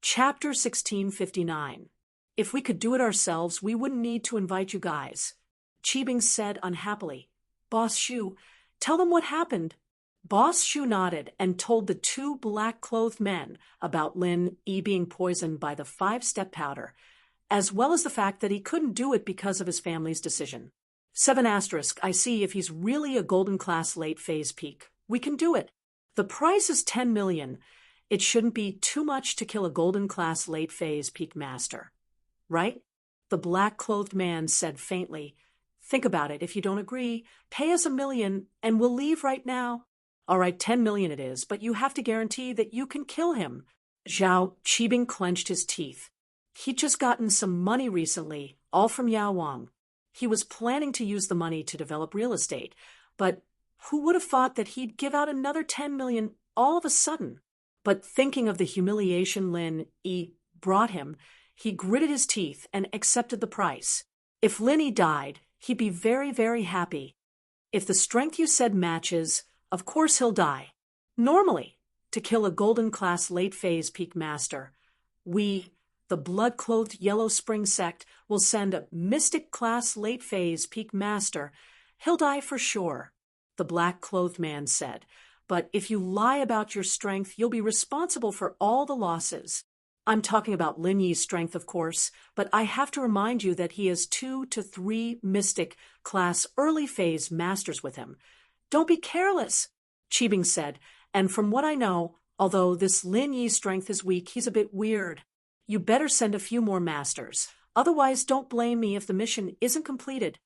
Chapter 1659. If we could do it ourselves, we wouldn't need to invite you guys. Cheebing said unhappily. Boss Shu, tell them what happened. Boss Shu nodded and told the two black-clothed men about Lin Yi being poisoned by the five-step powder, as well as the fact that he couldn't do it because of his family's decision. 7 asterisk, I see if he's really a golden class late phase peak. We can do it. The price is 10 million. It shouldn't be too much to kill a golden class late phase peak master. Right? The black-clothed man said faintly. Think about it. If you don't agree, pay us 1 million and we'll leave right now. All right, 10 million it is, but you have to guarantee that you can kill him. Zhao Cheebing clenched his teeth. He'd just gotten some money recently, all from Yao Wang. He was planning to use the money to develop real estate, but who would have thought that he'd give out another 10 million all of a sudden? But thinking of the humiliation Lin Yi brought him, he gritted his teeth and accepted the price. If Lin Yi died, he'd be very, very happy. If the strength you said matches, of course he'll die. Normally, to kill a golden class late phase peak master, we, the blood-clothed Yellow Spring sect, will send a mystic class late phase peak master. He'll die for sure, the black-clothed man said. But if you lie about your strength, you'll be responsible for all the losses. I'm talking about Lin Yi's strength, of course, but I have to remind you that he has 2 to 3 mystic class early phase masters with him. Don't be careless, Cheebing said, and from what I know, although this Lin Yi strength is weak, he's a bit weird. You better send a few more masters. Otherwise, don't blame me if the mission isn't completed.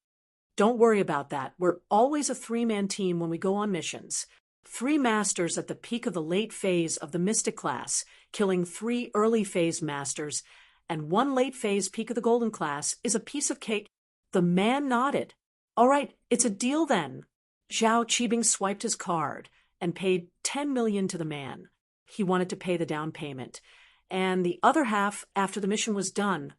Don't worry about that. We're always a 3-man team when we go on missions. 3 masters at the peak of the late phase of the mystic class, killing 3 early phase masters, and 1 late phase peak of the golden class is a piece of cake. The man nodded. All right, it's a deal then. Zhao Cheebing swiped his card and paid 10 million to the man. He wanted to pay the down payment, and the other half after the mission was done.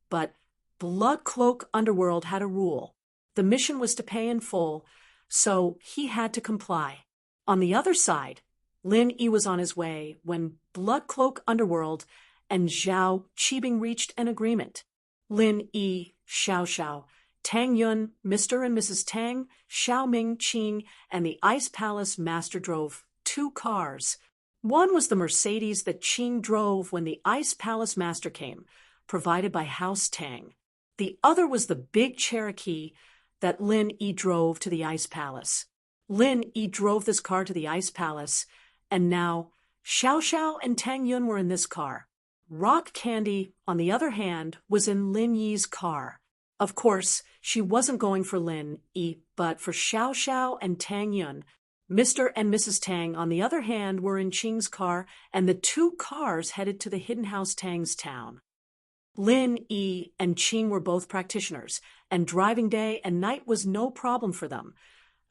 But Blood Cloak Underworld had a rule. The mission was to pay in full, so he had to comply. On the other side, Lin Yi was on his way when Blood Cloak Underworld and Zhao Cheebing reached an agreement. Lin Yi, Xiao, Tang Yun, Mr. and Mrs. Tang, Xiao Ming Qing, and the Ice Palace master drove 2 cars. One was the Mercedes that Qing drove when the Ice Palace master came, provided by House Tang. The other was the big Cherokee that Lin Yi drove to the Ice Palace. Lin Yi drove this car to the Ice Palace, and now Xiao and Tang Yun were in this car. Rock Candy, on the other hand, was in Lin Yi's car. Of course, she wasn't going for Lin Yi, but for Xiao and Tang Yun. Mr. and Mrs. Tang, on the other hand, were in Qing's car, and the 2 cars headed to the Hidden House Tang's town. Lin Yi and Qing were both practitioners, and driving day and night was no problem for them,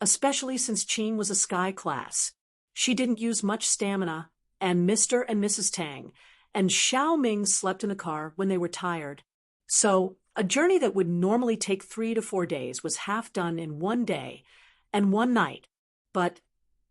especially since Qing was a sky class. She didn't use much stamina, and Mr. and Mrs. Tang and Xiao Ming slept in the car when they were tired. So, a journey that would normally take 3 to 4 days was half done in 1 day and 1 night. But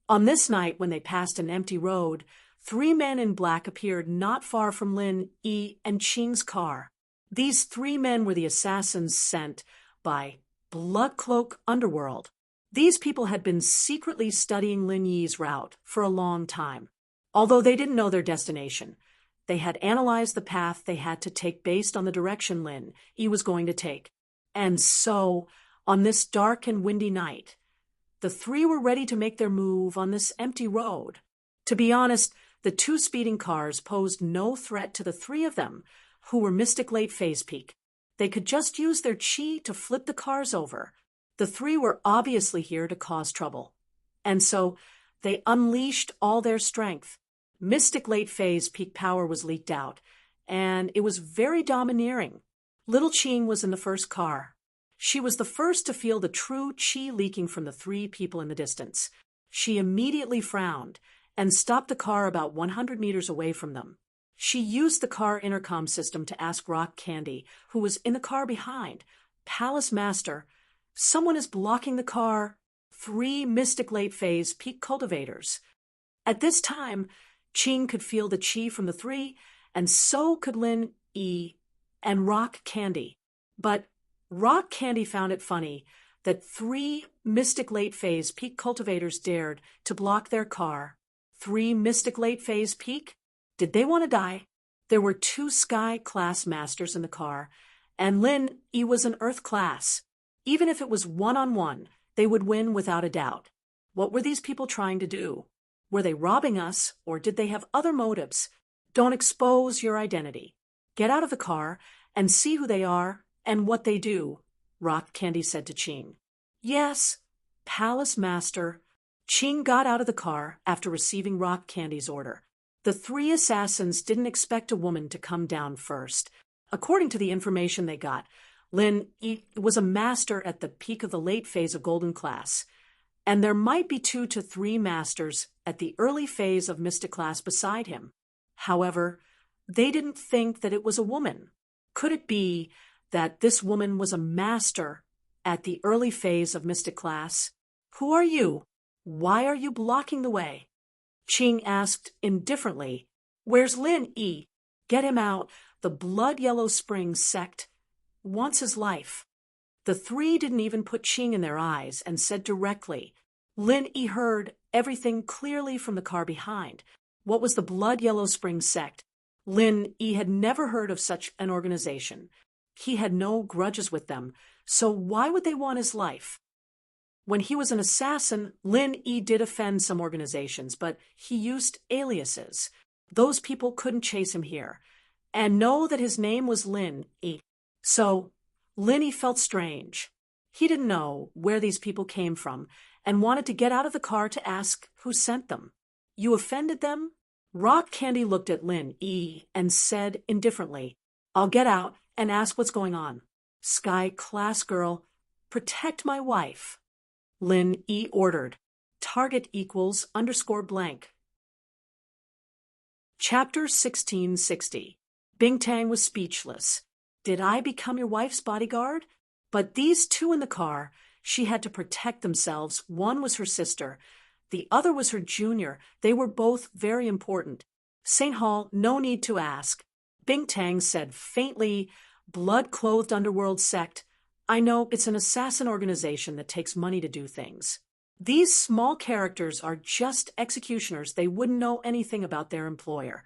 on this night, when they passed an empty road, 3 men in black appeared not far from Lin Yi and Qing's car. These 3 men were the assassins sent by Blood Cloak Underworld. These people had been secretly studying Lin Yi's route for a long time. Although they didn't know their destination, they had analyzed the path they had to take based on the direction Lin Yi was going to take. And so, on this dark and windy night, the 3 were ready to make their move on this empty road. To be honest, the 2 speeding cars posed no threat to the 3 of them, who were Mystic Late Phase Peak. They could just use their chi to flip the cars over. The 3 were obviously here to cause trouble. And so, they unleashed all their strength. Mystic Late Phase Peak power was leaked out, and it was very domineering. Little Qing was in the first car. She was the first to feel the true chi leaking from the 3 people in the distance. She immediately frowned and stopped the car about 100 meters away from them. She used the car intercom system to ask Rock Candy, who was in the car behind, Palace Master, someone is blocking the car. 3 Mystic Late Phase Peak cultivators. At this time, Qing could feel the chi from the 3, and so could Lin E and Rock Candy. But Rock Candy found it funny that 3 Mystic Late Phase Peak cultivators dared to block their car. 3 Mystic Late Phase Peak? Did they want to die? There were 2 Sky Class Masters in the car, and Lin E was an Earth Class. Even if it was one-on-one, they would win without a doubt. What were these people trying to do? Were they robbing us, or did they have other motives? Don't expose your identity. Get out of the car and see who they are and what they do, Rock Candy said to Ching. Yes, Palace Master. Ching got out of the car after receiving Rock Candy's order. The 3 assassins didn't expect a woman to come down first. According to the information they got, Lin was a master at the peak of the late phase of Golden Class, and there might be 2 to 3 masters at the early phase of Mystic Class beside him. However, they didn't think that it was a woman. Could it be that this woman was a master at the early phase of Mystic Class? Who are you? Why are you blocking the way? Ching asked indifferently. Where's Lin E? Get him out. The Blood Yellow Springs sect wants his life. The 3 didn't even put Ching in their eyes and said directly. Lin E heard everything clearly from the car behind. What was the Blood Yellow Springs sect? Lin E had never heard of such an organization. He had no grudges with them, so why would they want his life? When he was an assassin, Lin E did offend some organizations, but he used aliases. Those people couldn't chase him here, and know that his name was Lin E. So Lin E felt strange. He didn't know where these people came from and wanted to get out of the car to ask who sent them. You offended them? Rock Candy looked at Lin E and said indifferently, I'll get out and ask what's going on. Sky Class Girl, protect my wife. Lin E ordered. Target equals _blank. Chapter 1660. Bing Tang was speechless. Did I become your wife's bodyguard? But these 2 in the car, she had to protect themselves. One was her sister. The other was her junior. They were both very important. St. Hall, no need to ask. Bing Tang said faintly, blood-clothed underworld sect. I know it's an assassin organization that takes money to do things. These small characters are just executioners. They wouldn't know anything about their employer.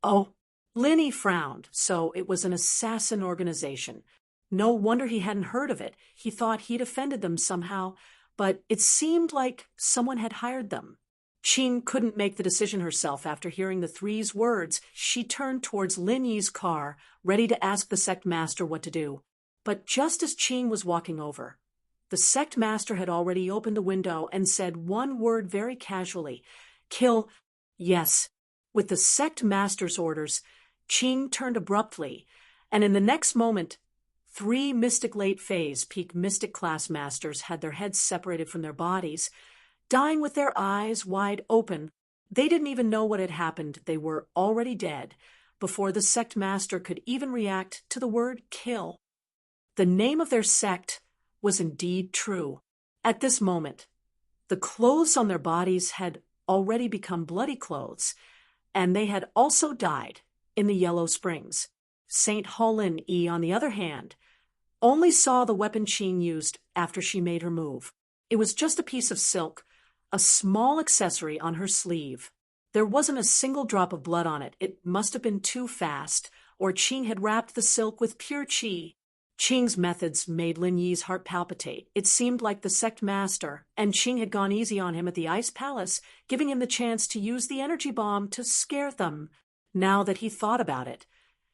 Oh, Lin E frowned. So it was an assassin organization. No wonder he hadn't heard of it. He thought he'd offended them somehow, but it seemed like someone had hired them. Ching couldn't make the decision herself after hearing the 3's words. She turned towards Lin Yi's car, ready to ask the sect master what to do. But just as Ching was walking over, the sect master had already opened the window and said one word very casually, kill. Yes. With the sect master's orders, Ching turned abruptly, and in the next moment, 3 Mystic Late Phase Peak Mystic Class Masters had their heads separated from their bodies, dying with their eyes wide open. They didn't even know what had happened. They were already dead before the sect master could even react to the word kill. The name of their sect was indeed true. At this moment, the clothes on their bodies had already become bloody clothes, and they had also died in the Yellow Springs. St. Lin E, on the other hand, only saw the weapon Ching used after she made her move. It was just a piece of silk, a small accessory on her sleeve. There wasn't a single drop of blood on it. It must have been too fast, or Ching had wrapped the silk with pure qi. Ching's methods made Lin Yi's heart palpitate. It seemed like the sect master and Ching had gone easy on him at the Ice Palace, giving him the chance to use the energy bomb to scare them. Now that he thought about it,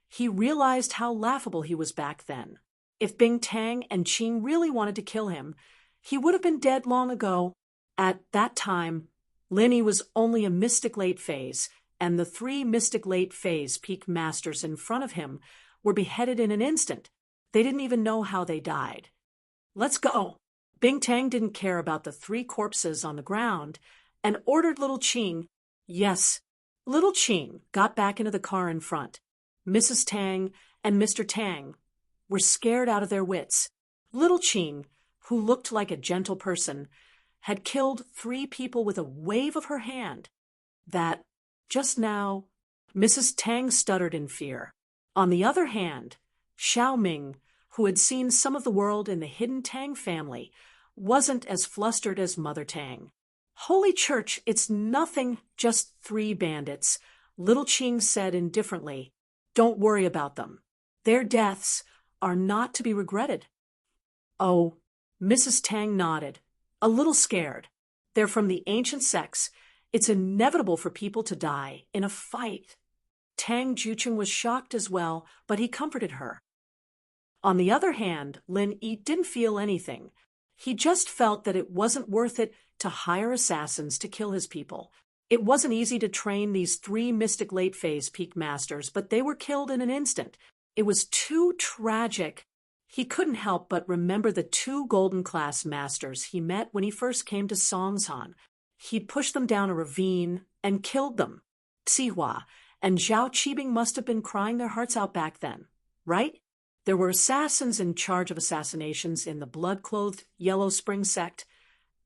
he realized how laughable he was back then. If Bing Tang and Ching really wanted to kill him, he would have been dead long ago. At that time, Lin Yi was only a Mystic Late Phase, and the 3 Mystic Late Phase Peak Masters in front of him were beheaded in an instant. They didn't even know how they died. Let's go. Bing Tang didn't care about the 3 corpses on the ground and ordered little Ching. Yes, little Ching got back into the car in front. Mrs. Tang and Mr. Tang were scared out of their wits. Little Ching, who looked like a gentle person, had killed 3 people with a wave of her hand. That, just now, Mrs. Tang stuttered in fear. On the other hand, Xiao Ming, who had seen some of the world in the hidden Tang family, wasn't as flustered as Mother Tang. Holy Church, it's nothing, just 3 bandits, little Qing said indifferently. Don't worry about them. Their deaths are not to be regretted. Oh, Mrs. Tang nodded, a little scared. They're from the ancient sects. It's inevitable for people to die in a fight. Tang Jucheng was shocked as well, but he comforted her. On the other hand, Lin Yi didn't feel anything. He just felt that it wasn't worth it to hire assassins to kill his people. It wasn't easy to train these 3 mystic late-phase peak masters, but they were killed in an instant. It was too tragic. He couldn't help but remember the 2 golden-class masters he met when he first came to Songshan. He'd pushed them down a ravine and killed them. Xihua and Zhao Qibing must have been crying their hearts out back then, right? There were assassins in charge of assassinations in the blood-clothed Yellow Spring sect,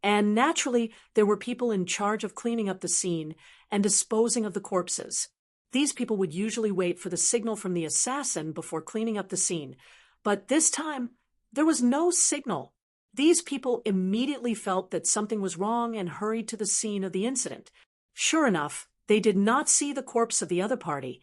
and naturally there were people in charge of cleaning up the scene and disposing of the corpses. These people would usually wait for the signal from the assassin before cleaning up the scene, but this time there was no signal. These people immediately felt that something was wrong and hurried to the scene of the incident. Sure enough, they did not see the corpse of the other party,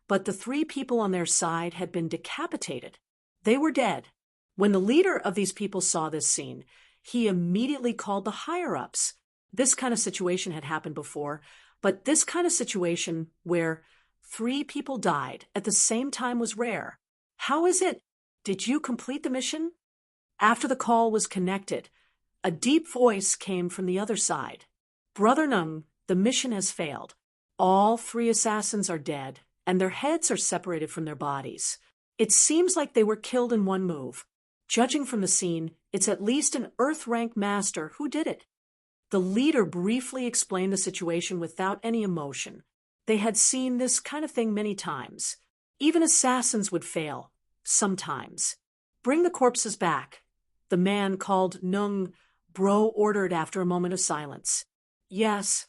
but the 3 people on their side had been decapitated. They were dead. When the leader of these people saw this scene, he immediately called the higher-ups. This kind of situation had happened before, but this kind of situation where 3 people died at the same time was rare. How is it? Did you complete the mission? After the call was connected, a deep voice came from the other side. Brother Nung, the mission has failed. All 3 assassins are dead, and their heads are separated from their bodies. It seems like they were killed in one move. Judging from the scene, it's at least an Earth-rank master who did it. The leader briefly explained the situation without any emotion. They had seen this kind of thing many times. Even assassins would fail, sometimes. Bring the corpses back. The man called Nung Bro ordered after a moment of silence. Yes.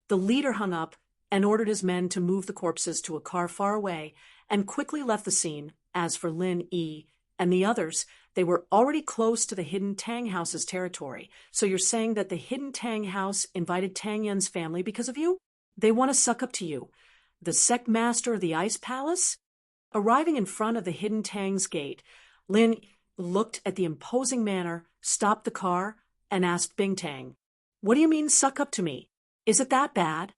The leader hung up and ordered his men to move the corpses to a car far away and quickly left the scene. As for Lin Yi and the others, they were already close to the hidden Tang House's territory. So you're saying that the hidden Tang House invited Tang Yun's family because of you? They want to suck up to you. The sect master of the Ice Palace? Arriving in front of the hidden Tang's gate, Lin looked at the imposing manor, stopped the car, and asked Bing Tang, "What do you mean suck up to me? Is it that bad?"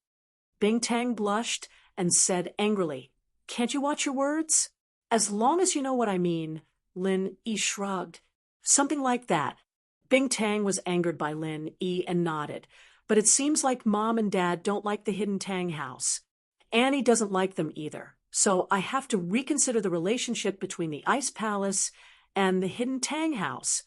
Bing Tang blushed and said angrily, "Can't you watch your words?" "As long as you know what I mean," Lin Yi shrugged. "Something like that." Bing Tang was angered by Lin Yi and nodded, but it seems like Mom and Dad don't like the hidden Tang House. Annie doesn't like them either, so I have to reconsider the relationship between the Ice Palace and the hidden Tang House.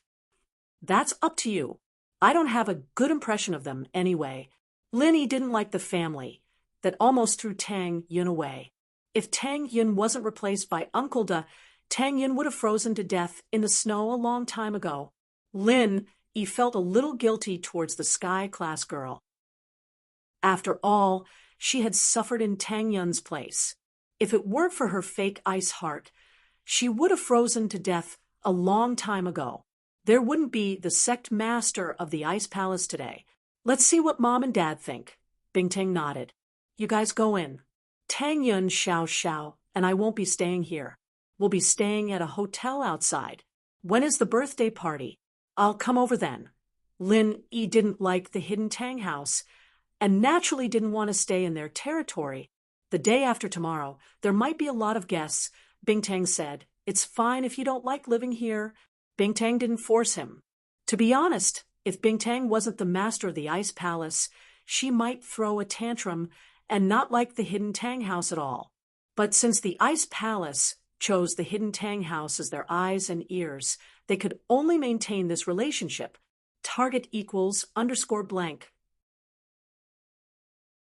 That's up to you. I don't have a good impression of them anyway. Lin Yi didn't like the family that almost threw Tang Yun away. If Tang Yun wasn't replaced by Uncle Da, Tang Yun would have frozen to death in the snow a long time ago. Lin Yi felt a little guilty towards the sky-class girl. After all, she had suffered in Tang Yun's place. If it weren't for her fake ice heart, she would have frozen to death a long time ago. There wouldn't be the sect master of the Ice Palace today. Let's see what Mom and Dad think. Bing Tang nodded. You guys go in. Tang Yun Xiao, and I won't be staying here. We'll be staying at a hotel outside. When is the birthday party? I'll come over then. Lin Yi didn't like the hidden Tang House, and naturally didn't want to stay in their territory. The day after tomorrow, there might be a lot of guests. Bing Tang said, "It's fine if you don't like living here." Bing Tang didn't force him. To be honest, if Bing Tang wasn't the master of the Ice Palace, she might throw a tantrum and not like the hidden Tang House at all. But since the Ice Palace chose the hidden Tang House as their eyes and ears, they could only maintain this relationship. Target equals _blank.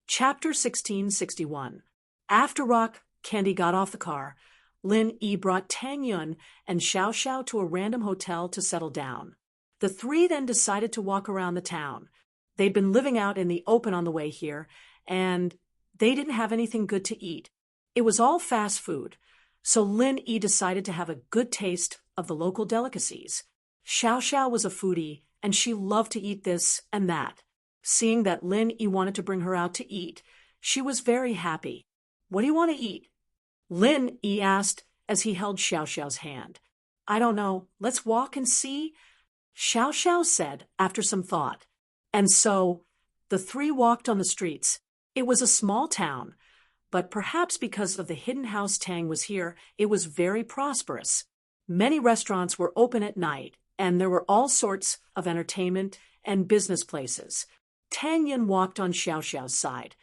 Chapter 1661. After Rock Candy got off the car, Lin Yi brought Tang Yun and Xiao to a random hotel to settle down. The 3 then decided to walk around the town. They'd been living out in the open on the way here, and they didn't have anything good to eat. It was all fast food, so Lin Yi decided to have a good taste of the local delicacies. Xiao Xiao was a foodie, and she loved to eat this and that. Seeing that Lin Yi wanted to bring her out to eat, she was very happy. "What do you want to eat?" Lin Yi asked as he held Xiao Xiao's hand. "I don't know. Let's walk and see," Xiao Xiao said after some thought. And so the three walked on the streets. It was a small town, but perhaps because of the hidden house Tang was here, it was very prosperous. Many restaurants were open at night, and there were all sorts of entertainment and business places. Tang Yin walked on Xiao Xiao's side,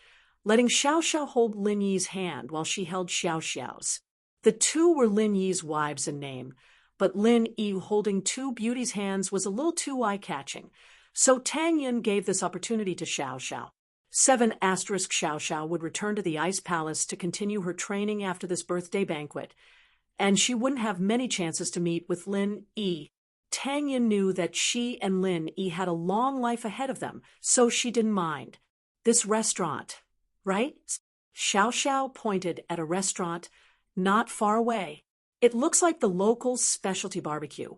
letting Xiao Xiao hold Lin Yi's hand while she held Xiao Xiao's. The two were Lin Yi's wives in name, but Lin Yi holding two beauties' hands was a little too eye-catching, so Tang Yin gave this opportunity to Xiao Xiao. 7 Xiao Xiao would return to the Ice Palace to continue her training after this birthday banquet, and she wouldn't have many chances to meet with Lin Yi. Tang Yin knew that she and Lin Yi had a long life ahead of them, so she didn't mind. "This restaurant, right?" Xiao Xiao pointed at a restaurant not far away. "It looks like the local specialty barbecue.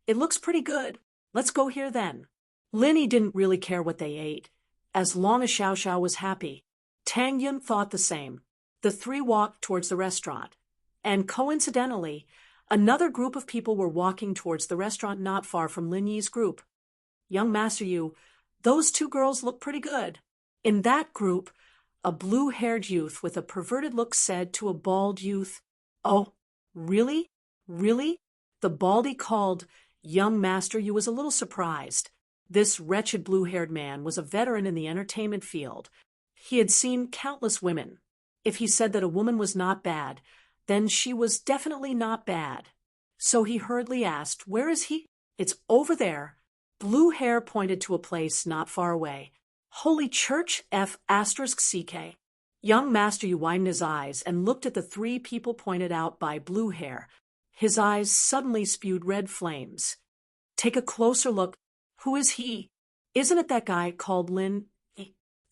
It looks pretty good. Let's go here then." Lin Yi didn't really care what they ate, as long as Xiao Xiao was happy. Tang Yin thought the same. The three walked towards the restaurant, and coincidentally, another group of people were walking towards the restaurant not far from Lin Yi's group. "Young Master Yu, those two girls look pretty good." In that group, a blue-haired youth with a perverted look said to a bald youth, "Oh, really? Really?" The baldy called Young Master Yu was a little surprised. This wretched blue-haired man was a veteran in the entertainment field. He had seen countless women. If he said that a woman was not bad, then she was definitely not bad. So he hurriedly asked, "Where is he?" "It's over there." Blue Hair pointed to a place not far away. "Holy Church F***CK. Young Master Yu widened his eyes and looked at the three people pointed out by Blue Hair. His eyes suddenly spewed red flames. "Take a closer look. Who is he? Isn't it that guy called Lin?"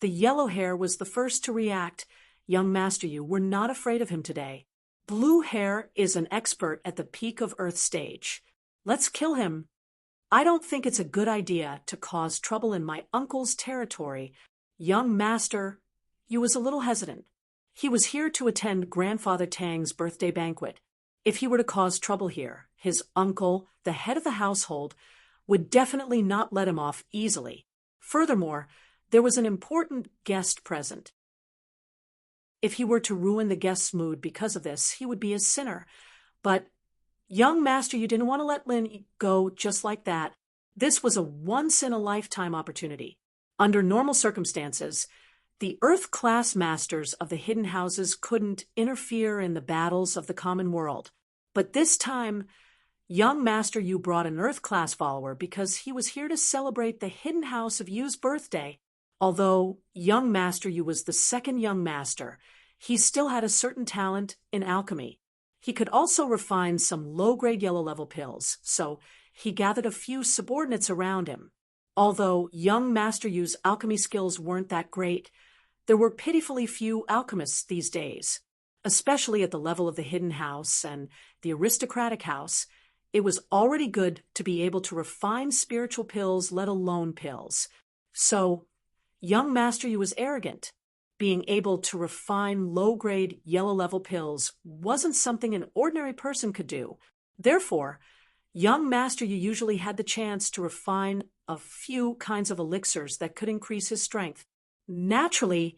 The yellow hair was the first to react. "Young Master Yu, we're not afraid of him today. Blue Hair is an expert at the peak of Earth stage. Let's kill him." "I don't think it's a good idea to cause trouble in my uncle's territory." Young Master Yu was a little hesitant. He was here to attend Grandfather Tang's birthday banquet. If he were to cause trouble here, his uncle, the head of the household, would definitely not let him off easily. Furthermore, there was an important guest present. If he were to ruin the guest's mood because of this, he would be a sinner. But Young Master, you didn't want to let Lin go just like that. This was a once-in-a-lifetime opportunity. Under normal circumstances, the Earth-class masters of the hidden houses couldn't interfere in the battles of the common world. But this time, Young Master Yu brought an Earth-class follower because he was here to celebrate the hidden house of Yu's birthday. Although Young Master Yu was the second young master, he still had a certain talent in alchemy. He could also refine some low-grade yellow-level pills, so he gathered a few subordinates around him. Although Young Master Yu's alchemy skills weren't that great, there were pitifully few alchemists these days. Especially at the level of the hidden house and the aristocratic house, it was already good to be able to refine spiritual pills, let alone pills. So, Young Master Yu was arrogant. Being able to refine low-grade yellow-level pills wasn't something an ordinary person could do. Therefore, Young Master Yu usually had the chance to refine a few kinds of elixirs that could increase his strength. Naturally,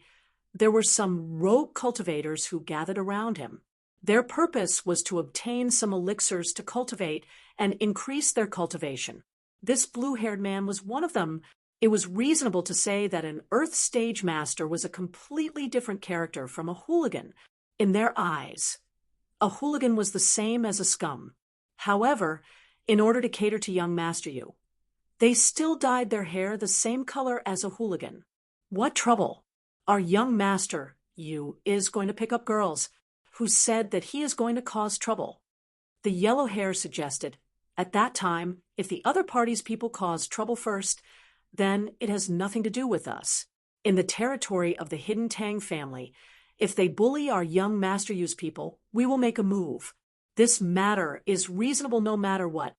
there were some rogue cultivators who gathered around him. Their purpose was to obtain some elixirs to cultivate and increase their cultivation. This blue-haired man was one of them. It was reasonable to say that an Earth stage master was a completely different character from a hooligan. In their eyes, a hooligan was the same as a scum. However, in order to cater to Young Master Yu, they still dyed their hair the same color as a hooligan. What trouble? Our Young Master Yu is going to pick up girls who said that he is going to cause trouble. The yellow hair suggested, at that time, if the other party's people cause trouble first, then it has nothing to do with us. In the territory of the Hidden Tang family, If they bully our young Master Use people, we will make a move. This matter is reasonable no matter what.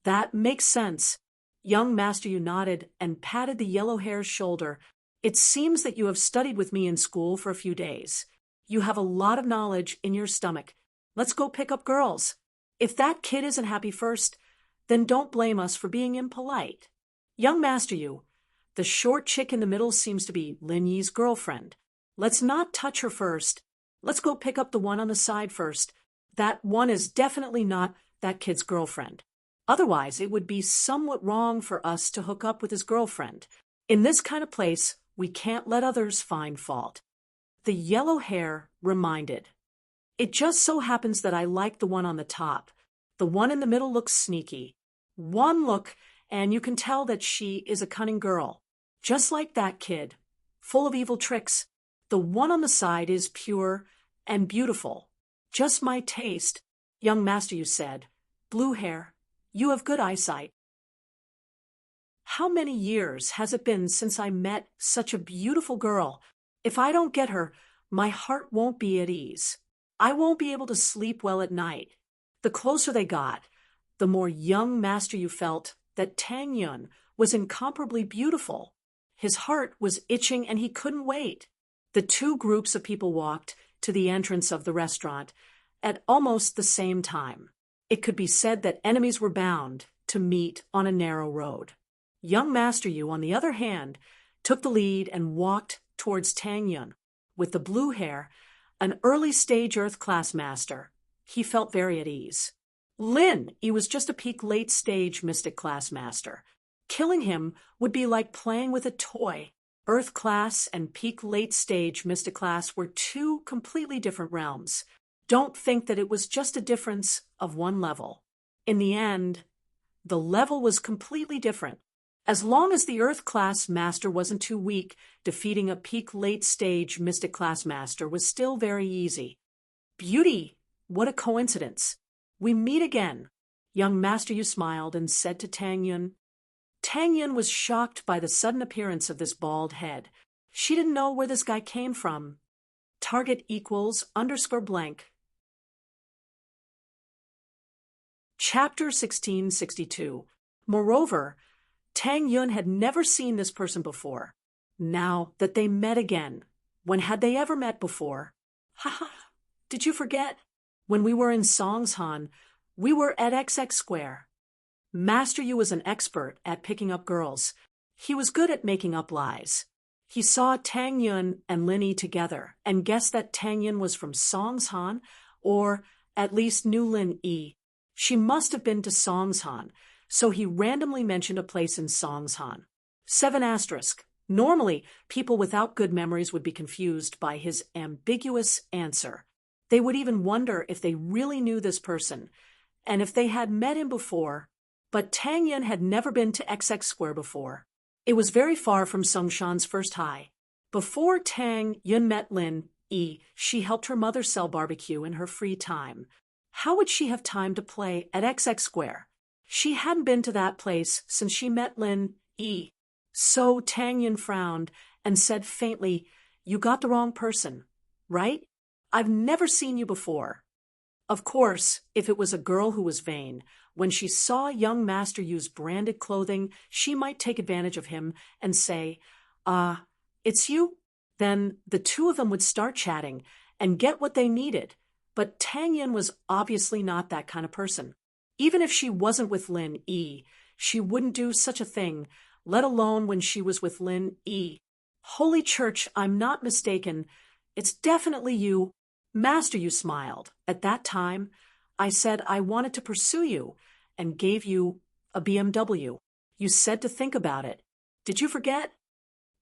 That makes sense. Young Master Yu nodded and patted the yellow hare's shoulder. It seems that you have studied with me in school for a few days. You have a lot of knowledge in your stomach. Let's go pick up girls. If that kid isn't happy first, then don't blame us for being impolite. Young Master Yu, the short chick in the middle seems to be Lin Yi's girlfriend. Let's not touch her first. Let's go pick up the one on the side first. That one is definitely not that kid's girlfriend. Otherwise, it would be somewhat wrong for us to hook up with his girlfriend. In this kind of place, we can't let others find fault. The yellow hair reminded. It just so happens that I like the one on the top. The one in the middle looks sneaky. One look, and you can tell that she is a cunning girl. Just like that kid, full of evil tricks. The one on the side is pure and beautiful. Just my taste, young Master Yu said. Blue hair. You have good eyesight. How many years has it been since I met such a beautiful girl? If I don't get her, my heart won't be at ease. I won't be able to sleep well at night. The closer they got, the more young Master Yu felt that Tang Yun was incomparably beautiful. His heart was itching and he couldn't wait. The two groups of people walked to the entrance of the restaurant at almost the same time. It could be said that enemies were bound to meet on a narrow road. Young Master Yu, on the other hand, took the lead and walked towards Tang Yun. With the blue hair, an early-stage Earth class master, he felt very at ease. Lin, he was just a peak late-stage Mystic class master. Killing him would be like playing with a toy. Earth class and peak late-stage Mystic class were two completely different realms. Don't think that it was just a difference of one level. In the end, the level was completely different. As long as the Earth class master wasn't too weak, defeating a peak late-stage Mystic class master was still very easy. Beauty! What a coincidence! We meet again. Young Master Yu smiled and said to Tang Yun. Tang Yun was shocked by the sudden appearance of this bald head. She didn't know where this guy came from. Target equals _blank. Chapter 1662. Moreover, Tang Yun had never seen this person before. Now that they met again, when had they ever met before? Ha! Did you forget? When we were in Songshan, we were at XX Square. Master Yu was an expert at picking up girls. He was good at making up lies. He saw Tang Yun and Lin Yi together and guessed that Tang Yun was from Songshan, or at least knew Lin Yi. She must have been to Songshan, so he randomly mentioned a place in Songshan. 7*. Normally, people without good memories would be confused by his ambiguous answer. They would even wonder if they really knew this person, and if they had met him before. But Tang Yun had never been to XX Square before. It was very far from Songshan's first high. Before Tang Yun met Lin Yi, she helped her mother sell barbecue in her free time. How would she have time to play at XX Square? She hadn't been to that place since she met Lin Yi. So Tang Yun frowned and said faintly, You got the wrong person, right? I've never seen you before. Of course, if it was a girl who was vain, when she saw young Master Yu's branded clothing, she might take advantage of him and say, it's you? Then the two of them would start chatting and get what they needed. But Tang Yun was obviously not that kind of person. Even if she wasn't with Lin Yi, she wouldn't do such a thing, let alone when she was with Lin Yi. Holy Church, I'm not mistaken. It's definitely you. Master Yu smiled. At that time, I said I wanted to pursue you and gave you a BMW. You said to think about it. Did you forget?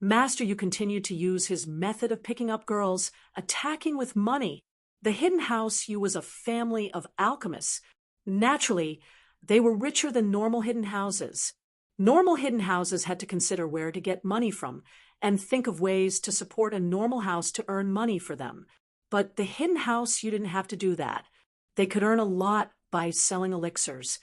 Master Yu continued to use his method of picking up girls, attacking with money. The Hidden House Yu was a family of alchemists. Naturally, they were richer than normal hidden houses. Normal hidden houses had to consider where to get money from and think of ways to support a normal house to earn money for them. But the Hidden House Yu didn't have to do that. They could earn a lot by selling elixirs.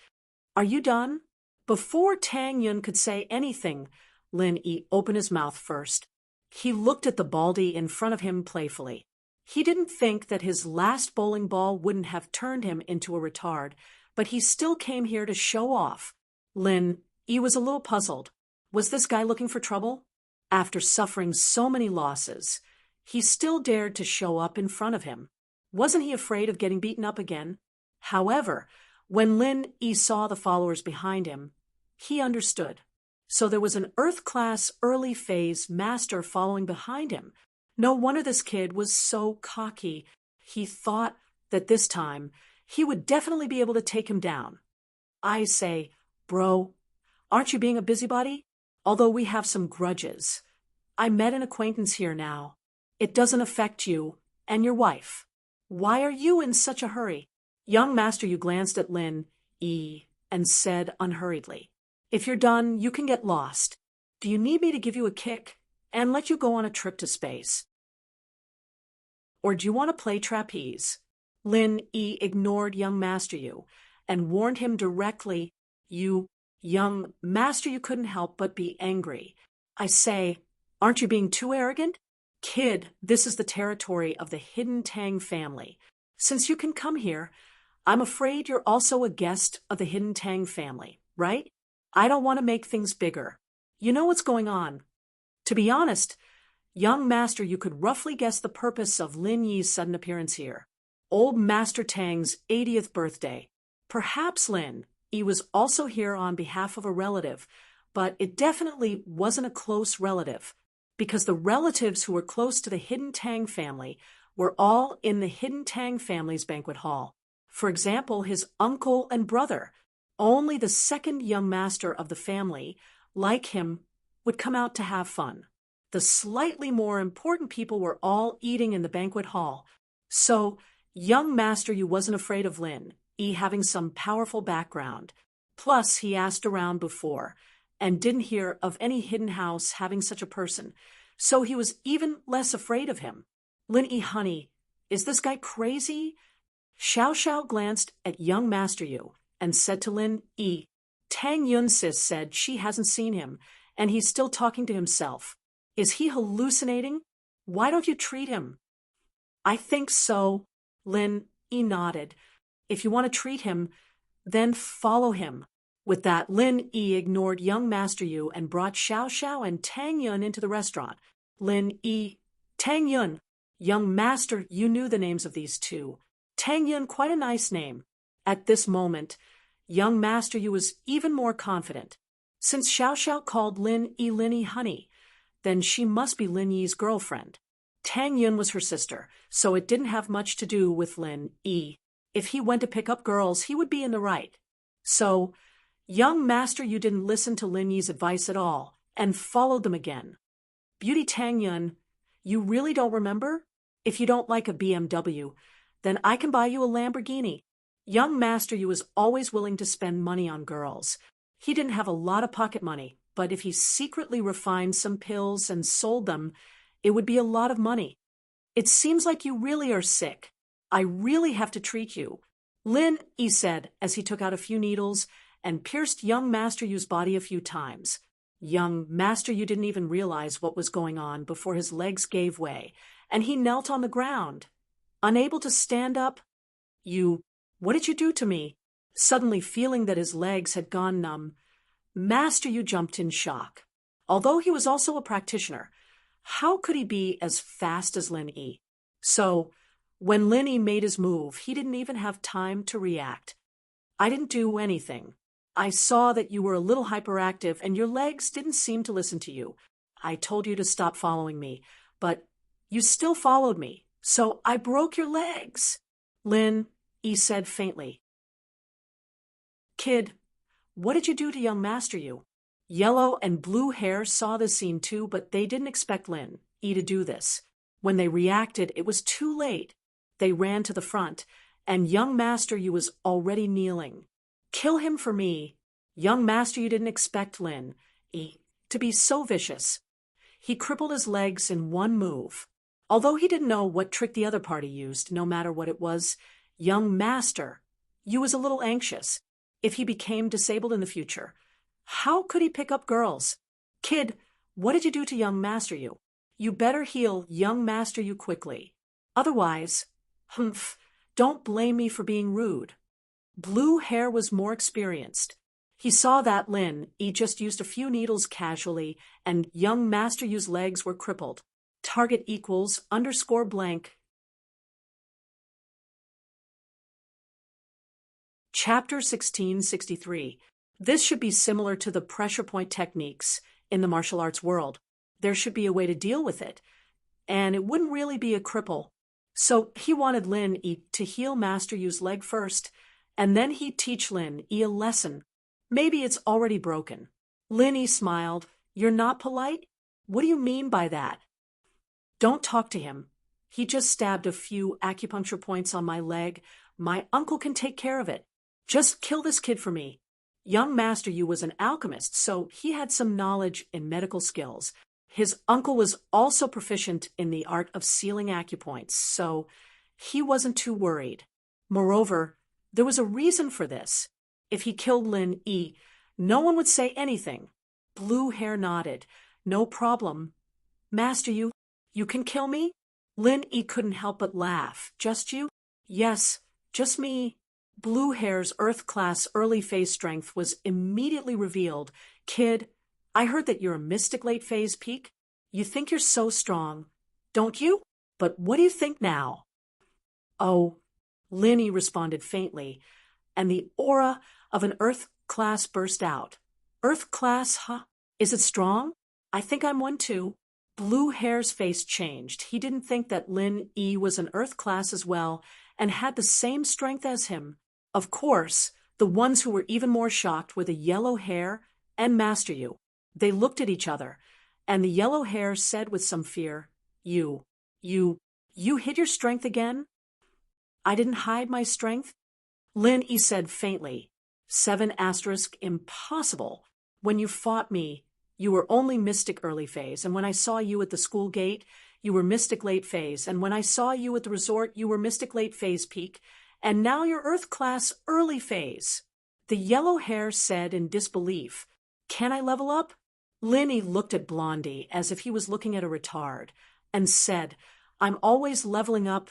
Are you done? Before Tang Yun could say anything, Lin Yi opened his mouth first. He looked at the baldy in front of him playfully. He didn't think that his last bowling ball wouldn't have turned him into a retard, but he still came here to show off. He was a little puzzled. Was this guy looking for trouble? After suffering so many losses, he still dared to show up in front of him. Wasn't he afraid of getting beaten up again? However, when Lin-Yi saw the followers behind him, he understood. So there was an Earth-class early phase master following behind him. No wonder this kid was so cocky. He thought that this time he would definitely be able to take him down. I say, bro, aren't you being a busybody? Although we have some grudges. I met an acquaintance here now. It doesn't affect you and your wife. Why are you in such a hurry? Young master, you glanced at Lin-Yi and said unhurriedly, if you're done, you can get lost. Do you need me to give you a kick and let you go on a trip to space? Or do you want to play trapeze? Lin-Yi ignored young master you and warned him directly, young master, you couldn't help but be angry. I say, aren't you being too arrogant? Kid, this is the territory of the Hidden Tang family. Since you can come here, I'm afraid you're also a guest of the Hidden Tang family, right? I don't want to make things bigger. You know what's going on. To be honest, young master, you could roughly guess the purpose of Lin-Yi's sudden appearance here. Old Master Tang's 80th birthday. Perhaps Lin-Yi was also here on behalf of a relative, but it definitely wasn't a close relative, because the relatives who were close to the Hidden Tang family were all in the Hidden Tang family's banquet hall. For example, his uncle and brother. Only the second young master of the family, like him, would come out to have fun. The slightly more important people were all eating in the banquet hall. So, young master, you wasn't afraid of Lin-Yi having some powerful background. Plus, he asked around before and didn't hear of any hidden house having such a person, so he was even less afraid of him. Lin-Yi, honey, is this guy crazy? Xiao Xiao glanced at young master you and said to Lin-Yi, Tang Yun sis said she hasn't seen him, and he's still talking to himself. Is he hallucinating? Why don't you treat him? I think so. Lin-Yi nodded. If you want to treat him, then follow him. With that, Lin-Yi ignored young master Yu and brought Xiao Xiao and Tang Yun into the restaurant. Lin-Yi, Tang Yun, young master, you knew the names of these two. Tang Yun, quite a nice name. At this moment, young master Yu was even more confident. Since Xiao Xiao called Lin-Yi honey, then she must be Lin-Yi's girlfriend. Tang Yun was her sister, so it didn't have much to do with Lin-Yi. If he went to pick up girls, he would be in the right. So, young master, you didn't listen to Lin-Yi's advice at all, and followed them again. Beauty Tang Yun, you really don't remember? If you don't like a BMW, then I can buy you a Lamborghini. Young master, you was always willing to spend money on girls. He didn't have a lot of pocket money, but if he secretly refined some pills and sold them, it would be a lot of money. It seems like you really are sick. I really have to treat you. Lin-Yi said as he took out a few needles and pierced young master Yu's body a few times. Young master Yu didn't even realize what was going on before his legs gave way, and he knelt on the ground. Unable to stand up, what did you do to me? Suddenly feeling that his legs had gone numb, Master Yu jumped in shock. Although he was also a practitioner, how could he be as fast as Lin-Yi? So, when Lin-Yi made his move, he didn't even have time to react. I didn't do anything. I saw that you were a little hyperactive and your legs didn't seem to listen to you. I told you to stop following me, but you still followed me, so I broke your legs. Lin-Yi said faintly. Kid, what did you do to young Master Yu? Yellow and blue hair saw this scene too, but they didn't expect Lin-Yi to do this. When they reacted, it was too late. They ran to the front, and young Master Yu was already kneeling. Kill him for me. Young Master Yu didn't expect Lin-Yi to be so vicious. He crippled his legs in one move. Although he didn't know what trick the other party used, no matter what it was, young Master Yu was a little anxious. If he became disabled in the future, how could he pick up girls? Kid, what did you do to young Master Yu? You better heal young Master Yu quickly. Otherwise, humph, don't blame me for being rude. Blue Hair was more experienced. He saw that Lin Yi just used a few needles casually, and young Master Yu's legs were crippled. Target equals _ blank. Chapter 1663. This should be similar to the pressure point techniques in the martial arts world. There should be a way to deal with it, and it wouldn't really be a cripple. So he wanted Lin Yi to heal Master Yu's leg first, and then he'd teach Lin Yi a lesson. Maybe it's already broken. Lin Yi smiled. You're not polite? What do you mean by that? Don't talk to him. He just stabbed a few acupuncture points on my leg. My uncle can take care of it. Just kill this kid for me. Young Master Yu was an alchemist, so he had some knowledge in medical skills. His uncle was also proficient in the art of sealing acupoints, so he wasn't too worried. Moreover, there was a reason for this. If he killed Lin Yi, no one would say anything. Blue Hair nodded. No problem. Master Yu, you can kill me? Lin Yi couldn't help but laugh. Just you? Yes, just me. Blue Hair's Earth-class early phase strength was immediately revealed. Kid, I heard that you're a mystic late phase peak. You think you're so strong, don't you? But what do you think now? Oh, Lin Yi responded faintly, and the aura of an Earth-class burst out. Earth-class, huh? Is it strong? I think I'm one too. Blue Hair's face changed. He didn't think that Lin Yi was an Earth-class as well and had the same strength as him. Of course, the ones who were even more shocked were the Yellow Hair and Master Yu. They looked at each other, and the Yellow Hair said with some fear, You hid your strength again? I didn't hide my strength? Lin Yi said faintly, 7 * impossible. When you fought me, you were only mystic early phase, and when I saw you at the school gate, you were mystic late phase, and when I saw you at the resort, you were mystic late phase peak, and now you're Earth-class early phase. The Yellow Hair said in disbelief, Can I level up? Lin Yi looked at Blondie as if he was looking at a retard, and said, I'm always leveling up.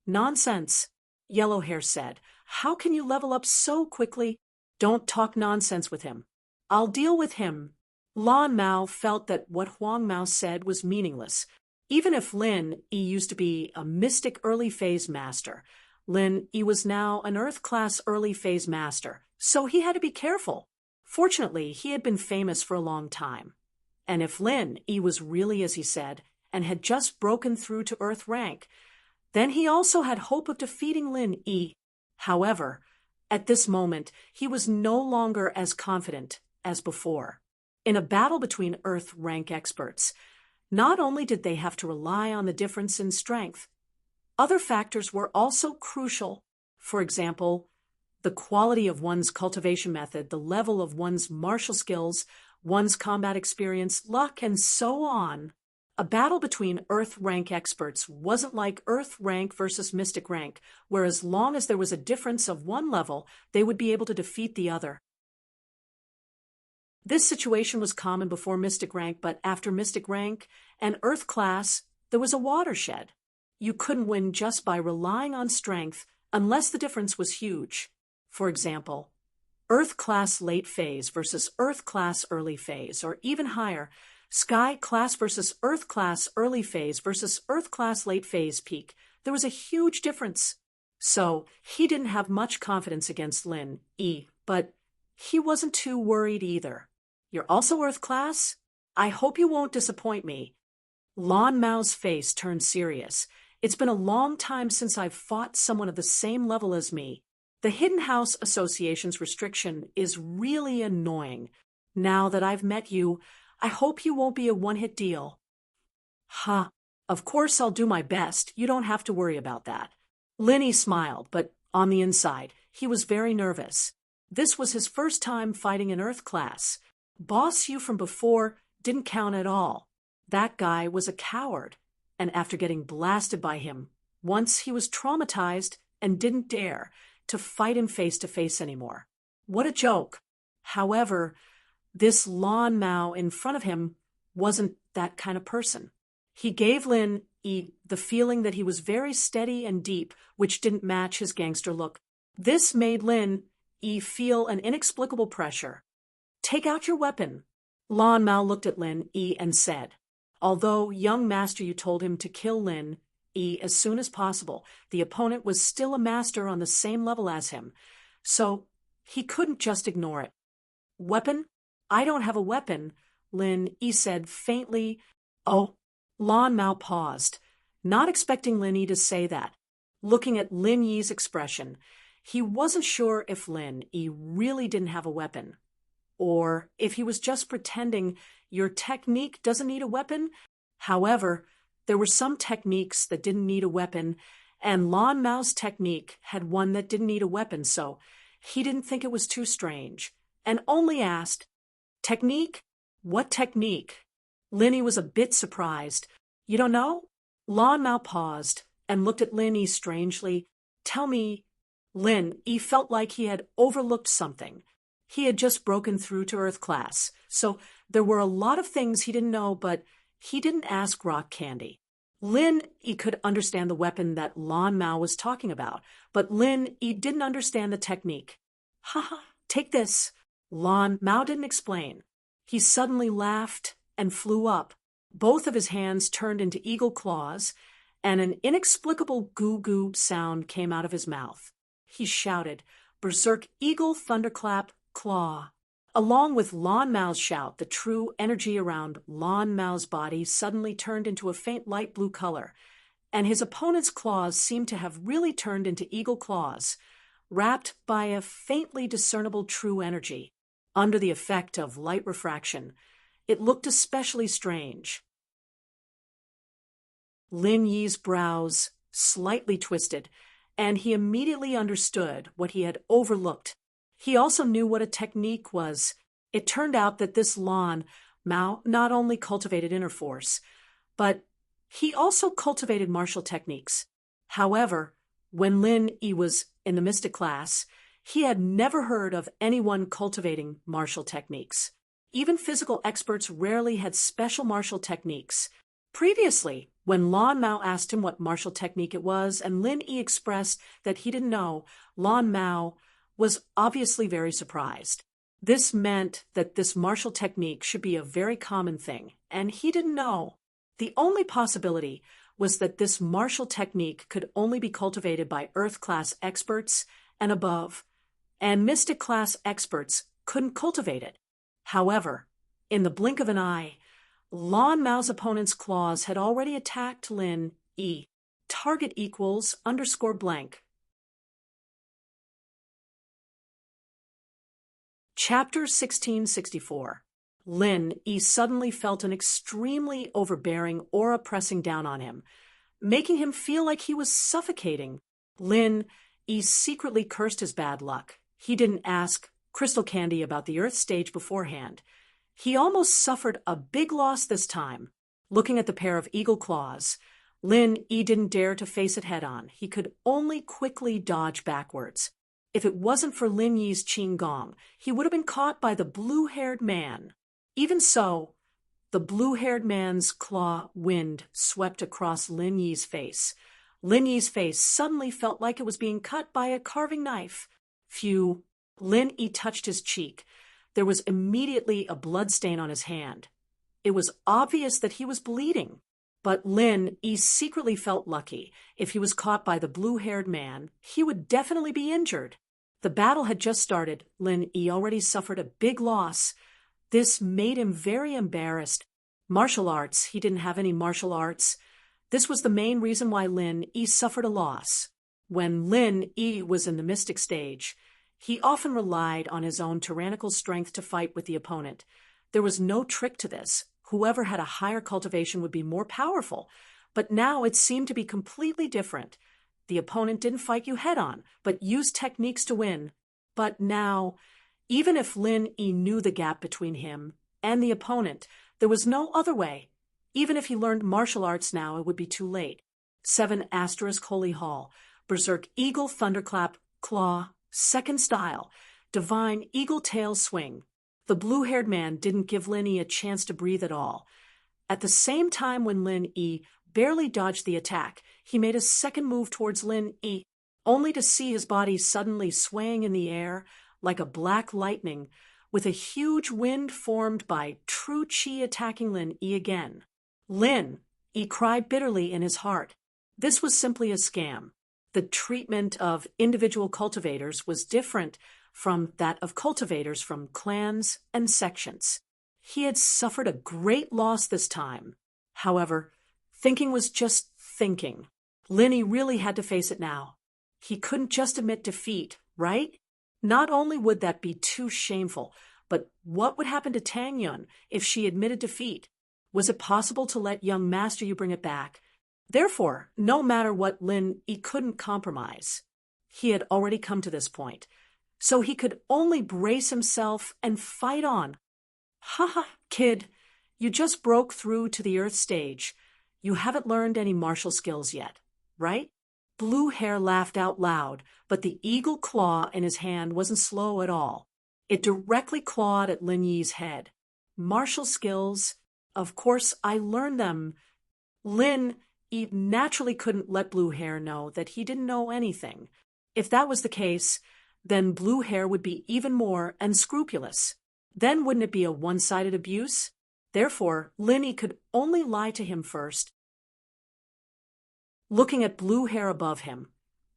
Nonsense, Yellow Hair said. How can you level up so quickly? Don't talk nonsense with him. I'll deal with him. Lan Mao felt that what Huang Mao said was meaningless. Even if Lin Yi used to be a mystic early phase master, Lin Yi was now an Earth-class early phase master, so he had to be careful. Fortunately, he had been famous for a long time. And if Lin Yi was really as he said, and had just broken through to Earth rank, then he also had hope of defeating Lin Yi. However, at this moment, he was no longer as confident as before. In a battle between Earth rank experts, not only did they have to rely on the difference in strength, other factors were also crucial. For example, the quality of one's cultivation method, the level of one's martial skills, one's combat experience, luck, and so on. A battle between Earth rank experts wasn't like Earth rank versus Mystic rank, where as long as there was a difference of one level, they would be able to defeat the other. This situation was common before Mystic rank, but after Mystic rank and Earth class, there was a watershed. You couldn't win just by relying on strength unless the difference was huge. For example, Earth class late phase versus Earth class early phase, or even higher, Sky class versus Earth class early phase versus Earth class late phase peak. There was a huge difference. So he didn't have much confidence against Lin Yi, but he wasn't too worried either. You're also Earth class? I hope you won't disappoint me. Lan Mao's face turned serious. It's been a long time since I've fought someone of the same level as me. The Hidden House Association's restriction is really annoying. Now that I've met you, I hope you won't be a one-hit deal. Ha, of course I'll do my best. You don't have to worry about that. Lin Yi smiled, but on the inside, he was very nervous. This was his first time fighting an Earth class. Boss Yu from before didn't count at all. That guy was a coward, and after getting blasted by him, once he was traumatized and didn't dare to fight him face to face anymore. What a joke. However, this Lan Mao in front of him wasn't that kind of person. He gave Lin Yi the feeling that he was very steady and deep, which didn't match his gangster look. This made Lin Yi feel an inexplicable pressure. "Take out your weapon." Lan Mao looked at Lin Yi and said, "Although, young master, you told him to kill Lin Yi as soon as possible, the opponent was still a master on the same level as him, so he couldn't just ignore it." "Weapon? I don't have a weapon," Lin Yi said faintly. "Oh." Lan Mao paused, not expecting Lin Yi to say that. Looking at Lin Yi's expression, he wasn't sure if Lin Yi really didn't have a weapon, or if he was just pretending your technique doesn't need a weapon. However, there were some techniques that didn't need a weapon, and Lan Mao's technique had one that didn't need a weapon, so he didn't think it was too strange, and only asked, "Technique? What technique?" Lin Yi was a bit surprised. "You don't know?" Lan Mao paused and looked at Lin Yi strangely. "Tell me." Lin Yi felt like he had overlooked something. He had just broken through to Earth class, so there were a lot of things he didn't know, but he didn't ask Rock Candy. Lin Yi could understand the weapon that Lan Mao was talking about, but Lin Yi didn't understand the technique. "Haha, take this." Lan Mao didn't explain. He suddenly laughed and flew up. Both of his hands turned into eagle claws, and an inexplicable goo-goo sound came out of his mouth. He shouted, "Berserk Eagle Thunderclap Claw." Along with Lan Mao's shout, the true energy around Lan Mao's body suddenly turned into a faint light blue color, and his opponent's claws seemed to have really turned into eagle claws, wrapped by a faintly discernible true energy. Under the effect of light refraction, it looked especially strange. Lin Yi's brows slightly twisted, and he immediately understood what he had overlooked. He also knew what a technique was. It turned out that this Lan Mao not only cultivated inner force, but he also cultivated martial techniques. However, when Lin Yi was in the mystic class, he had never heard of anyone cultivating martial techniques. Even physical experts rarely had special martial techniques. Previously, when Lan Mao asked him what martial technique it was, and Lin Yi expressed that he didn't know, Lan Mao was obviously very surprised. This meant that this martial technique should be a very common thing, and he didn't know. The only possibility was that this martial technique could only be cultivated by Earth-class experts and above, and Mystic-class experts couldn't cultivate it. However, in the blink of an eye, Lan Mao's opponent's claws had already attacked Lin Yi. Target equals _blank. Chapter 1664. Lin Yi suddenly felt an extremely overbearing aura pressing down on him, making him feel like he was suffocating. Lin Yi secretly cursed his bad luck. He didn't ask Crystal Candy about the Earth stage beforehand. He almost suffered a big loss this time. Looking at the pair of eagle claws, Lin Yi didn't dare to face it head-on. He could only quickly dodge backwards. If it wasn't for Lin Yi's Qing Gong, he would have been caught by the blue-haired man. Even so, the blue-haired man's claw wind swept across Lin Yi's face. Lin Yi's face suddenly felt like it was being cut by a carving knife. Phew! Lin Yi touched his cheek. There was immediately a blood stain on his hand. It was obvious that he was bleeding. But Lin Yi secretly felt lucky. If he was caught by the blue-haired man, he would definitely be injured. The battle had just started. Lin Yi already suffered a big loss. This made him very embarrassed. Martial arts, he didn't have any martial arts. This was the main reason why Lin Yi suffered a loss. When Lin Yi was in the mystic stage, he often relied on his own tyrannical strength to fight with the opponent. There was no trick to this. Whoever had a higher cultivation would be more powerful. But now it seemed to be completely different. The opponent didn't fight you head-on, but used techniques to win. But now, even if Lin Yi knew the gap between him and the opponent, there was no other way. Even if he learned martial arts now, it would be too late. 7 * Holy Hall, Berserk Eagle Thunderclap Claw, Second Style, Divine Eagle Tail Swing. The blue-haired man didn't give Lin Yi a chance to breathe at all. At the same time when Lin Yi barely dodged the attack, he made a second move towards Lin Yi, only to see his body suddenly swaying in the air like a black lightning, with a huge wind formed by true qi attacking Lin Yi again. Lin Yi cried bitterly in his heart. This was simply a scam. The treatment of individual cultivators was different from that of cultivators from clans and sections. He had suffered a great loss this time. However, thinking was just thinking. Lin Yi really had to face it now. He couldn't just admit defeat, right? Not only would that be too shameful, but what would happen to Tang Yun if she admitted defeat? Was it possible to let young Master Yu bring it back? Therefore, no matter what, Lin Yi couldn't compromise. He had already come to this point, so he could only brace himself and fight on. Haha, kid, you just broke through to the Earth stage. You haven't learned any martial skills yet, right? Blue Hair laughed out loud, but the eagle claw in his hand wasn't slow at all. It directly clawed at Lin Yi's head. Martial skills? Of course, I learned them. Lin Yi naturally couldn't let Blue Hair know that he didn't know anything. If that was the case, then Blue Hair would be even more unscrupulous. Then wouldn't it be a one-sided abuse? Therefore, Lin Yi could only lie to him first. Looking at Blue Hair above him,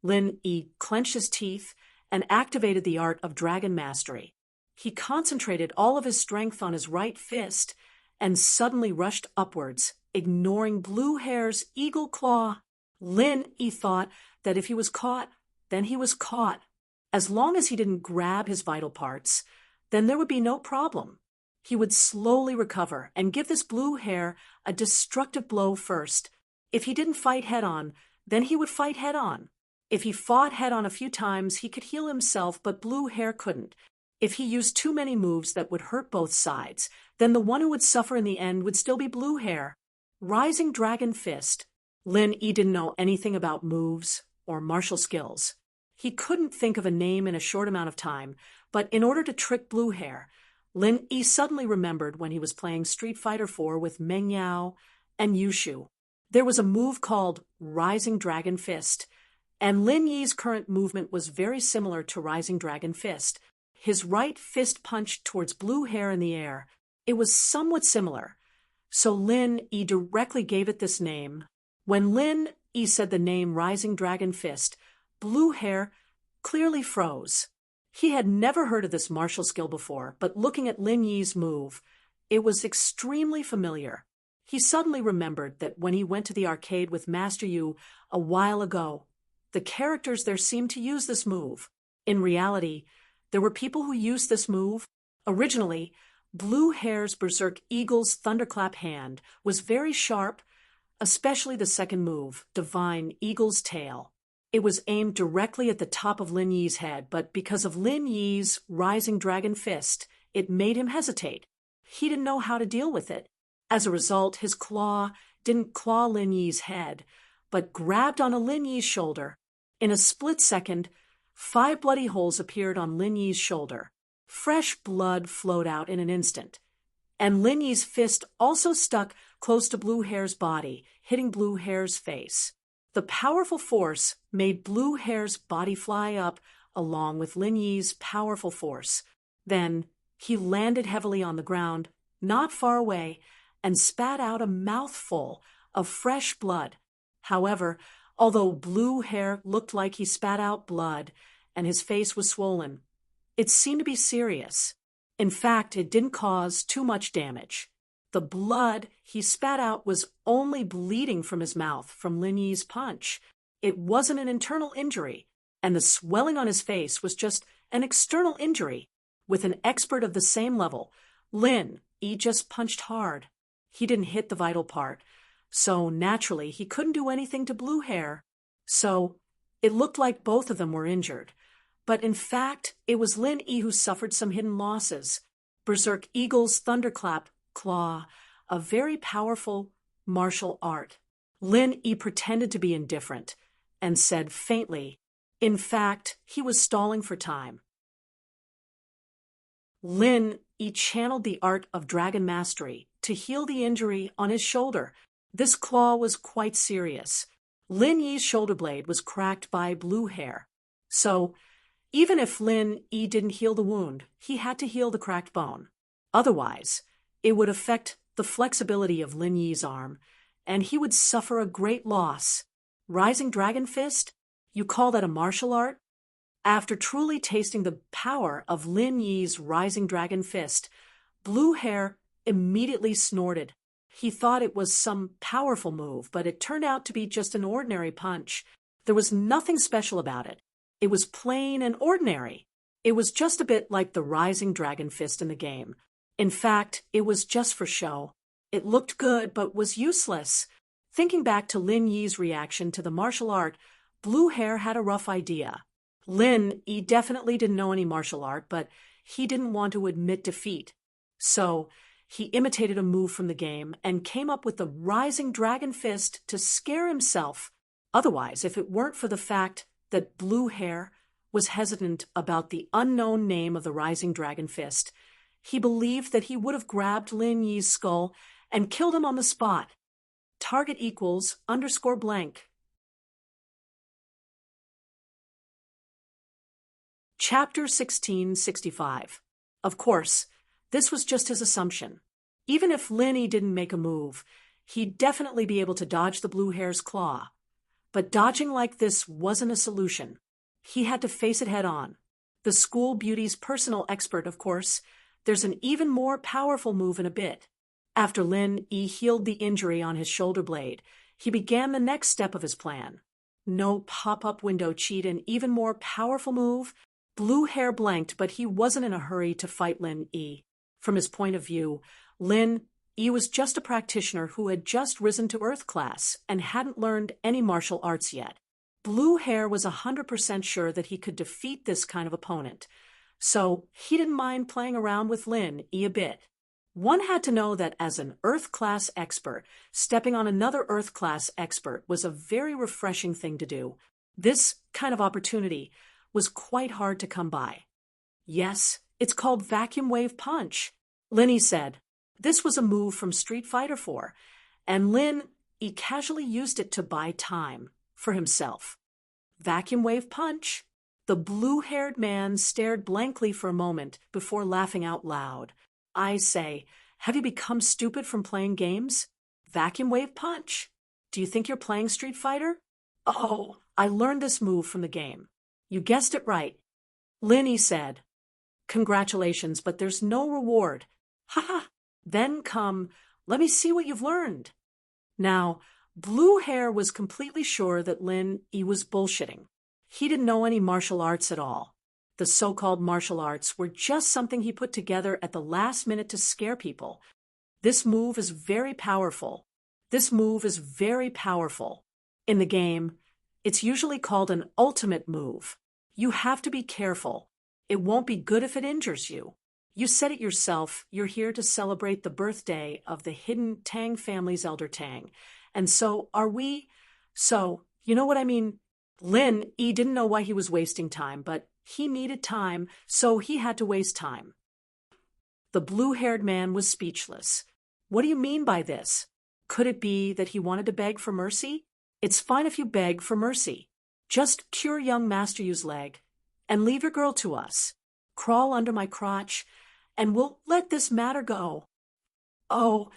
Lin Yi clenched his teeth and activated the art of dragon mastery. He concentrated all of his strength on his right fist and suddenly rushed upwards, ignoring Blue Hair's eagle claw. Lin Yi thought that if he was caught, then he was caught. As long as he didn't grab his vital parts, then there would be no problem. He would slowly recover and give this Blue Hair a destructive blow first. If he didn't fight head-on, then he would fight head-on. If he fought head-on a few times, he could heal himself, but Blue Hair couldn't. If he used too many moves that would hurt both sides, then the one who would suffer in the end would still be Blue Hair. Rising Dragon Fist. Lin Yi didn't know anything about moves or martial skills. He couldn't think of a name in a short amount of time, but in order to trick Blue Hair, Lin Yi suddenly remembered when he was playing Street Fighter IV with Meng Yao and Yushu. There was a move called Rising Dragon Fist, and Lin Yi's current movement was very similar to Rising Dragon Fist. His right fist punched towards Blue Hair in the air. It was somewhat similar, so Lin Yi directly gave it this name. When Lin Yi said the name Rising Dragon Fist, Blue Hair clearly froze. He had never heard of this martial skill before, but looking at Lin Yi's move, it was extremely familiar. He suddenly remembered that when he went to the arcade with Master Yu a while ago, the characters there seemed to use this move. In reality, there were people who used this move. Originally, Blue Hair's Berserk Eagle's Thunderclap hand was very sharp, especially the second move, Divine Eagle's Tail. It was aimed directly at the top of Lin Yi's head, but because of Lin Yi's Rising Dragon Fist, it made him hesitate. He didn't know how to deal with it. As a result, his claw didn't claw Lin Yi's head, but grabbed onto Lin Yi's shoulder. In a split second, 5 bloody holes appeared on Lin Yi's shoulder. Fresh blood flowed out in an instant. And Lin Yi's fist also stuck close to Blue Hair's body, hitting Blue Hair's face. The powerful force made Blue Hair's body fly up along with Lin Yi's powerful force. Then he landed heavily on the ground, not far away, and spat out a mouthful of fresh blood. However, although Blue Hair looked like he spat out blood and his face was swollen, it seemed to be serious. In fact, it didn't cause too much damage. The blood he spat out was only bleeding from his mouth from Lin Yi's punch. It wasn't an internal injury, and the swelling on his face was just an external injury. With an expert of the same level, Lin Yi just punched hard. He didn't hit the vital part, so naturally he couldn't do anything to Blue Hair. So it looked like both of them were injured. But in fact, it was Lin Yi who suffered some hidden losses. Berserk Eagle's Thunderclap Claw, a very powerful martial art. Lin Yi pretended to be indifferent and said faintly, in fact, he was stalling for time. Lin Yi channeled the art of dragon mastery to heal the injury on his shoulder. This claw was quite serious. Lin Yi's shoulder blade was cracked by Blue Hair. So, even if Lin Yi didn't heal the wound, he had to heal the cracked bone. Otherwise, it would affect the flexibility of Lin Yi's arm, and he would suffer a great loss. Rising Dragon Fist? You call that a martial art? After truly tasting the power of Lin Yi's Rising Dragon Fist, Blue Hair immediately snorted. He thought it was some powerful move, but it turned out to be just an ordinary punch. There was nothing special about it. It was plain and ordinary. It was just a bit like the Rising Dragon Fist in the game. In fact, it was just for show. It looked good, but was useless. Thinking back to Lin Yi's reaction to the martial art, Blue Hair had a rough idea. Lin Yi definitely didn't know any martial art, but he didn't want to admit defeat. So, he imitated a move from the game and came up with the Rising Dragon Fist to scare himself. Otherwise, if it weren't for the fact that Blue Hair was hesitant about the unknown name of the Rising Dragon Fist, he believed that he would have grabbed Lin Yi's skull and killed him on the spot. Target equals _blank. Chapter 1665. Of course, this was just his assumption. Even if Lin Yi didn't make a move, he'd definitely be able to dodge the Blue Hair's claw. But dodging like this wasn't a solution. He had to face it head on. The school beauty's personal expert, of course. There's an even more powerful move in a bit. After Lin Yi healed the injury on his shoulder blade, he began the next step of his plan. No pop-up window cheat, an even more powerful move. Blue Hair blanked, but he wasn't in a hurry to fight Lin Yi. From his point of view, Lin Yi was just a practitioner who had just risen to Earth class and hadn't learned any martial arts yet. Blue Hair was 100% sure that he could defeat this kind of opponent, so he didn't mind playing around with Lin Yi a bit. One had to know that as an Earth class expert, stepping on another Earth class expert was a very refreshing thing to do. This kind of opportunity was quite hard to come by. Yes, it's called Vacuum Wave Punch, Lin Yi said. This was a move from Street Fighter 4, and Lin Yi casually used it to buy time for himself. Vacuum Wave Punch? The blue-haired man stared blankly for a moment before laughing out loud. I say, have you become stupid from playing games? Vacuum Wave Punch? Do you think you're playing Street Fighter? Oh, I learned this move from the game. You guessed it right. Lin Yi said. Congratulations, but there's no reward. Ha ha! Then come, let me see what you've learned. Now, Blue Hair was completely sure that Lin Yi was bullshitting. He didn't know any martial arts at all. The so-called martial arts were just something he put together at the last minute to scare people. This move is very powerful. This move is very powerful. In the game, it's usually called an ultimate move. You have to be careful. It won't be good if it injures you. You said it yourself, you're here to celebrate the birthday of the hidden Tang family's elder Tang. And so are we. So, you know what I mean? Lin Yi didn't know why he was wasting time, but he needed time, so he had to waste time. The blue-haired man was speechless. What do you mean by this? Could it be that he wanted to beg for mercy? It's fine if you beg for mercy. Just cure young Master Yu's leg, and leave your girl to us. Crawl under my crotch, and we'll let this matter go. Oh,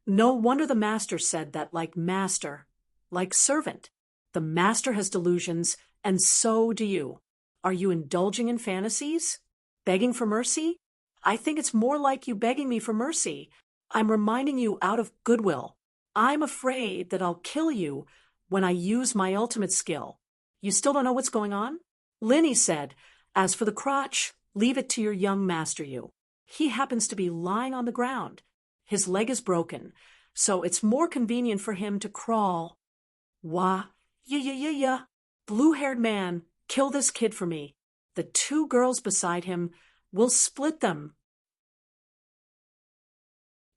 no wonder the master said that, like master, like servant. The master has delusions, and so do you. Are you indulging in fantasies? Begging for mercy? I think it's more like you begging me for mercy. I'm reminding you out of goodwill. I'm afraid that I'll kill you when I use my ultimate skill. You still don't know what's going on? Lin Yi said, as for the crotch, leave it to your young Master Yu. He happens to be lying on the ground. His leg is broken, so it's more convenient for him to crawl. Wah, yeah. Blue-haired man, kill this kid for me. The two girls beside him will split them.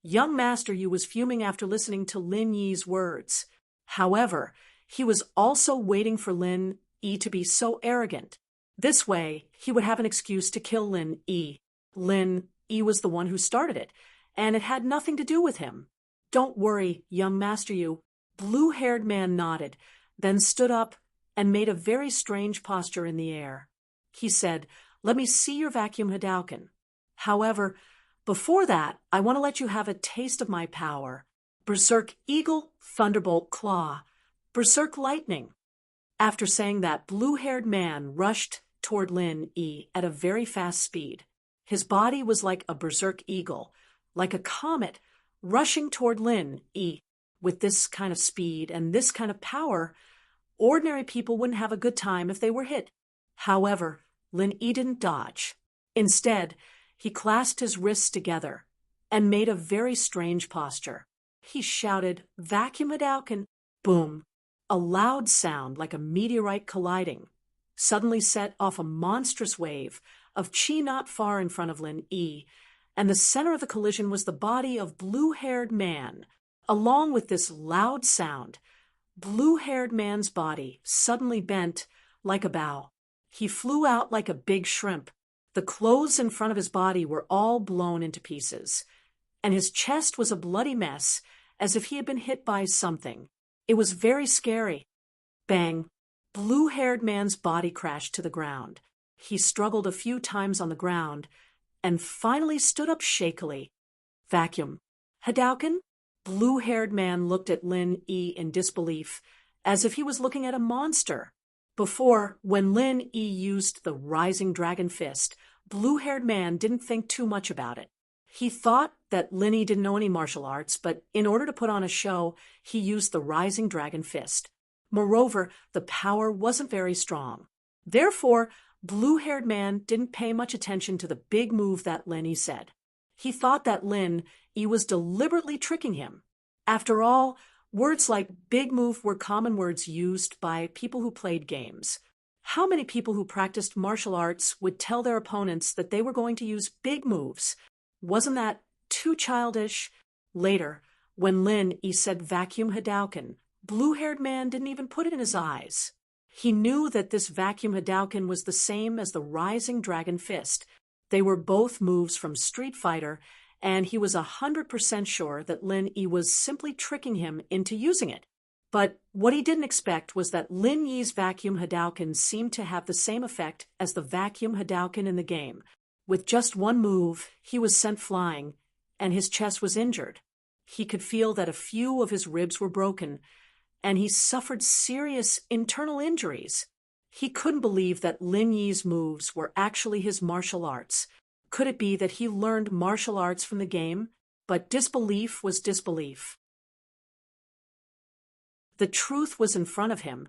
Young Master Yu was fuming after listening to Lin Yi's words. However, he was also waiting for Lin Yi to be so arrogant. This way, he would have an excuse to kill Lin Yi. Lin Yi was the one who started it, and it had nothing to do with him. Don't worry, young Master Yu. Blue-haired man nodded, then stood up and made a very strange posture in the air. He said, "Let me see your vacuum Hadouken. However, before that, I want to let you have a taste of my power. Berserk Eagle, Thunderbolt Claw, Berserk Lightning." After saying that, blue-haired man rushed toward Lin Yi at a very fast speed. His body was like a berserk eagle, like a comet, rushing toward Lin Yi. With this kind of speed and this kind of power, ordinary people wouldn't have a good time if they were hit. However, Lin Yi didn't dodge. Instead, he clasped his wrists together and made a very strange posture. He shouted, "Vacuum Hadouken!" Boom! A loud sound like a meteorite colliding suddenly set off a monstrous wave of chi not far in front of Lin Yi, and the center of the collision was the body of blue-haired man. Along with this loud sound, blue-haired man's body suddenly bent like a bow. He flew out like a big shrimp. The clothes in front of his body were all blown into pieces, and his chest was a bloody mess, as if he had been hit by something. It was very scary. Bang! Blue-haired man's body crashed to the ground. He struggled a few times on the ground, and finally stood up shakily. "Vacuum Hadouken?" Blue-haired man looked at Lin Yi in disbelief, as if he was looking at a monster. Before, when Lin Yi used the Rising Dragon Fist, blue-haired man didn't think too much about it. He thought that Lin Yi didn't know any martial arts, but in order to put on a show, he used the Rising Dragon Fist. Moreover, the power wasn't very strong. Therefore, blue-haired man didn't pay much attention to the big move that Lin Yi said. He thought that Lin Yi was deliberately tricking him. After all, words like big move were common words used by people who played games. How many people who practiced martial arts would tell their opponents that they were going to use big moves? Wasn't that too childish? Later, when Lin Yi said vacuum Hadouken, blue-haired man didn't even put it in his eyes. He knew that this vacuum Hadouken was the same as the Rising Dragon Fist. They were both moves from Street Fighter, and he was 100% sure that Lin Yi was simply tricking him into using it. But what he didn't expect was that Lin Yi's vacuum Hadouken seemed to have the same effect as the vacuum Hadouken in the game. With just one move, he was sent flying, and his chest was injured. He could feel that a few of his ribs were broken, and he suffered serious internal injuries. He couldn't believe that Lin Yi's moves were actually his martial arts. Could it be that he learned martial arts from the game? But disbelief was disbelief. The truth was in front of him,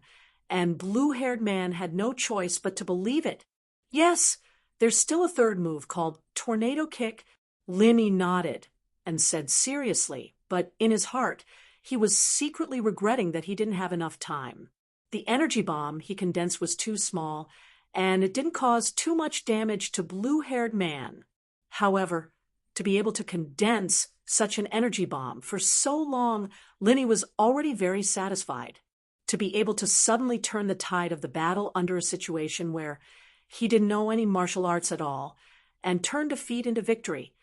and blue-haired man had no choice but to believe it. Yes, there's still a third move called Tornado Kick. Lin Yi nodded and said seriously, but in his heart, he was secretly regretting that he didn't have enough time. The energy bomb he condensed was too small, and it didn't cause too much damage to blue-haired man. However, to be able to condense such an energy bomb for so long, Lin Yi was already very satisfied. To be able to suddenly turn the tide of the battle under a situation where he didn't know any martial arts at all, and turn defeat into victory,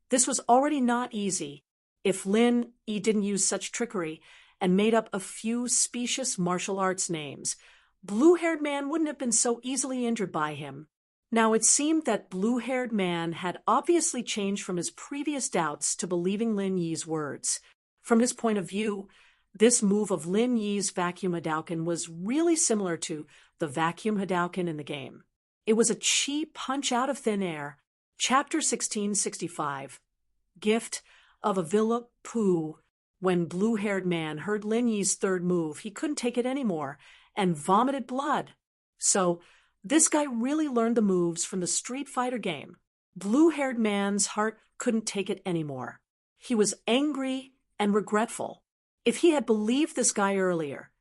this was already not easy. If Lin Yi didn't use such trickery and made up a few specious martial arts names, blue-haired man wouldn't have been so easily injured by him. Now it seemed that blue-haired man had obviously changed from his previous doubts to believing Lin Yi's words. From his point of view, this move of Lin Yi's vacuum Hadouken was really similar to the vacuum Hadouken in the game. It was a chi punch out of thin air. Chapter 1665. Gift of a Villa Pooh. When blue-haired man heard Lin Yi's third move, he couldn't take it anymore and vomited blood. So, this guy really learned the moves from the Street Fighter game. Blue-haired man's heart couldn't take it anymore. He was angry and regretful. If he had believed this guy earlier,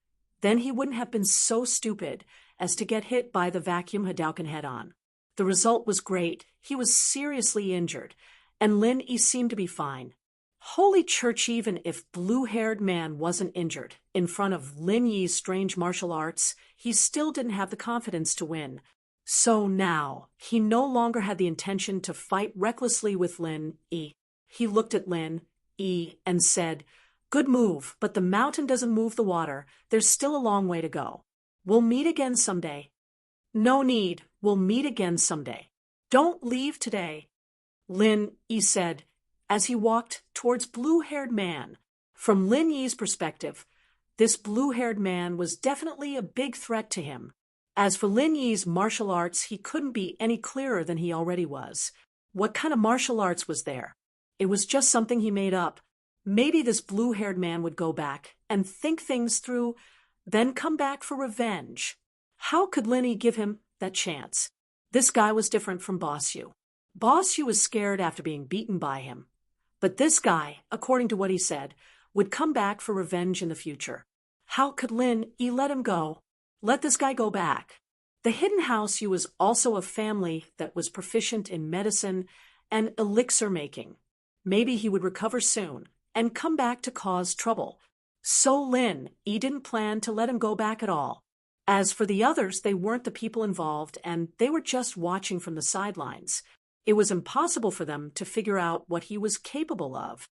then he wouldn't have been so stupid as to get hit by the vacuum Hadouken head-on. The result was great. He was seriously injured, and Lin Yi seemed to be fine. Holy church, even if blue-haired man wasn't injured in front of Lin Yi's strange martial arts, he still didn't have the confidence to win. So now, he no longer had the intention to fight recklessly with Lin Yi. He looked at Lin Yi and said, "Good move, but the mountain doesn't move the water. There's still a long way to go. We'll meet again someday." "No need. We'll meet again someday. Don't leave today," Lin Yi said as he walked towards blue-haired man. From Lin Yi's perspective, this blue-haired man was definitely a big threat to him. As for Lin Yi's martial arts, he couldn't be any clearer than he already was. What kind of martial arts was there? It was just something he made up. Maybe this blue-haired man would go back and think things through, then come back for revenge. How could Lin Yi give him that chance? This guy was different from Boss Yu. Boss Yu was scared after being beaten by him. But this guy, according to what he said, would come back for revenge in the future. How could Lin Yi let him go? Let this guy go back. The Hidden House Yu was also a family that was proficient in medicine and elixir making. Maybe he would recover soon and come back to cause trouble. So Lin Yi didn't plan to let him go back at all. As for the others, they weren't the people involved and they were just watching from the sidelines. It was impossible for them to figure out what he was capable of.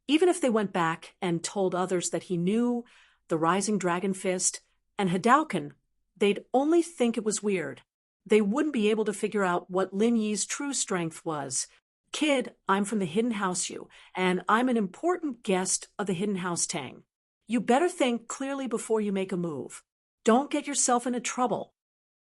Even if they went back and told others that he knew the Rising Dragon Fist and Hadouken, they'd only think it was weird. They wouldn't be able to figure out what Lin Yi's true strength was. "Kid, I'm from the Hidden House Yu, and I'm an important guest of the Hidden House Tang. You better think clearly before you make a move. Don't get yourself into trouble."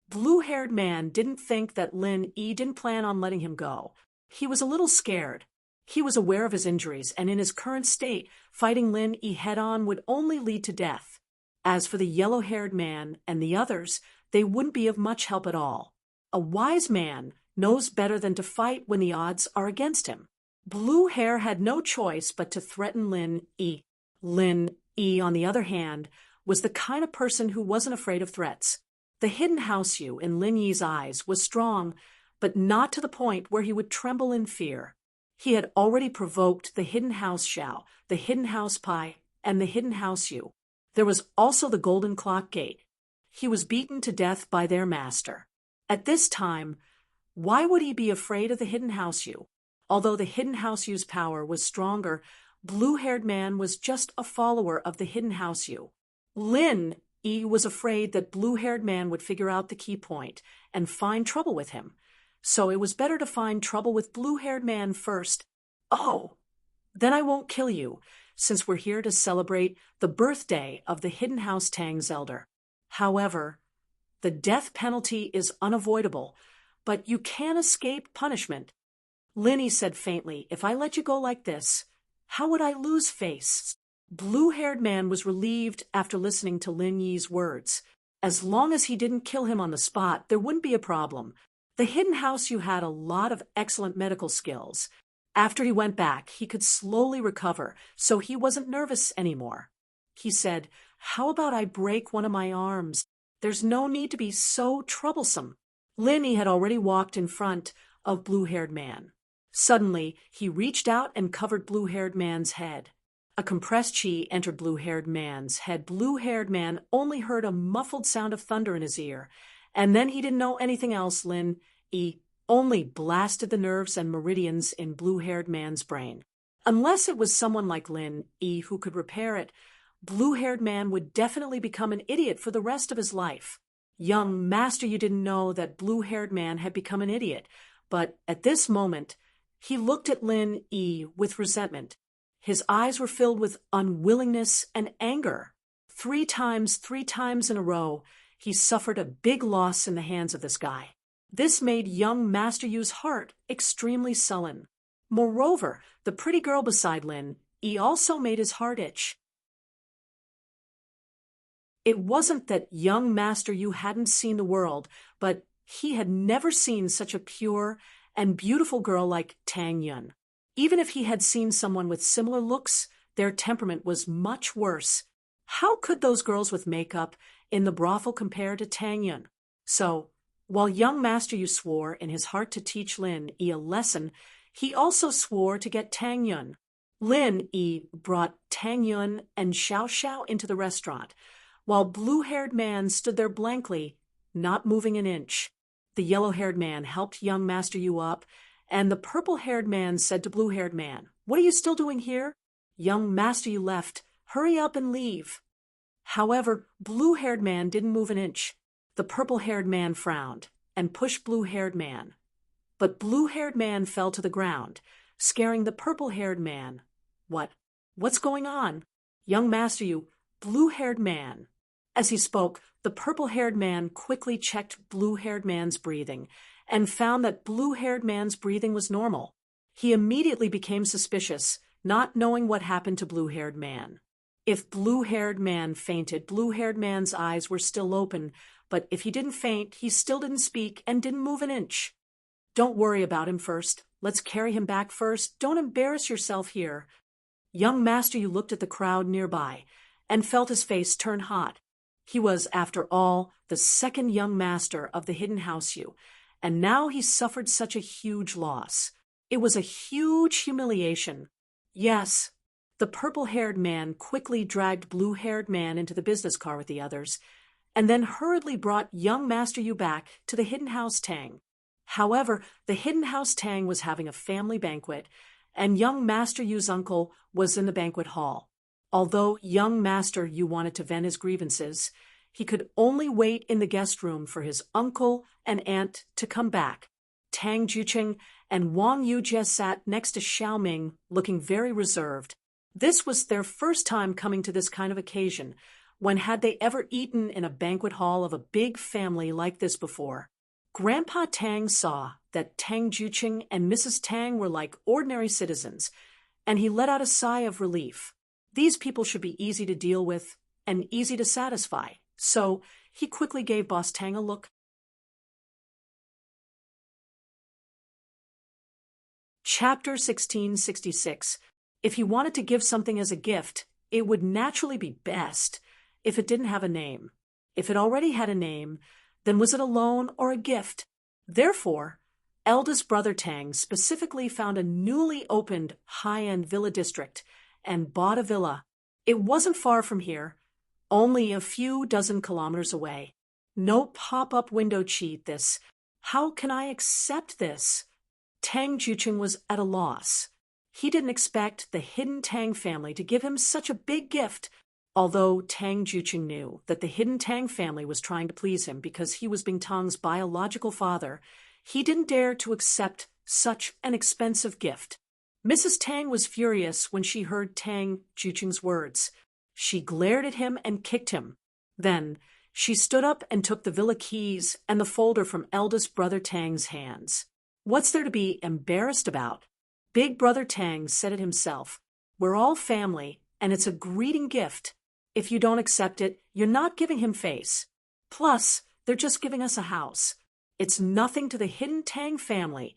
Blue-haired man didn't think that Lin Yi didn't plan on letting him go. He was a little scared. He was aware of his injuries, and in his current state, fighting Lin Yi head-on would only lead to death. As for the yellow-haired man and the others, they wouldn't be of much help at all. A wise man knows better than to fight when the odds are against him. Blue Hair had no choice but to threaten Lin Yi. Lin Yi, on the other hand, was the kind of person who wasn't afraid of threats. The Hidden House Yu in Lin Yi's eyes was strong, but not to the point where he would tremble in fear. He had already provoked the Hidden House Xiao, the Hidden House Pai, and the Hidden House Yu. There was also the Golden Clock Gate. He was beaten to death by their master. At this time, why would he be afraid of the Hidden House Yu? Although the Hidden House Yu's power was stronger, blue-haired man was just a follower of the Hidden House Yu. Lin Yi was afraid that blue-haired man would figure out the key point and find trouble with him. So it was better to find trouble with blue-haired man first. "Oh, then I won't kill you, since we're here to celebrate the birthday of the Hidden House Tang's elder. However, the death penalty is unavoidable, but you can escape punishment." Lin Yi said faintly, "If I let you go like this, how would I lose face?" Blue-haired man was relieved after listening to Lin Yi's words. As long as he didn't kill him on the spot, there wouldn't be a problem. The Hidden House Yu had a lot of excellent medical skills. After he went back, he could slowly recover, so he wasn't nervous anymore. He said, "How about I break one of my arms? There's no need to be so troublesome." Lin Yi had already walked in front of blue-haired man. Suddenly, he reached out and covered blue-haired man's head. A compressed chi entered blue-haired man's head. Blue-haired man only heard a muffled sound of thunder in his ear, and then he didn't know anything else. Lin Yi only blasted the nerves and meridians in blue-haired man's brain. Unless it was someone like Lin Yi who could repair it, blue-haired man would definitely become an idiot for the rest of his life. Young master, you didn't know that blue-haired man had become an idiot, but at this moment, he looked at Lin Yi with resentment. His eyes were filled with unwillingness and anger. Three times in a row, he suffered a big loss in the hands of this guy. This made young Master Yu's heart extremely sullen. Moreover, the pretty girl beside Lin Yi also made his heart itch. It wasn't that young Master Yu hadn't seen the world, but he had never seen such a pure and beautiful girl like Tang Yun. Even if he had seen someone with similar looks, their temperament was much worse. How could those girls with makeup in the brothel compare to Tang Yun? So, while young Master Yu swore in his heart to teach Lin Yi a lesson, he also swore to get Tang Yun. Lin Yi brought Tang Yun and Xiao Xiao into the restaurant, while blue-haired man stood there blankly, not moving an inch. The yellow-haired man helped young Master Yu up and the purple-haired man said to blue-haired man, "What are you still doing here? Young master, you left. Hurry up and leave." However, blue-haired man didn't move an inch. The purple-haired man frowned and pushed blue-haired man. But blue-haired man fell to the ground, scaring the purple-haired man. What's going on? Young master, you blue-haired man. As he spoke, the purple-haired man quickly checked blue-haired man's breathing and found that blue-haired man's breathing was normal. He immediately became suspicious, not knowing what happened to blue-haired man. If blue-haired man fainted, blue-haired man's eyes were still open, but if he didn't faint, he still didn't speak and didn't move an inch. "Don't worry about him first. Let's carry him back first. Don't embarrass yourself here." Young master, you looked at the crowd nearby and felt his face turn hot. He was, after all, the second young master of the hidden house you, and now he suffered such a huge loss. It was a huge humiliation. Yes. The purple-haired man quickly dragged blue-haired man into the business car with the others, and then hurriedly brought young master you back to the hidden house Tang. However, the hidden house Tang was having a family banquet, and young master Yu's uncle was in the banquet hall. Although young master Yu wanted to vent his grievances, he could only wait in the guest room for his uncle and aunt to come back. Tang Juqing and Wang Yujie sat next to Xiaoming, looking very reserved. This was their first time coming to this kind of occasion. When had they ever eaten in a banquet hall of a big family like this before? Grandpa Tang saw that Tang Juqing and Mrs. Tang were like ordinary citizens, and he let out a sigh of relief. These people should be easy to deal with and easy to satisfy, so he quickly gave Boss Tang a look. Chapter 1666. If he wanted to give something as a gift, it would naturally be best if it didn't have a name. If it already had a name, then was it a loan or a gift? Therefore, eldest brother Tang specifically found a newly opened high-end villa district and bought a villa. It wasn't far from here, only a few dozen kilometers away. No pop-up window cheat this. How can I accept this? Tang Juqing was at a loss. He didn't expect the hidden Tang family to give him such a big gift, although Tang Juqing knew that the hidden Tang family was trying to please him because he was Bing Tong's biological father. He didn't dare to accept such an expensive gift. Mrs. Tang was furious when she heard Tang Juqing's words. She glared at him and kicked him. Then she stood up and took the villa keys and the folder from eldest brother Tang's hands. What's there to be embarrassed about? Big brother Tang said it himself. We're all family, and it's a greeting gift. If you don't accept it, you're not giving him face. Plus, they're just giving us a house. It's nothing to the hidden Tang family.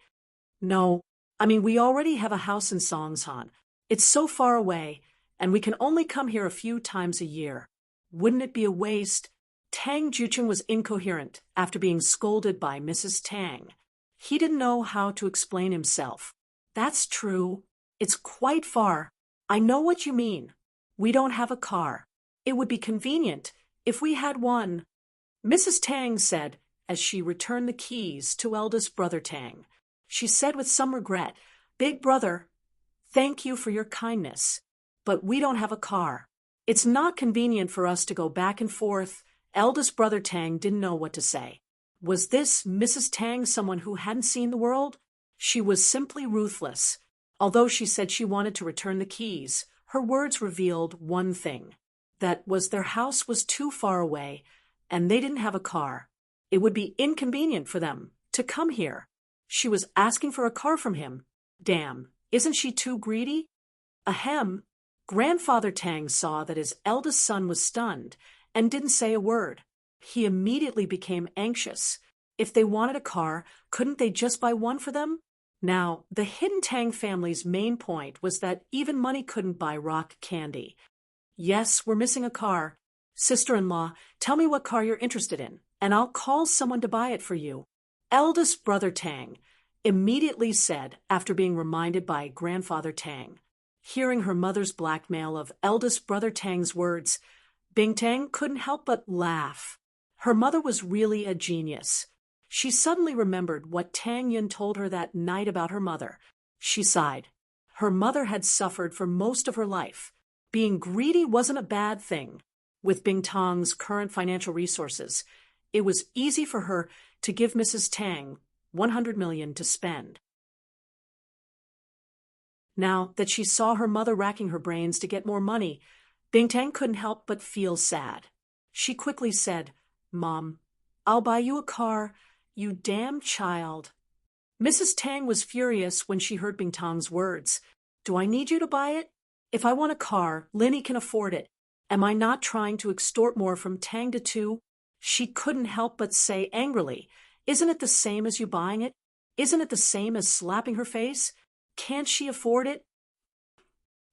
No, we already have a house in Songshan. It's so far away, and we can only come here a few times a year. Wouldn't it be a waste? Tang Juqing was incoherent after being scolded by Mrs. Tang. He didn't know how to explain himself. That's true. It's quite far. I know what you mean. We don't have a car. It would be convenient if we had one. Mrs. Tang said as she returned the keys to eldest brother Tang. She said with some regret, "Big brother, thank you for your kindness, but we don't have a car. It's not convenient for us to go back and forth." Eldest brother Tang didn't know what to say. Was this Mrs. Tang someone who hadn't seen the world? She was simply ruthless. Although she said she wanted to return the keys, her words revealed one thing. That was their house was too far away, and they didn't have a car. It would be inconvenient for them to come here. She was asking for a car from him. Damn, isn't she too greedy? Ahem. Grandfather Tang saw that his eldest son was stunned and didn't say a word. He immediately became anxious. If they wanted a car, couldn't they just buy one for them? Now, the hidden Tang family's main point was that even money couldn't buy rock candy. Yes, we're missing a car. Sister-in-law, tell me what car you're interested in, and I'll call someone to buy it for you. Eldest brother Tang immediately said after being reminded by grandfather Tang. Hearing her mother's blackmail of eldest brother Tang's words, Bing Tang couldn't help but laugh. Her mother was really a genius. She suddenly remembered what Tang Yin told her that night about her mother. She sighed. Her mother had suffered for most of her life. Being greedy wasn't a bad thing. With Bing Tong's current financial resources, it was easy for her to give Mrs. Tang 100 million to spend. Now that she saw her mother racking her brains to get more money, Bing Tang couldn't help but feel sad. She quickly said, "Mom, I'll buy you a car, you damn child." Mrs. Tang was furious when she heard Bing Tong's words. "Do I need you to buy it? If I want a car, Linny can afford it. Am I not trying to extort more from Tang to Tu?" She couldn't help but say angrily, "Isn't it the same as you buying it? Isn't it the same as slapping her face? Can't she afford it?"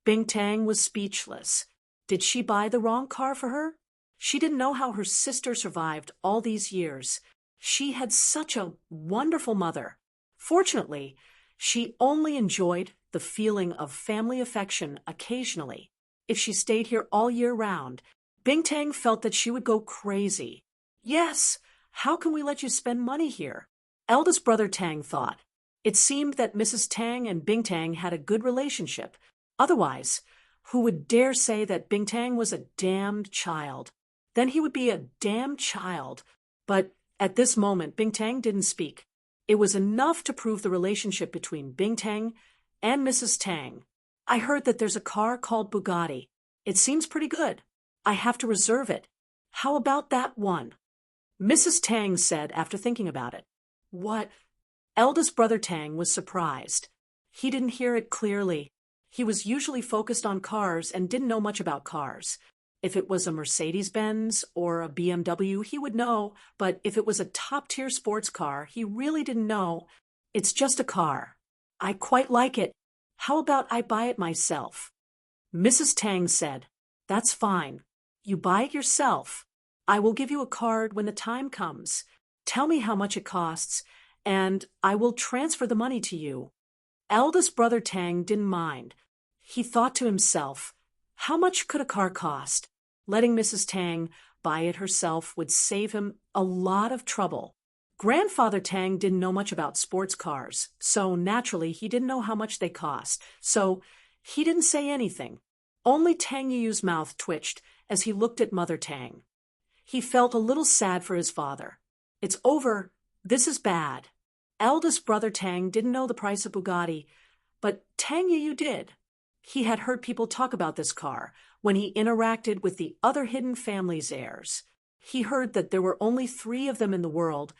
Bing Tang was speechless. Did she buy the wrong car for her? She didn't know how her sister survived all these years. She had such a wonderful mother. Fortunately, she only enjoyed the feeling of family affection occasionally. If she stayed here all year round, Bing Tang felt that she would go crazy. "Yes, how can we let you spend money here?" Eldest brother Tang thought. It seemed that Mrs. Tang and Bing Tang had a good relationship. Otherwise, who would dare say that Bing Tang was a damned child? Then he would be a damned child. But at this moment, Bing Tang didn't speak. It was enough to prove the relationship between Bing Tang and Mrs. Tang. "I heard that there's a car called Bugatti. It seems pretty good. I have to reserve it. How about that one?" Mrs. Tang said after thinking about it. "What?" Eldest brother Tang was surprised. He didn't hear it clearly. He was usually focused on cars and didn't know much about cars. If it was a Mercedes-Benz or a BMW, he would know, but if it was a top-tier sports car, he really didn't know. "It's just a car. I quite like it. How about I buy it myself?" Mrs. Tang said, "That's fine. You buy it yourself. I will give you a card when the time comes. Tell me how much it costs, and I will transfer the money to you." Eldest brother Tang didn't mind. He thought to himself, how much could a car cost? Letting Mrs. Tang buy it herself would save him a lot of trouble. Grandfather Tang didn't know much about sports cars, so naturally he didn't know how much they cost, so he didn't say anything. Only Tang Yu's mouth twitched as he looked at Mother Tang. He felt a little sad for his father. "It's over. This is bad." Eldest brother Tang didn't know the price of Bugatti, but Tang Yu did. He had heard people talk about this car when he interacted with the other hidden family's heirs. He heard that there were only 3 of them in the world,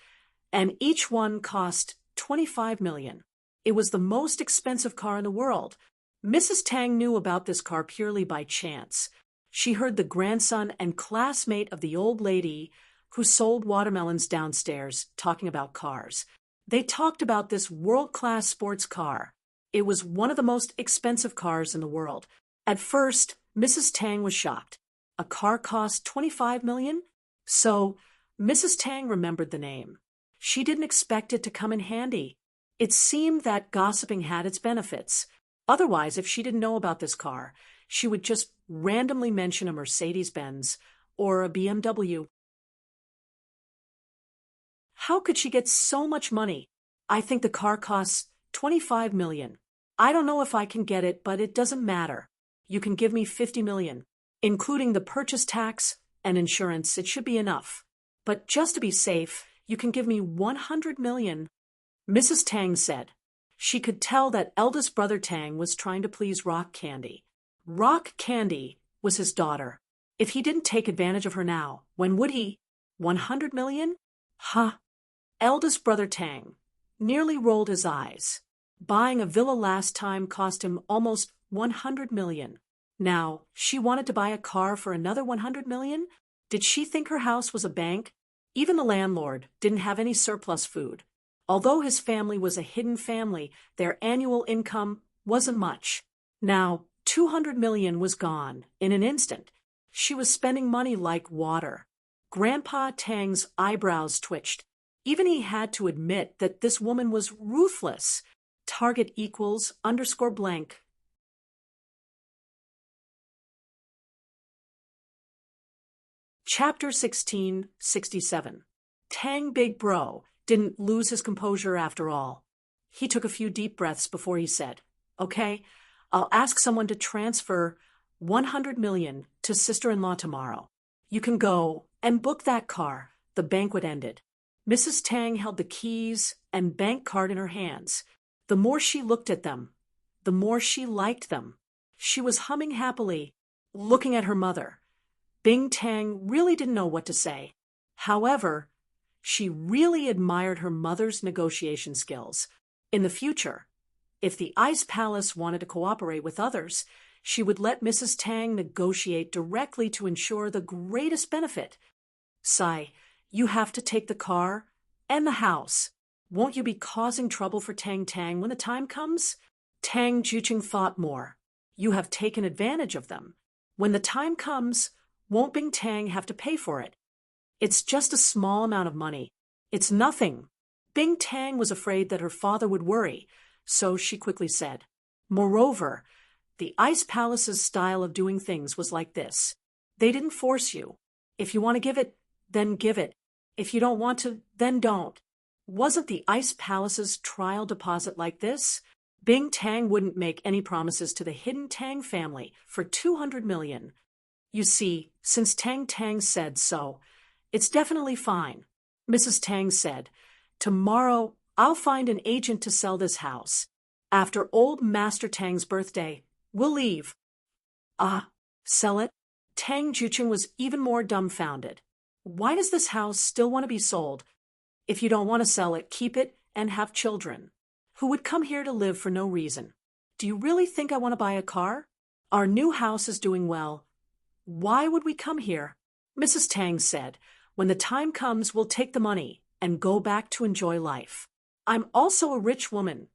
and each one cost 25 million. It was the most expensive car in the world. Mrs. Tang knew about this car purely by chance. She heard the grandson and classmate of the old lady who sold watermelons downstairs talking about cars. They talked about this world-class sports car. It was one of the most expensive cars in the world. At first, Mrs. Tang was shocked. A car cost 25 million? So, Mrs. Tang remembered the name. She didn't expect it to come in handy. It seemed that gossiping had its benefits. Otherwise, if she didn't know about this car, she would just randomly mention a Mercedes-Benz or a BMW. How could she get so much money? "I think the car costs 25 million. I don't know if I can get it, but it doesn't matter. You can give me 50 million. Including the purchase tax and insurance, it should be enough. But just to be safe, you can give me 100 million. Mrs. Tang said. She could tell that eldest brother Tang was trying to please Rock Candy. Rock Candy was his daughter. If he didn't take advantage of her now, when would he? 100 million? Huh. Eldest brother Tang nearly rolled his eyes. Buying a villa last time cost him almost 100 million. Now, she wanted to buy a car for another 100 million? Did she think her house was a bank? Even the landlord didn't have any surplus food. Although his family was a hidden family, their annual income wasn't much. Now, 200 million was gone in an instant. She was spending money like water. Grandpa Tang's eyebrows twitched. Even he had to admit that this woman was ruthless. Target equals _ blank. Chapter 1667. Tang Big Bro didn't lose his composure after all. He took a few deep breaths before he said, "Okay, I'll ask someone to transfer 100 million to sister-in-law tomorrow. You can go and book that car." The banquet ended. Mrs. Tang held the keys and bank card in her hands. The more she looked at them, the more she liked them. She was humming happily, looking at her mother. Bing Tang really didn't know what to say. However, she really admired her mother's negotiation skills. In the future, if the Ice Palace wanted to cooperate with others, she would let Mrs. Tang negotiate directly to ensure the greatest benefit. "Sai, you have to take the car and the house. Won't you be causing trouble for Tang Tang when the time comes?" Tang Juching thought more. "You have taken advantage of them. When the time comes, won't Bing Tang have to pay for it? It's just a small amount of money. It's nothing." Bing Tang was afraid that her father would worry, so she quickly said, "Moreover, the Ice Palace's style of doing things was like this. They didn't force you. If you want to give it, then give it. If you don't want to, then don't. Wasn't the Ice Palace's trial deposit like this? Bing Tang wouldn't make any promises to the hidden Tang family for 200 million. You see, since Tang Tang said so, it's definitely fine." Mrs. Tang said, "Tomorrow I'll find an agent to sell this house. After old Master Tang's birthday, we'll leave." "Ah, sell it?" Tang Jucheng was even more dumbfounded. "Why does this house still want to be sold? If you don't want to sell it, keep it and have children. Who would come here to live for no reason? Do you really think I want to buy a car? Our new house is doing well. Why would we come here?" Mrs. Tang said, "When the time comes, we'll take the money and go back to enjoy life. I'm also a rich woman."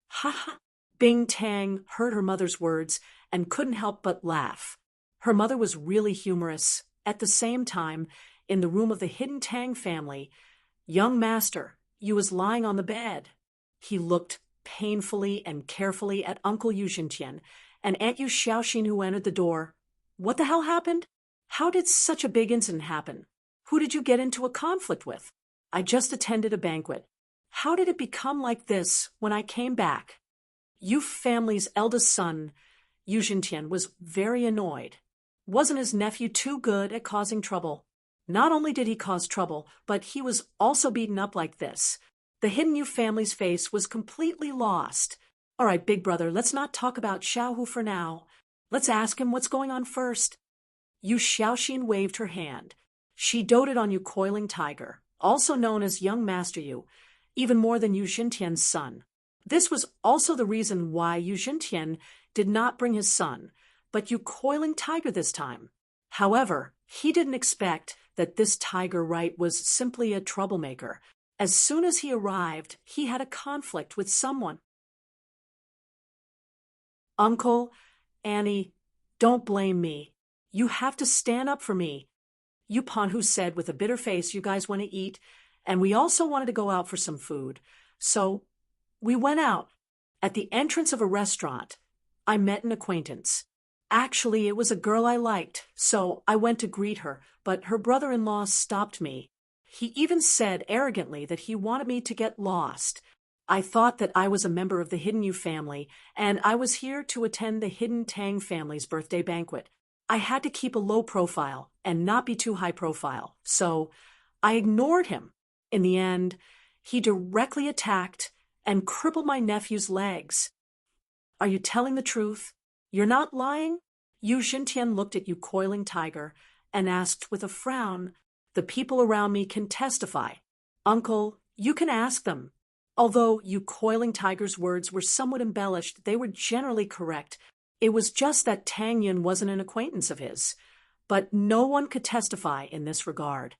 Ha ha! Bing Tang heard her mother's words and couldn't help but laugh. Her mother was really humorous. At the same time, in the room of the hidden Tang family, young master, you was lying on the bed. He looked painfully and carefully at Uncle Yu Xintian and Aunt Yu Xiaoxin, who entered the door. "What the hell happened? How did such a big incident happen? Who did you get into a conflict with?" "I just attended a banquet." "How did it become like this when I came back?" Yu family's eldest son, Yu Xintian, was very annoyed. Wasn't his nephew too good at causing trouble? Not only did he cause trouble, but he was also beaten up like this. The hidden Yu family's face was completely lost. "All right, big brother, let's not talk about Xiaohu for now. Let's ask him what's going on first." Yu Xiaoxin waved her hand. She doted on Yu Coiling Tiger, also known as Young Master Yu, even more than Yu Xintian's son. This was also the reason why Yu Xintian did not bring his son, but Yu Coiling Tiger this time. However, he didn't expect that this tiger right was simply a troublemaker. As soon as he arrived, he had a conflict with someone. "Uncle, Annie, don't blame me. You have to stand up for me," Yu Panhu said with a bitter face. "You guys want to eat, and we also wanted to go out for some food. So we went out. At the entrance of a restaurant, I met an acquaintance. Actually, it was a girl I liked, so I went to greet her, but her brother-in-law stopped me. He even said arrogantly that he wanted me to get lost. I thought that I was a member of the Hidden Yu family, and I was here to attend the Hidden Tang family's birthday banquet. I had to keep a low profile and not be too high profile, so I ignored him. In the end, he directly attacked and crippled my nephew's legs." "Are you telling the truth? You're not lying?" Yu Xintian looked at Yu Coiling Tiger and asked with a frown. "The people around me can testify." "Uncle, you can ask them." Although Yu Coiling Tiger's words were somewhat embellished, they were generally correct. It was just that Tang Yun wasn't an acquaintance of his. But no one could testify in this regard.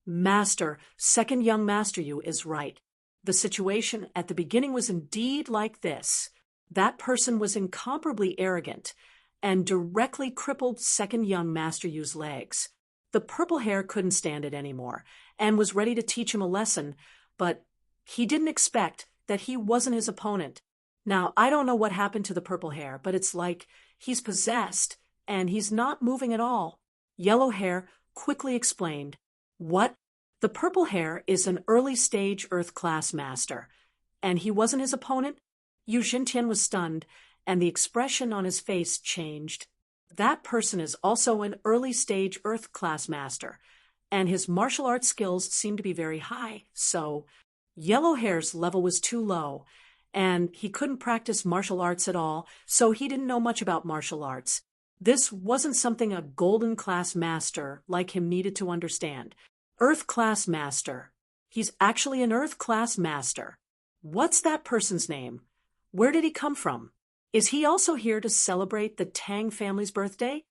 "Master, second young Master Yu is right. The situation at the beginning was indeed like this. That person was incomparably arrogant and directly crippled second young Master Yu's legs. The purple hair couldn't stand it anymore and was ready to teach him a lesson, but he didn't expect that he wasn't his opponent. Now, I don't know what happened to the purple hair, but it's like he's possessed and he's not moving at all." Yellow Hair quickly explained. "What? The purple hair is an early-stage Earth class master, and he wasn't his opponent? Yu Xintian was stunned, and the expression on his face changed. That person is also an early-stage Earth class master, and his martial arts skills seem to be very high, so Yellow Hair's level was too low, and he couldn't practice martial arts at all, so he didn't know much about martial arts. This wasn't something a golden class master like him needed to understand. Earth class master. He's actually an Earth class master. What's that person's name? Where did he come from? Is he also here to celebrate the Tang family's birthday?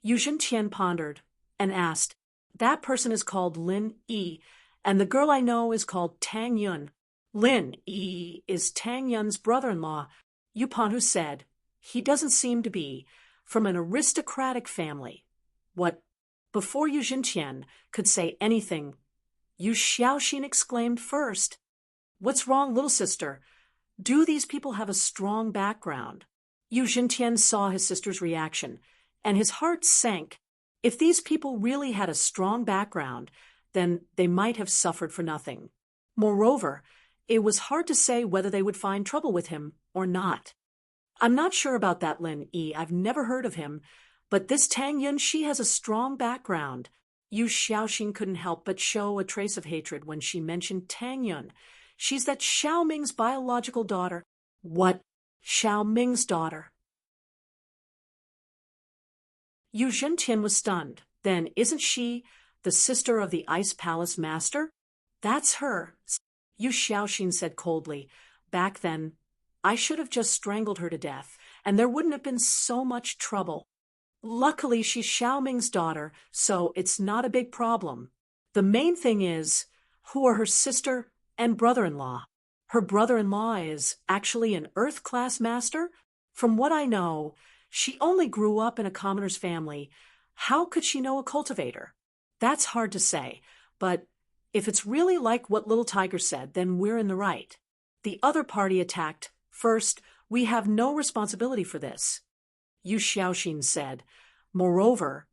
Yu Xintian pondered and asked, That person is called Lin Yi, and the girl I know is called Tang Yun. Lin Yi is Tang Yun's brother-in-law. Yu Panhu said, He doesn't seem to be from an aristocratic family. What? Before Yu Xintian could say anything, Yu Xiaoxin exclaimed first, What's wrong, little sister? Do these people have a strong background? Yu Xintian saw his sister's reaction, and his heart sank. If these people really had a strong background, then they might have suffered for nothing. Moreover, it was hard to say whether they would find trouble with him or not. I'm not sure about that Lin Yi. I've never heard of him. But this Tang Yun, she has a strong background. Yu Xiaoxin couldn't help but show a trace of hatred when she mentioned Tang Yun. She's that Xiao Ming's biological daughter. What? Xiao Ming's daughter? Yu Xintian was stunned. Then isn't she the sister of the Ice Palace master? That's her, Yu Xiaoxin said coldly. Back then, I should have just strangled her to death, and there wouldn't have been so much trouble. Luckily, she's Xiao Ming's daughter, so it's not a big problem. The main thing is, who are her sister and brother-in-law? Her brother-in-law is actually an Earth class master? From what I know, she only grew up in a commoner's family. How could she know a cultivator? That's hard to say, but if it's really like what Little Tiger said, then we're in the right. The other party attacked. First, we have no responsibility for this, Yu Xiaoxin said. Moreover,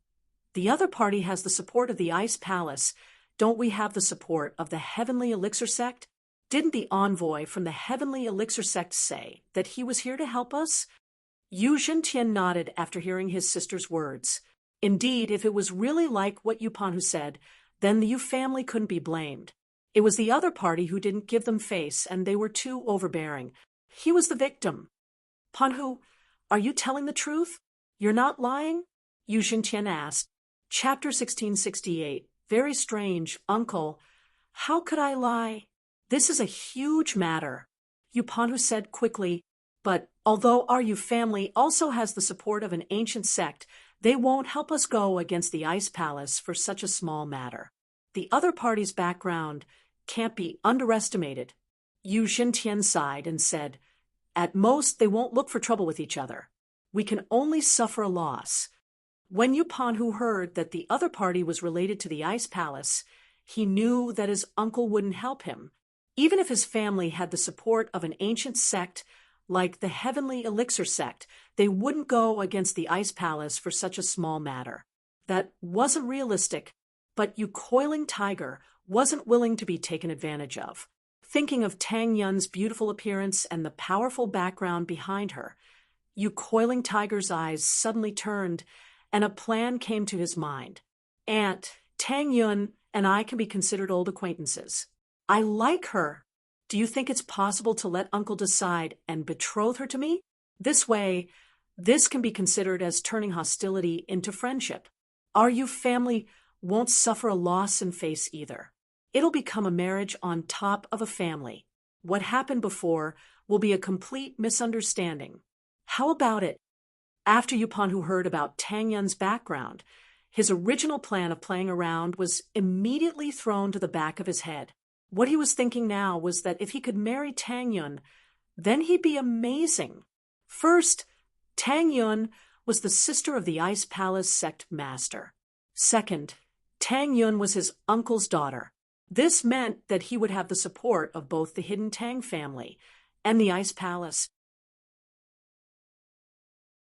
the other party has the support of the Ice Palace. Don't we have the support of the Heavenly Elixir Sect? Didn't the envoy from the Heavenly Elixir Sect say that he was here to help us? Yu Xintian nodded after hearing his sister's words. Indeed, if it was really like what Yu Panhu said, then the Yu family couldn't be blamed. It was the other party who didn't give them face, and they were too overbearing. He was the victim. Panhu, are you telling the truth? You're not lying? Yu Xintian asked. Chapter 1668. Very strange, uncle. How could I lie? This is a huge matter, Yu Panhu said quickly. But although our Yu family also has the support of an ancient sect, they won't help us go against the Ice Palace for such a small matter. The other party's background can't be underestimated. Yu Xintian sighed and said, At most, they won't look for trouble with each other. We can only suffer a loss. When Yu Panhu heard that the other party was related to the Ice Palace, he knew that his uncle wouldn't help him. Even if his family had the support of an ancient sect like the Heavenly Elixir Sect, they wouldn't go against the Ice Palace for such a small matter. That wasn't realistic, but Yu Coiling Tiger wasn't willing to be taken advantage of. Thinking of Tang Yun's beautiful appearance and the powerful background behind her, Yu Coiling Tiger's eyes suddenly turned, and a plan came to his mind. Aunt, Tang Yun and I can be considered old acquaintances. I like her. Do you think it's possible to let Uncle decide and betroth her to me? This way, this can be considered as turning hostility into friendship. Our Yu family won't suffer a loss in face either. It'll become a marriage on top of a family. What happened before will be a complete misunderstanding. How about it? After Yu Panhu heard about Tang Yun's background, his original plan of playing around was immediately thrown to the back of his head. What he was thinking now was that if he could marry Tang Yun, then he'd be amazing. First, Tang Yun was the sister of the Ice Palace sect master. Second, Tang Yun was his uncle's daughter. This meant that he would have the support of both the Hidden Tang family and the Ice Palace.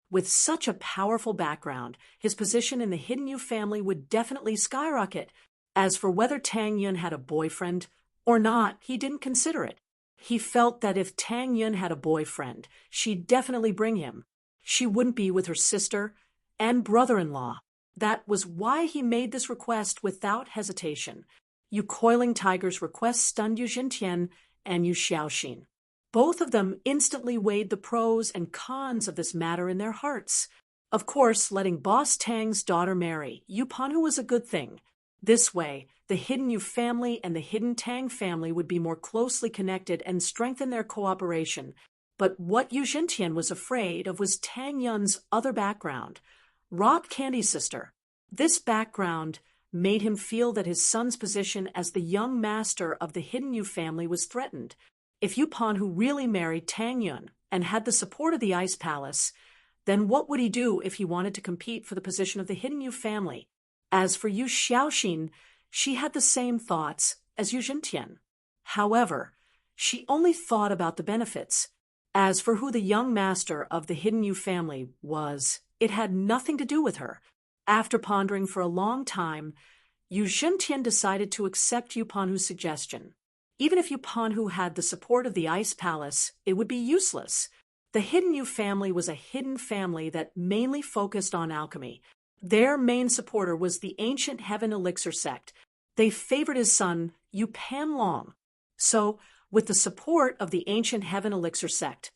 With such a powerful background, his position in the Hidden Yu family would definitely skyrocket. As for whether Tang Yun had a boyfriend or not, he didn't consider it. He felt that if Tang Yun had a boyfriend, she'd definitely bring him. She wouldn't be with her sister and brother-in-law. That was why he made this request without hesitation. Yu Coiling Tiger's request stunned Yu Zhentian and Yu Xiaoxin. Both of them instantly weighed the pros and cons of this matter in their hearts. Of course, letting Boss Tang's daughter marry Yu Panhu was a good thing. This way, the hidden Yu family and the hidden Tang family would be more closely connected and strengthen their cooperation. But what Yu Zhentian was afraid of was Tang Yun's other background, Rock Candy's sister. This background made him feel that his son's position as the young master of the hidden Yu family was threatened. If Yu Panhu really married Tang Yun and had the support of the Ice Palace, then what would he do if he wanted to compete for the position of the hidden Yu family? As for Yu Xiaoxin, she had the same thoughts as Yu Zhentian. However, she only thought about the benefits. As for who the young master of the hidden Yu family was, it had nothing to do with her. After pondering for a long time, Yu Zhentian decided to accept Yu Panhu's suggestion. Even if Yu Panhu had the support of the Ice Palace, it would be useless. The hidden Yu family was a hidden family that mainly focused on alchemy. Their main supporter was the ancient Heaven Elixir sect. They favored his son, Yu Panlong. So, with the support of the ancient Heaven Elixir sect,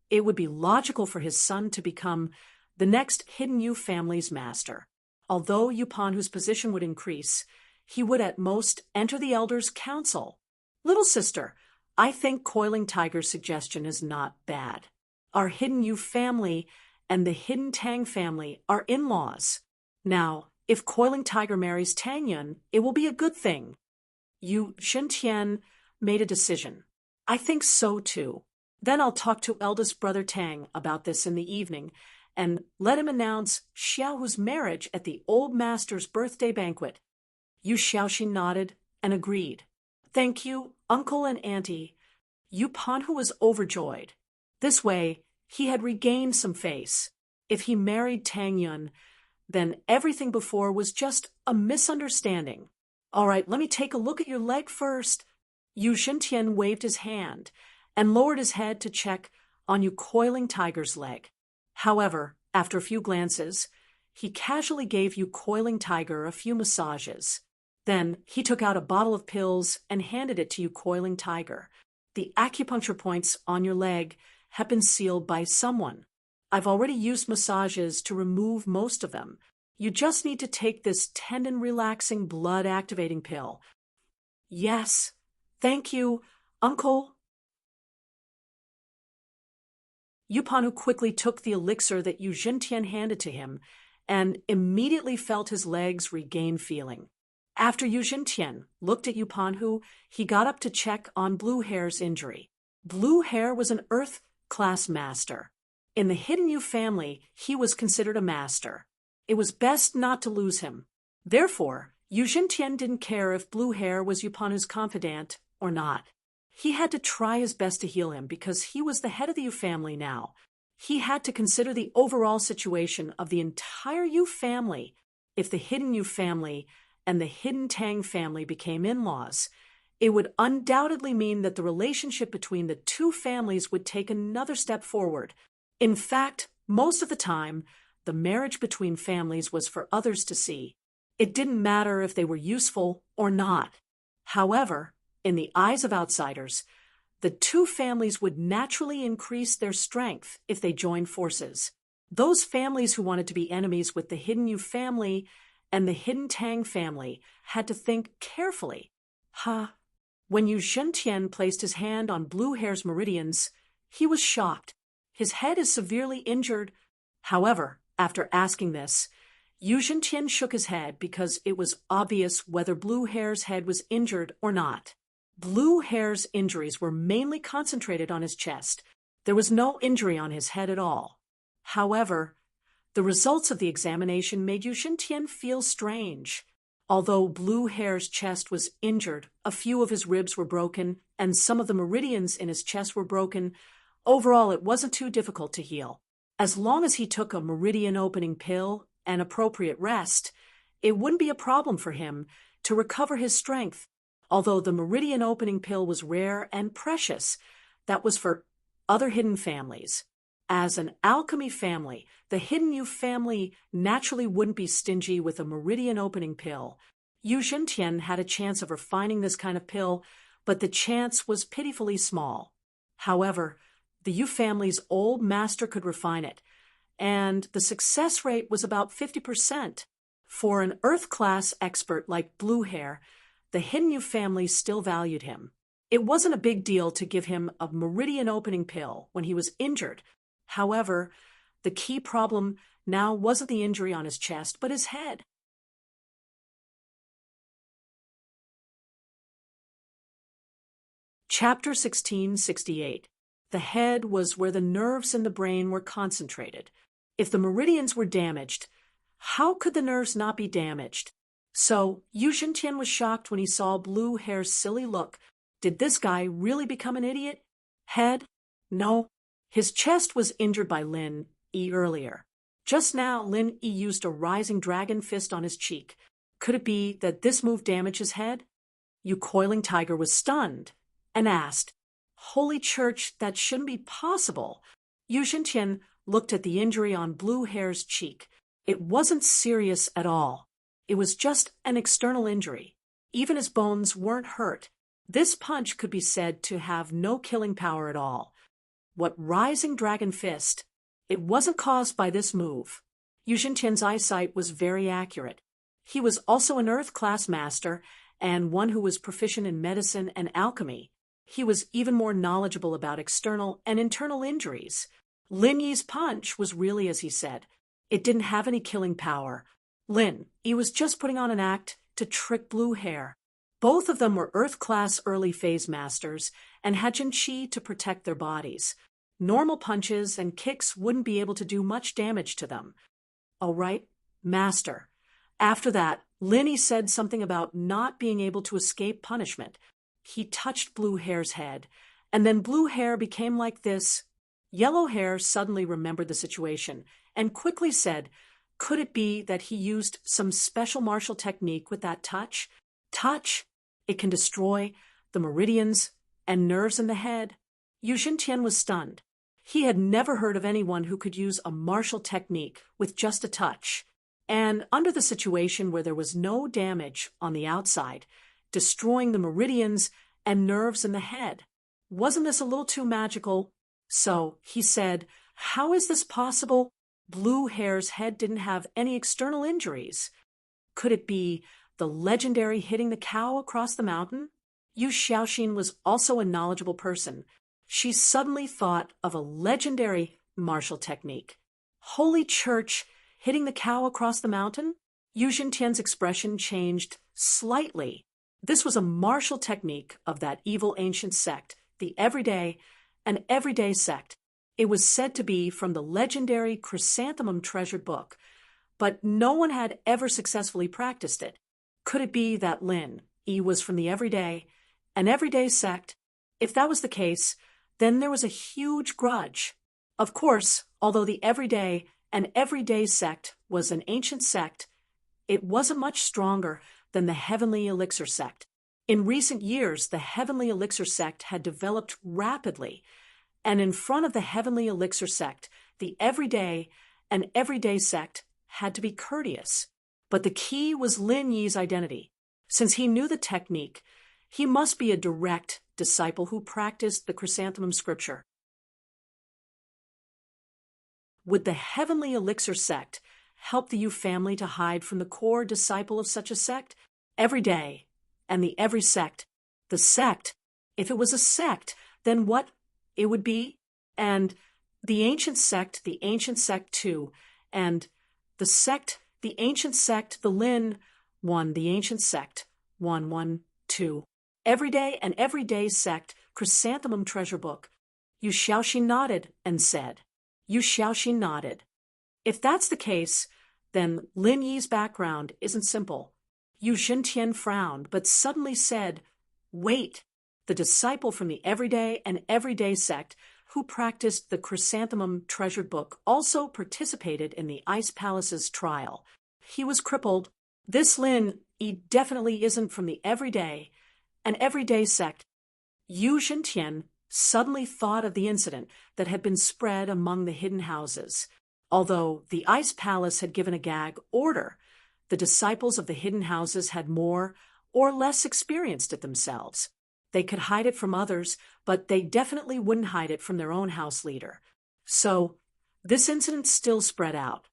it would be logical for his son to become the next hidden Yu family's master. Although Yu Panhu's position would increase, he would at most enter the Elders' Council. Little sister, I think Coiling Tiger's suggestion is not bad. Our hidden Yu family and the hidden Tang family are in-laws. Now, if Coiling Tiger marries Tang Yun, it will be a good thing. Yu Zhentian made a decision. I think so too. Then I'll talk to eldest brother Tang about this in the evening and let him announce Xiaohu's marriage at the old master's birthday banquet. Yu Xiaoxin nodded and agreed. Thank you, uncle and auntie. Yu Panhu was overjoyed. This way, he had regained some face. If he married Tang Yun, then everything before was just a misunderstanding. All right, let me take a look at your leg first. Yu Zhentian waved his hand and lowered his head to check on Yu Coiling Tiger's leg. However, after a few glances, he casually gave Yu Coiling Tiger a few massages. Then he took out a bottle of pills and handed it to Yu Coiling Tiger. The acupuncture points on your leg have been sealed by someone. I've already used massages to remove most of them. You just need to take this tendon-relaxing, blood-activating pill. Yes, thank you, uncle. Yu Panhu quickly took the elixir that Yu Zhentian handed to him and immediately felt his legs regain feeling. After Yu Zhentian looked at Yu Panhu, he got up to check on Blue Hair's injury. Blue Hair was an Earth-class master. In the hidden Yu family, he was considered a master. It was best not to lose him. Therefore, Yu Zhentian didn't care if Blue Hair was Yu Panhu's confidant or not. He had to try his best to heal him because he was the head of the Yu family now. He had to consider the overall situation of the entire Yu family. If the hidden Yu family and the hidden Tang family became in-laws, it would undoubtedly mean that the relationship between the two families would take another step forward. In fact, most of the time, the marriage between families was for others to see. It didn't matter if they were useful or not. However, in the eyes of outsiders, the two families would naturally increase their strength if they joined forces. Those families who wanted to be enemies with the hidden Yu family and the hidden Tang family had to think carefully. When Yu Zhentian placed his hand on Blue Hair's meridians, he was shocked. His head is severely injured. However, after asking this, Yu Zhentian shook his head because it was obvious whether Blue Hair's head was injured or not. Blue Hair's injuries were mainly concentrated on his chest. There was no injury on his head at all. However, the results of the examination made Yu Zhentian feel strange. Although Blue Hair's chest was injured, a few of his ribs were broken, and some of the meridians in his chest were broken. Overall, it wasn't too difficult to heal. As long as he took a meridian-opening pill and appropriate rest, it wouldn't be a problem for him to recover his strength. Although the meridian opening pill was rare and precious, that was for other hidden families. As an alchemy family, the Hidden Yu family naturally wouldn't be stingy with a meridian opening pill. Yu Zhentian had a chance of refining this kind of pill, but the chance was pitifully small. However, the Yu family's old master could refine it, and the success rate was about 50%. For an Earth-class expert like Blue Hair, the Hidden Yu family still valued him. It wasn't a big deal to give him a meridian opening pill when he was injured. However, the key problem now wasn't the injury on his chest, but his head. Chapter 1668. The head was where the nerves in the brain were concentrated. If the meridians were damaged, how could the nerves not be damaged? So, Yu Zhentian was shocked when he saw Blue Hair's silly look. Did this guy really become an idiot? Head? No. His chest was injured by Lin Yi earlier. Just now, Lin Yi used a rising dragon fist on his cheek. Could it be that this move damaged his head? Yu Coiling Tiger was stunned and asked, Holy Church, that shouldn't be possible. Yu Zhentian looked at the injury on Blue Hair's cheek. It wasn't serious at all. It was just an external injury. Even his bones weren't hurt. This punch could be said to have no killing power at all. What rising dragon fist? It wasn't caused by this move. Yu Zhentian's eyesight was very accurate. He was also an Earth-class master and one who was proficient in medicine and alchemy. He was even more knowledgeable about external and internal injuries. Lin Yi's punch was really as he said. It didn't have any killing power. Lin Yi was just putting on an act to trick Blue Hair. Both of them were Earth-class early-phase masters and had Jin Qi to protect their bodies. Normal punches and kicks wouldn't be able to do much damage to them. All right, master. After that, Lin Yi said something about not being able to escape punishment. He touched Blue Hair's head, and then Blue Hair became like this. Yellow Hair suddenly remembered the situation and quickly said, could it be that he used some special martial technique with that touch? Touch? It can destroy the meridians and nerves in the head. Yu Zhentian was stunned. He had never heard of anyone who could use a martial technique with just a touch. And under the situation where there was no damage on the outside, destroying the meridians and nerves in the head. Wasn't this a little too magical? So he said, how is this possible? Blue Hair's head didn't have any external injuries. Could it be the legendary hitting the cow across the mountain? Yu Xiaoxin was also a knowledgeable person. She suddenly thought of a legendary martial technique. Holy Church, hitting the cow across the mountain? Yu Zhentian's expression changed slightly. This was a martial technique of that evil ancient sect, the everyday sect. It was said to be from the legendary Chrysanthemum treasured book, but no one had ever successfully practiced it. Could it be that Lin Yi was from the everyday sect? If that was the case, then there was a huge grudge. Of course, although the everyday sect was an ancient sect, it wasn't much stronger than the Heavenly Elixir sect. In recent years, the Heavenly Elixir sect had developed rapidly, and in front of the Heavenly Elixir sect, the everyday sect had to be courteous. But the key was Lin Yi's identity. Since he knew the technique, he must be a direct disciple who practiced the Chrysanthemum scripture. Would the Heavenly Elixir sect help the Yu family to hide from the core disciple of such a sect? Every day, and the every sect. The sect, if it was a sect, then what it would be? And the ancient sect too, and the sect, the ancient sect, the Lin, one, the ancient sect, 112. Everyday sect, Chrysanthemum treasure book. Yu Xiaoxin nodded and said, Yu Xiaoxin nodded. If that's the case, then Lin Yi's background isn't simple. Yu Zhentian frowned, but suddenly said, wait, the disciple from the everyday sect who practiced the Chrysanthemum treasured book also participated in the Ice Palace's trial. He was crippled. This Lin definitely isn't from the everyday sect. Yu Zhentian suddenly thought of the incident that had been spread among the hidden houses. Although the ice palace had given a gag order, the disciples of the hidden houses had more or less experienced it themselves. They could hide it from others, but they definitely wouldn't hide it from their own house leader. So, this incident still spread out.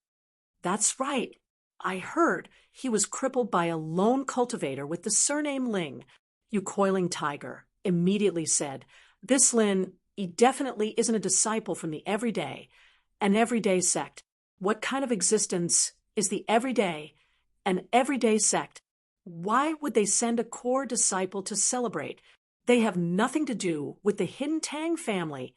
That's right. I heard he was crippled by a lone cultivator with the surname Ling. You coiling tiger immediately said, this Lin, he definitely isn't a disciple from the an everyday sect. What kind of existence is the an everyday sect? Why would they send a core disciple to celebrate? They have nothing to do with the Hidden Tang family.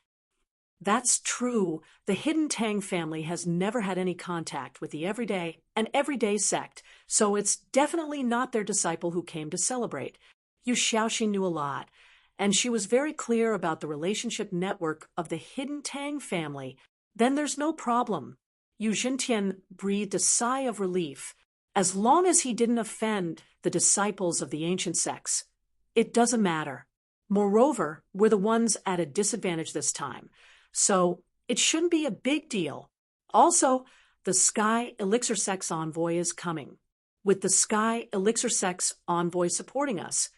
That's true. The Hidden Tang family has never had any contact with the an everyday sect, so it's definitely not their disciple who came to celebrate. Yu Xiaoxi knew a lot, and she was very clear about the relationship network of the Hidden Tang family. Then there's no problem. Yu Zhentian breathed a sigh of relief. As long as he didn't offend the disciples of the ancient sects, it doesn't matter. Moreover, we're the ones at a disadvantage this time, so it shouldn't be a big deal. Also, the Sky Elixir Sect's envoy is coming. With the Sky Elixir Sect's envoy supporting us,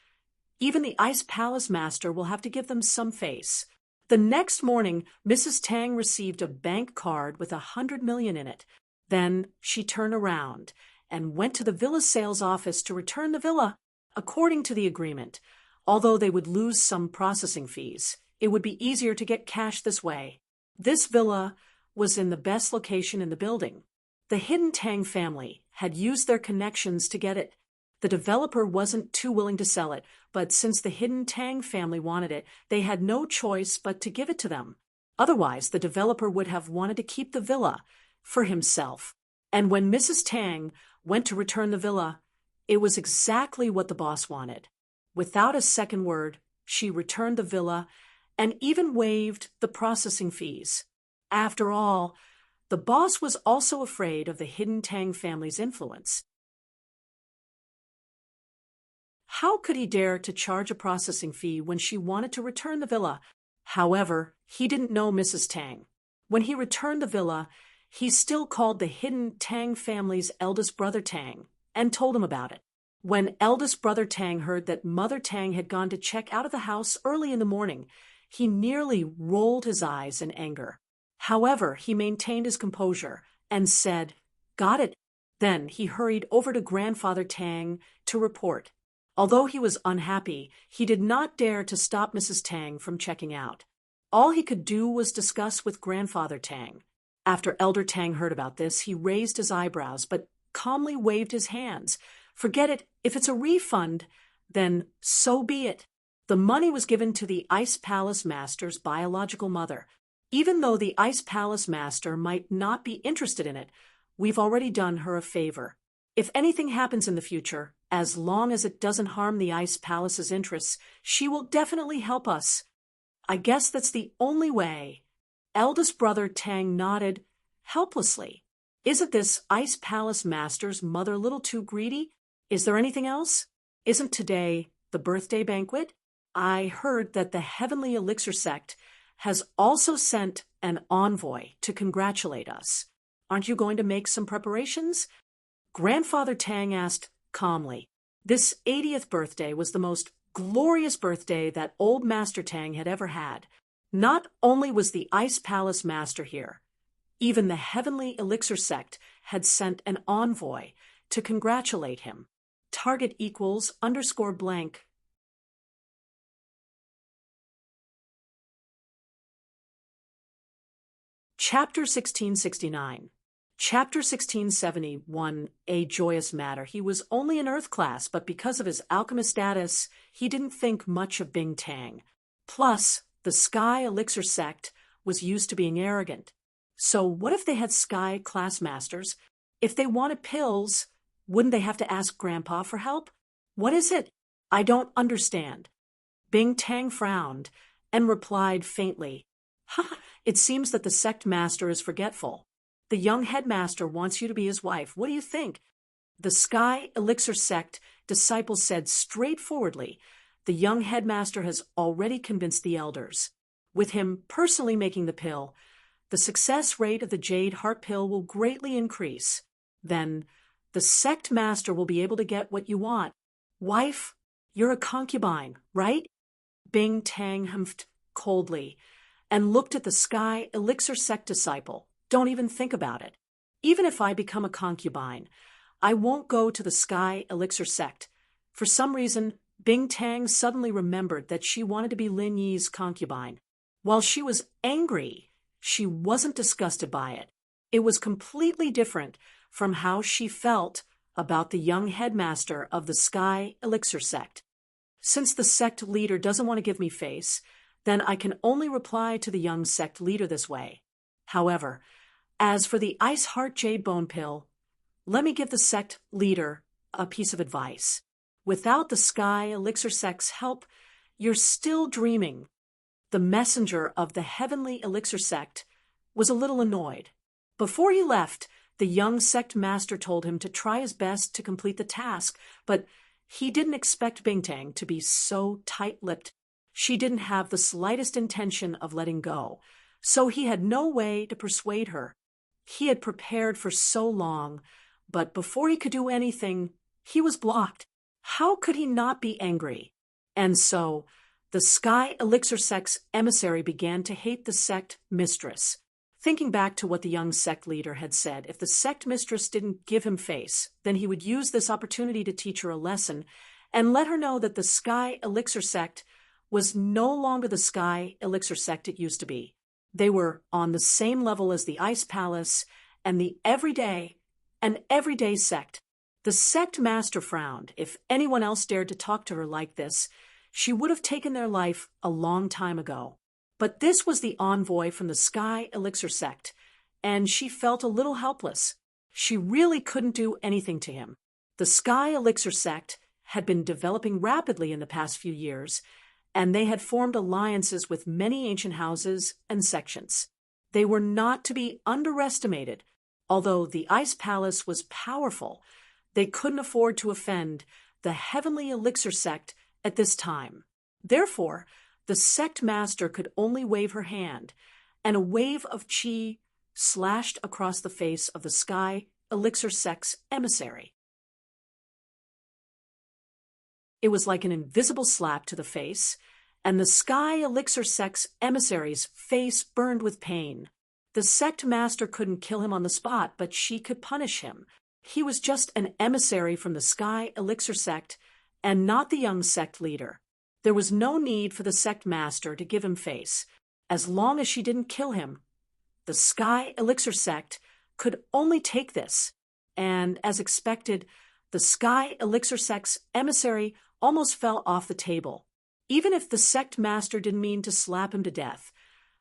even the Ice Palace Master will have to give them some face. The next morning, Mrs. Tang received a bank card with 100 million in it. Then she turned around and went to the villa sales office to return the villa. According to the agreement, although they would lose some processing fees, it would be easier to get cash this way. This villa was in the best location in the building. The Hidden Tang family had used their connections to get it. The developer wasn't too willing to sell it, but since the Hidden Tang family wanted it, they had no choice but to give it to them. Otherwise, the developer would have wanted to keep the villa for himself. And when Mrs. Tang went to return the villa, it was exactly what the boss wanted. Without a second word, she returned the villa and even waived the processing fees. After all, the boss was also afraid of the Hidden Tang family's influence. How could he dare to charge a processing fee when she wanted to return the villa? However, he didn't know Mrs. Tang. When he returned the villa, he still called the Hidden Tang family's eldest brother Tang and told him about it. When eldest brother Tang heard that Mother Tang had gone to check out of the house early in the morning, he nearly rolled his eyes in anger. However, he maintained his composure and said, "Got it." Then he hurried over to Grandfather Tang to report. Although he was unhappy, he did not dare to stop Mrs. Tang from checking out. All he could do was discuss with Grandfather Tang. After Elder Tang heard about this, he raised his eyebrows but calmly waved his hands. Forget it. If it's a refund, then so be it. The money was given to the Ice Palace Master's biological mother. Even though the Ice Palace Master might not be interested in it, we've already done her a favor. If anything happens in the future, as long as it doesn't harm the Ice Palace's interests, she will definitely help us. I guess that's the only way. Eldest brother Tang nodded helplessly. Isn't this Ice Palace Master's mother a little too greedy? Is there anything else? Isn't today the birthday banquet? I heard that the Heavenly Elixir Sect has also sent an envoy to congratulate us. Aren't you going to make some preparations? Grandfather Tang asked calmly. This 80th birthday was the most glorious birthday that old Master Tang had ever had. Not only was the Ice Palace Master here, even the Heavenly Elixir Sect had sent an envoy to congratulate him. Target equals _blank. Chapter 1669. Chapter 1671, A Joyous Matter. He was only in Earth class, but because of his alchemist status, he didn't think much of Bing Tang. Plus, the Sky Elixir Sect was used to being arrogant. So what if they had Sky class masters? If they wanted pills, wouldn't they have to ask Grandpa for help? What is it? I don't understand. Bing Tang frowned and replied faintly, "Ha, it seems that the sect master is forgetful. The young headmaster wants you to be his wife. What do you think? The Sky Elixir Sect disciple said straightforwardly, "The young headmaster has already convinced the elders. With him personally making the pill, the success rate of the Jade Heart Pill will greatly increase. Then, the sect master will be able to get what you want. Wife, you're a concubine, right?" Bing Tang humphed coldly and looked at the Sky Elixir sect disciple. "Don't even think about it. Even if I become a concubine, I won't go to the Sky Elixir sect." For some reason, Bing Tang suddenly remembered that she wanted to be Lin Yi's concubine. While she was angry, she wasn't disgusted by it. It was completely different from how she felt about the young headmaster of the Sky Elixir sect. Since the sect leader doesn't want to give me face, then I can only reply to the young sect leader this way. However, as for the Ice Heart Jade Bone Pill, let me give the sect leader a piece of advice. Without the Sky Elixir sect's help, you're still dreaming. The messenger of the Heavenly Elixir sect was a little annoyed. Before he left, the young sect master told him to try his best to complete the task, but he didn't expect Bingtang to be so tight-lipped. She didn't have the slightest intention of letting go, so he had no way to persuade her. He had prepared for so long, but before he could do anything, he was blocked. How could he not be angry? And so, the Sky Elixir sect's emissary began to hate the sect mistress. Thinking back to what the young sect leader had said, if the sect mistress didn't give him face, then he would use this opportunity to teach her a lesson and let her know that the Sky Elixir sect was no longer the Sky Elixir sect it used to be. They were on the same level as the Ice Palace and the everyday sect. The sect master frowned. If anyone else dared to talk to her like this, she would have taken their life a long time ago. But this was the envoy from the Sky Elixir sect, and she felt a little helpless. She really couldn't do anything to him. The Sky Elixir sect had been developing rapidly in the past few years, and they had formed alliances with many ancient houses and sections. They were not to be underestimated. Although the Ice Palace was powerful, they couldn't afford to offend the Heavenly Elixir sect at this time. Therefore, the sect master could only wave her hand, and a wave of chi slashed across the face of the Sky Elixir sect's emissary. It was like an invisible slap to the face, and the Sky Elixir sect's emissary's face burned with pain. The sect master couldn't kill him on the spot, but she could punish him. He was just an emissary from the Sky Elixir sect, and not the young sect leader. There was no need for the sect master to give him face. As long as she didn't kill him, the Sky Elixir sect could only take this. And as expected, the Sky Elixir sect's emissary almost fell off the table. Even if the sect master didn't mean to slap him to death,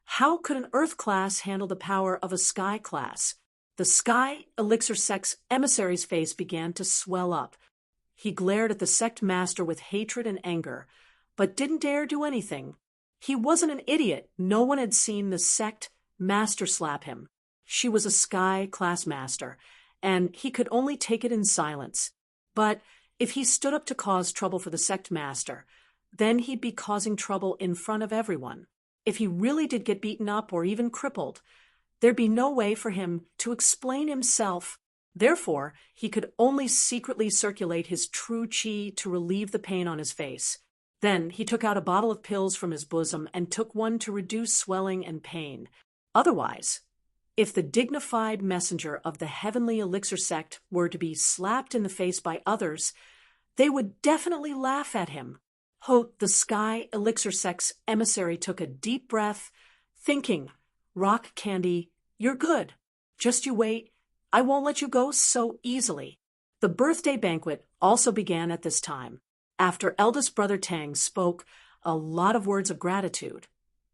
how could an Earth class handle the power of a Sky class? The Sky Elixir sect's emissary's face began to swell up. He glared at the sect master with hatred and anger, but didn't dare do anything. He wasn't an idiot. No one had seen the sect master slap him. She was a Sky class master, and he could only take it in silence. But if he stood up to cause trouble for the sect master, then he'd be causing trouble in front of everyone. If he really did get beaten up or even crippled, there'd be no way for him to explain himself. Therefore, he could only secretly circulate his true chi to relieve the pain on his face. Then he took out a bottle of pills from his bosom and took one to reduce swelling and pain. Otherwise, if the dignified messenger of the Heavenly Elixir sect were to be slapped in the face by others, they would definitely laugh at him. The Sky Elixir sect's emissary took a deep breath, thinking, "Rock Candy, you're good. Just you wait. I won't let you go so easily." The birthday banquet also began at this time. After eldest brother Tang spoke a lot of words of gratitude,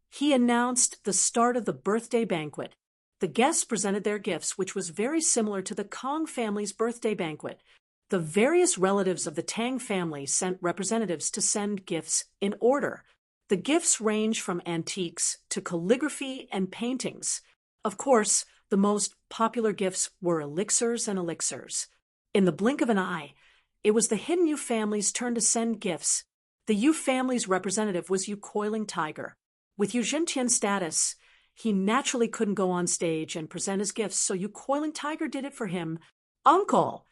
he announced the start of the birthday banquet. The guests presented their gifts, which was very similar to the Kong family's birthday banquet. The various relatives of the Tang family sent representatives to send gifts in order. The gifts range from antiques to calligraphy and paintings. Of course, the most popular gifts were elixirs and elixirs. In the blink of an eye, It was the hidden Yu family's turn to send gifts. The Yu family's representative was Yu Coiling Tiger. With Yu Zhentian's status, he naturally couldn't go on stage and present his gifts, so Yu Coiling Tiger did it for him. Uncle,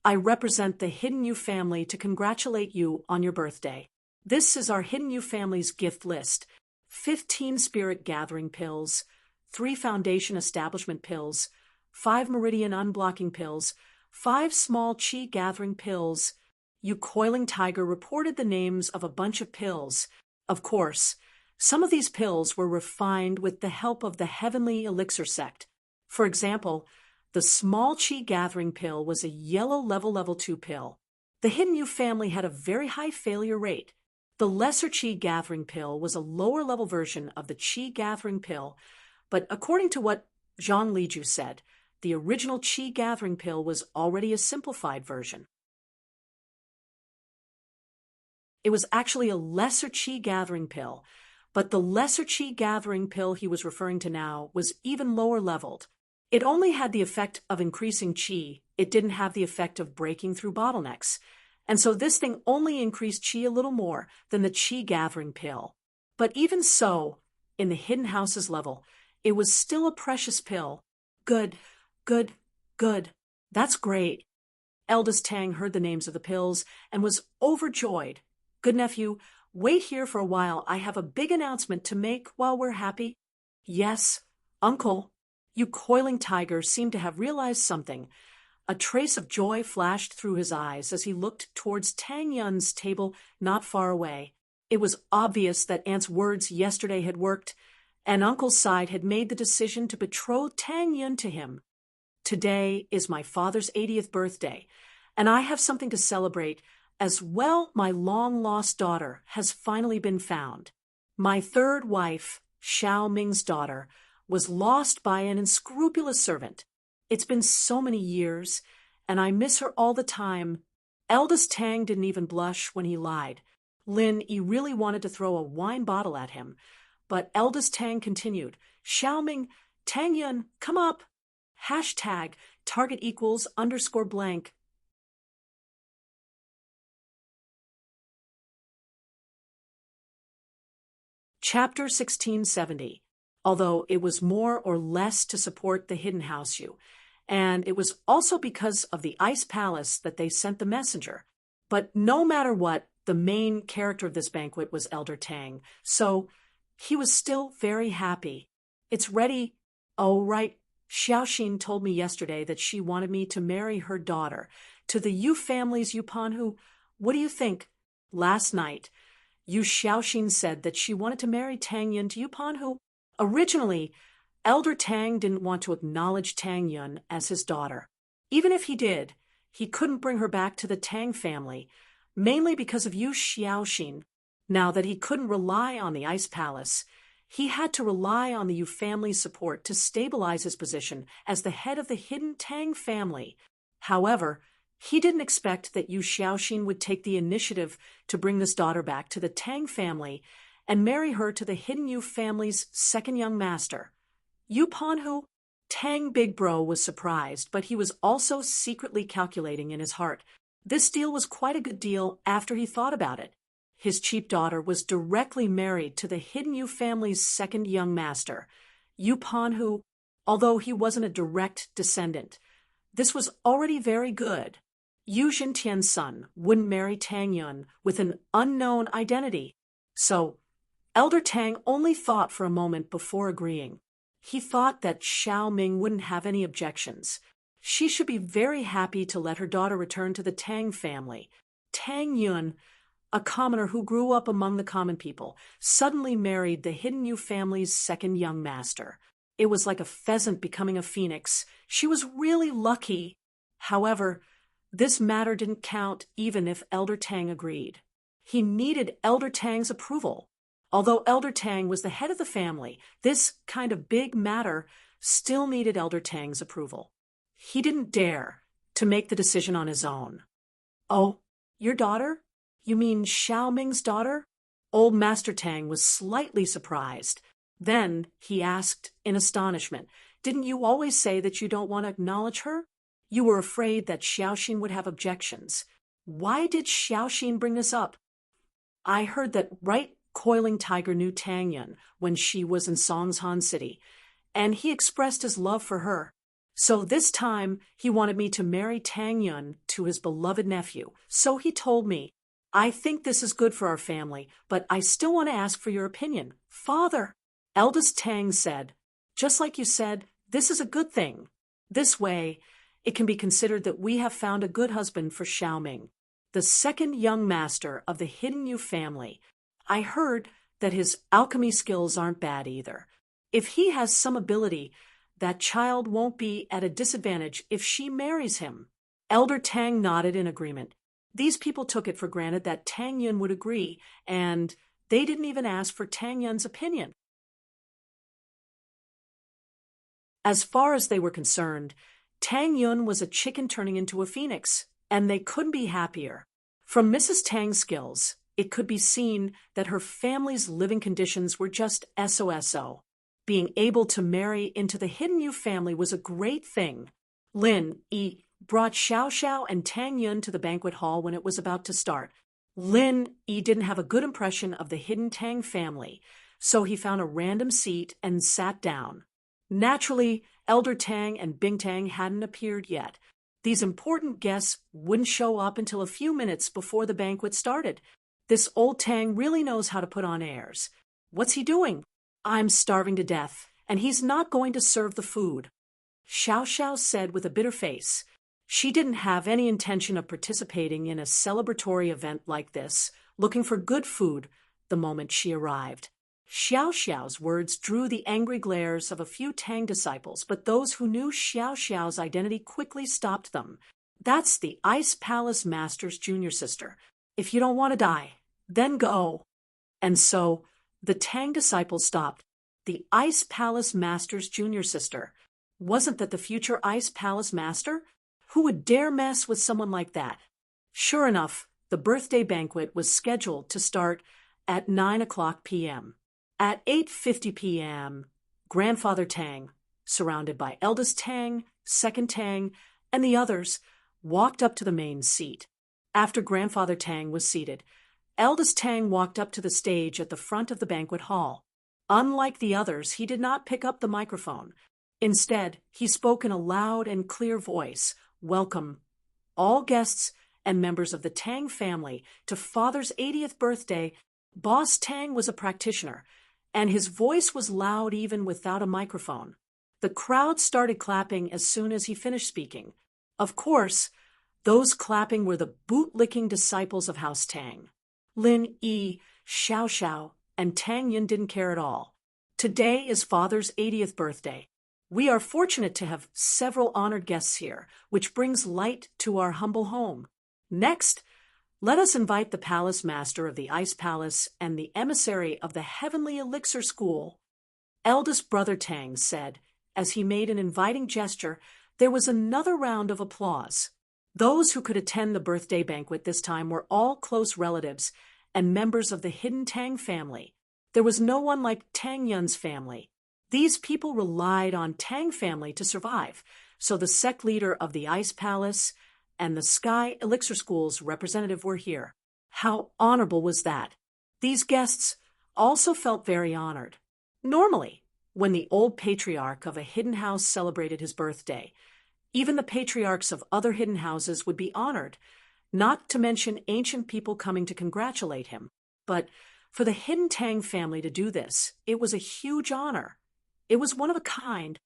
I represent the hidden Yu family to congratulate you on your birthday. This is our hidden Yu family's gift list. 15 spirit gathering pills, 3 foundation establishment pills, 5 meridian unblocking pills, 5 small chi gathering pills. Yu Coiling Tiger reported the names of a bunch of pills. Of course, some of these pills were refined with the help of the Heavenly Elixir sect. For example, the small chi gathering pill was a yellow level 2 pill. The hidden Yu family had a very high failure rate. The lesser chi gathering pill was a lower level version of the chi gathering pill, but according to what Zhang Liju said, the original chi gathering pill was already a simplified version. It was actually a lesser chi gathering pill, but the lesser chi gathering pill he was referring to now was even lower leveled. It only had the effect of increasing chi, it didn't have the effect of breaking through bottlenecks. And so this thing only increased chi a little more than the chi gathering pill. But even so, in the hidden houses level, it was still a precious pill. Good. That's great. Eldest Tang heard the names of the pills and was overjoyed. Good nephew, wait here for a while. I have a big announcement to make while we're happy. Yes, uncle. Yu Coiling Tiger seemed to have realized something. A trace of joy flashed through his eyes as he looked towards Tang Yun's table not far away. It was obvious that Aunt's words yesterday had worked, and Uncle's side had made the decision to betroth Tang Yun to him. Today is my father's 80th birthday, and I have something to celebrate. As well, my long-lost daughter has finally been found. My third wife, Xiao Ming's daughter, was lost by an unscrupulous servant. It's been so many years, and I miss her all the time. Eldest Tang didn't even blush when he lied. Lin Yi really wanted to throw a wine bottle at him, but Eldest Tang continued, Xiaoming, Tang Yun, come up. Hashtag target equals _blank. Chapter 1670. Although it was more or less to support the hidden house Yu, and it was also because of the ice palace that they sent the messenger. But no matter what, the main character of this banquet was Elder Tang, so he was still very happy. It's ready. Oh, right. Xiaoxin told me yesterday that she wanted me to marry her daughter to the Yu family's Yupanhu. What do you think? Last night, Yu Xiaoxin said that she wanted to marry Tang Yun to Yupanhu. Originally, Elder Tang didn't want to acknowledge Tang Yun as his daughter. Even if he did, he couldn't bring her back to the Tang family, mainly because of Yu Xiaoxin. Now that he couldn't rely on the ice palace, he had to rely on the Yu family's support to stabilize his position as the head of the hidden Tang family. However, he didn't expect that Yu Xiaoxin would take the initiative to bring this daughter back to the Tang family and marry her to the hidden Yu family's second young master. Yu Panhu? Tang Big Bro was surprised, but he was also secretly calculating in his heart. This deal was quite a good deal after he thought about it. His cheap daughter was directly married to the hidden Yu family's second young master, Yu Panhu, although he wasn't a direct descendant. This was already very good. Yu Zhentian's son wouldn't marry Tang Yun with an unknown identity. So, Elder Tang only thought for a moment before agreeing. He thought that Xiao Ming wouldn't have any objections. She should be very happy to let her daughter return to the Tang family. Tang Yun, a commoner who grew up among the common people, suddenly married the hidden Yu family's second young master. It was like a pheasant becoming a phoenix. She was really lucky. However, this matter didn't count even if Elder Tang agreed. He needed Elder Tang's approval. Although Elder Tang was the head of the family, this kind of big matter still needed Elder Tang's approval. He didn't dare to make the decision on his own. Oh, your daughter? You mean Xiao Ming's daughter? Old Master Tang was slightly surprised. Then he asked in astonishment, didn't you always say that you don't want to acknowledge her? You were afraid that Xiaoxin would have objections. Why did Xiaoxin bring this up? I heard that right coiling tiger knew Tang Yun when she was in Songshan City, and he expressed his love for her. So this time he wanted me to marry Tang Yun to his beloved nephew. So he told me, I think this is good for our family, but I still want to ask for your opinion. Father, eldest Tang said, just like you said, this is a good thing. This way, it can be considered that we have found a good husband for Xiaoming, the second young master of the Hidden Yu family. I heard that his alchemy skills aren't bad either. If he has some ability, that child won't be at a disadvantage if she marries him. Elder Tang nodded in agreement. These people took it for granted that Tang Yun would agree, and they didn't even ask for Tang Yun's opinion. As far as they were concerned, Tang Yun was a chicken turning into a phoenix, and they couldn't be happier. From Mrs. Tang's skills, it could be seen that her family's living conditions were just SOSO. Being able to marry into the Hidden Yu family was a great thing. Lin Yi brought Xiao Xiao and Tang Yun to the banquet hall when it was about to start. Lin Yi didn't have a good impression of the Hidden Tang family, so he found a random seat and sat down. Naturally, Elder Tang and Bing Tang hadn't appeared yet. These important guests wouldn't show up until a few minutes before the banquet started. This old Tang really knows how to put on airs. What's he doing? I'm starving to death, and he's not going to serve the food, Xiao Xiao said with a bitter face. She didn't have any intention of participating in a celebratory event like this, looking for good food the moment she arrived. Xiao Xiao's words drew the angry glares of a few Tang disciples, but those who knew Xiao Xiao's identity quickly stopped them. That's the Ice Palace Master's junior sister. If you don't want to die, then go. And so, the Tang disciples stopped. The Ice Palace Master's junior sister. Wasn't that the future Ice Palace Master? Who would dare mess with someone like that? Sure enough, the birthday banquet was scheduled to start at 9:00 p.m. At 8:50 p.m., Grandfather Tang, surrounded by eldest Tang, second Tang, and the others, walked up to the main seat. After Grandfather Tang was seated, eldest Tang walked up to the stage at the front of the banquet hall. Unlike the others, he did not pick up the microphone. Instead, he spoke in a loud and clear voice. Welcome, all guests and members of the Tang family, to Father's 80th birthday. Boss Tang was a practitioner, and his voice was loud even without a microphone. The crowd started clapping as soon as he finished speaking. Of course, those clapping were the boot-licking disciples of House Tang. Lin Yi, Xiao Xiao, and Tang Yun didn't care at all. Today is Father's 80th birthday. We are fortunate to have several honored guests here, which brings light to our humble home. Next, let us invite the Palace Master of the Ice Palace and the emissary of the Heavenly Elixir School. Eldest brother Tang said, as he made an inviting gesture. There was another round of applause. Those who could attend the birthday banquet this time were all close relatives and members of the Hidden Tang family. There was no one like Tang Yun's family. These people relied on Tang family to survive, so the sect leader of the Ice Palace and the Sky Elixir School's representative were here. How honorable was that? These guests also felt very honored. Normally, when the old patriarch of a hidden house celebrated his birthday, even the patriarchs of other hidden houses would be honored, not to mention ancient people coming to congratulate him. But for the Hidden Tang family to do this, it was a huge honor. It was one of a kind.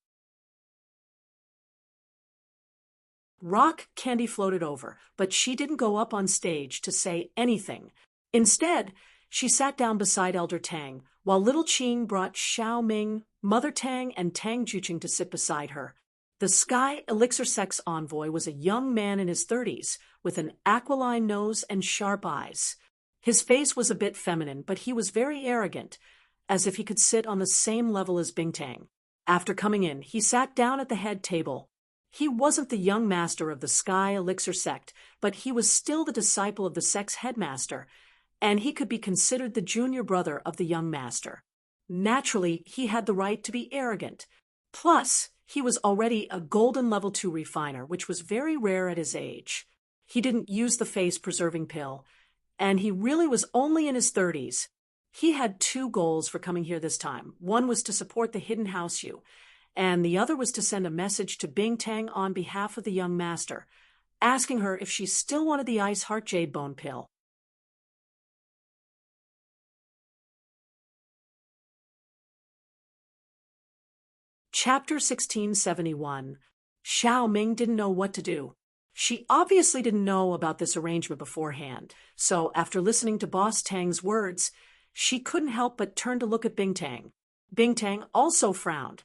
Rock candy floated over, but she didn't go up on stage to say anything. Instead, she sat down beside Elder Tang, while little Qing brought Xiao Ming, Mother Tang, and Tang Juqing to sit beside her. The Sky Elixir Sect's envoy was a young man in his 30s, with an aquiline nose and sharp eyes. His face was a bit feminine, but he was very arrogant, as if he could sit on the same level as Bing Tang. After coming in, he sat down at the head table. He wasn't the young master of the Sky Elixir Sect, but he was still the disciple of the sect's headmaster, and he could be considered the junior brother of the young master. Naturally, he had the right to be arrogant. Plus, he was already a golden level 2 refiner, which was very rare at his age. He didn't use the face-preserving pill, and he really was only in his 30s. He had two goals for coming here this time. One was to support the hidden house Yu, and the other was to send a message to Bing Tang on behalf of the young master, asking her if she still wanted the Ice Heart Jade Bone pill. Chapter 1671. Xiao Ming didn't know what to do. She obviously didn't know about this arrangement beforehand, so after listening to Boss Tang's words, she couldn't help but turn to look at Bing Tang. Bing Tang also frowned,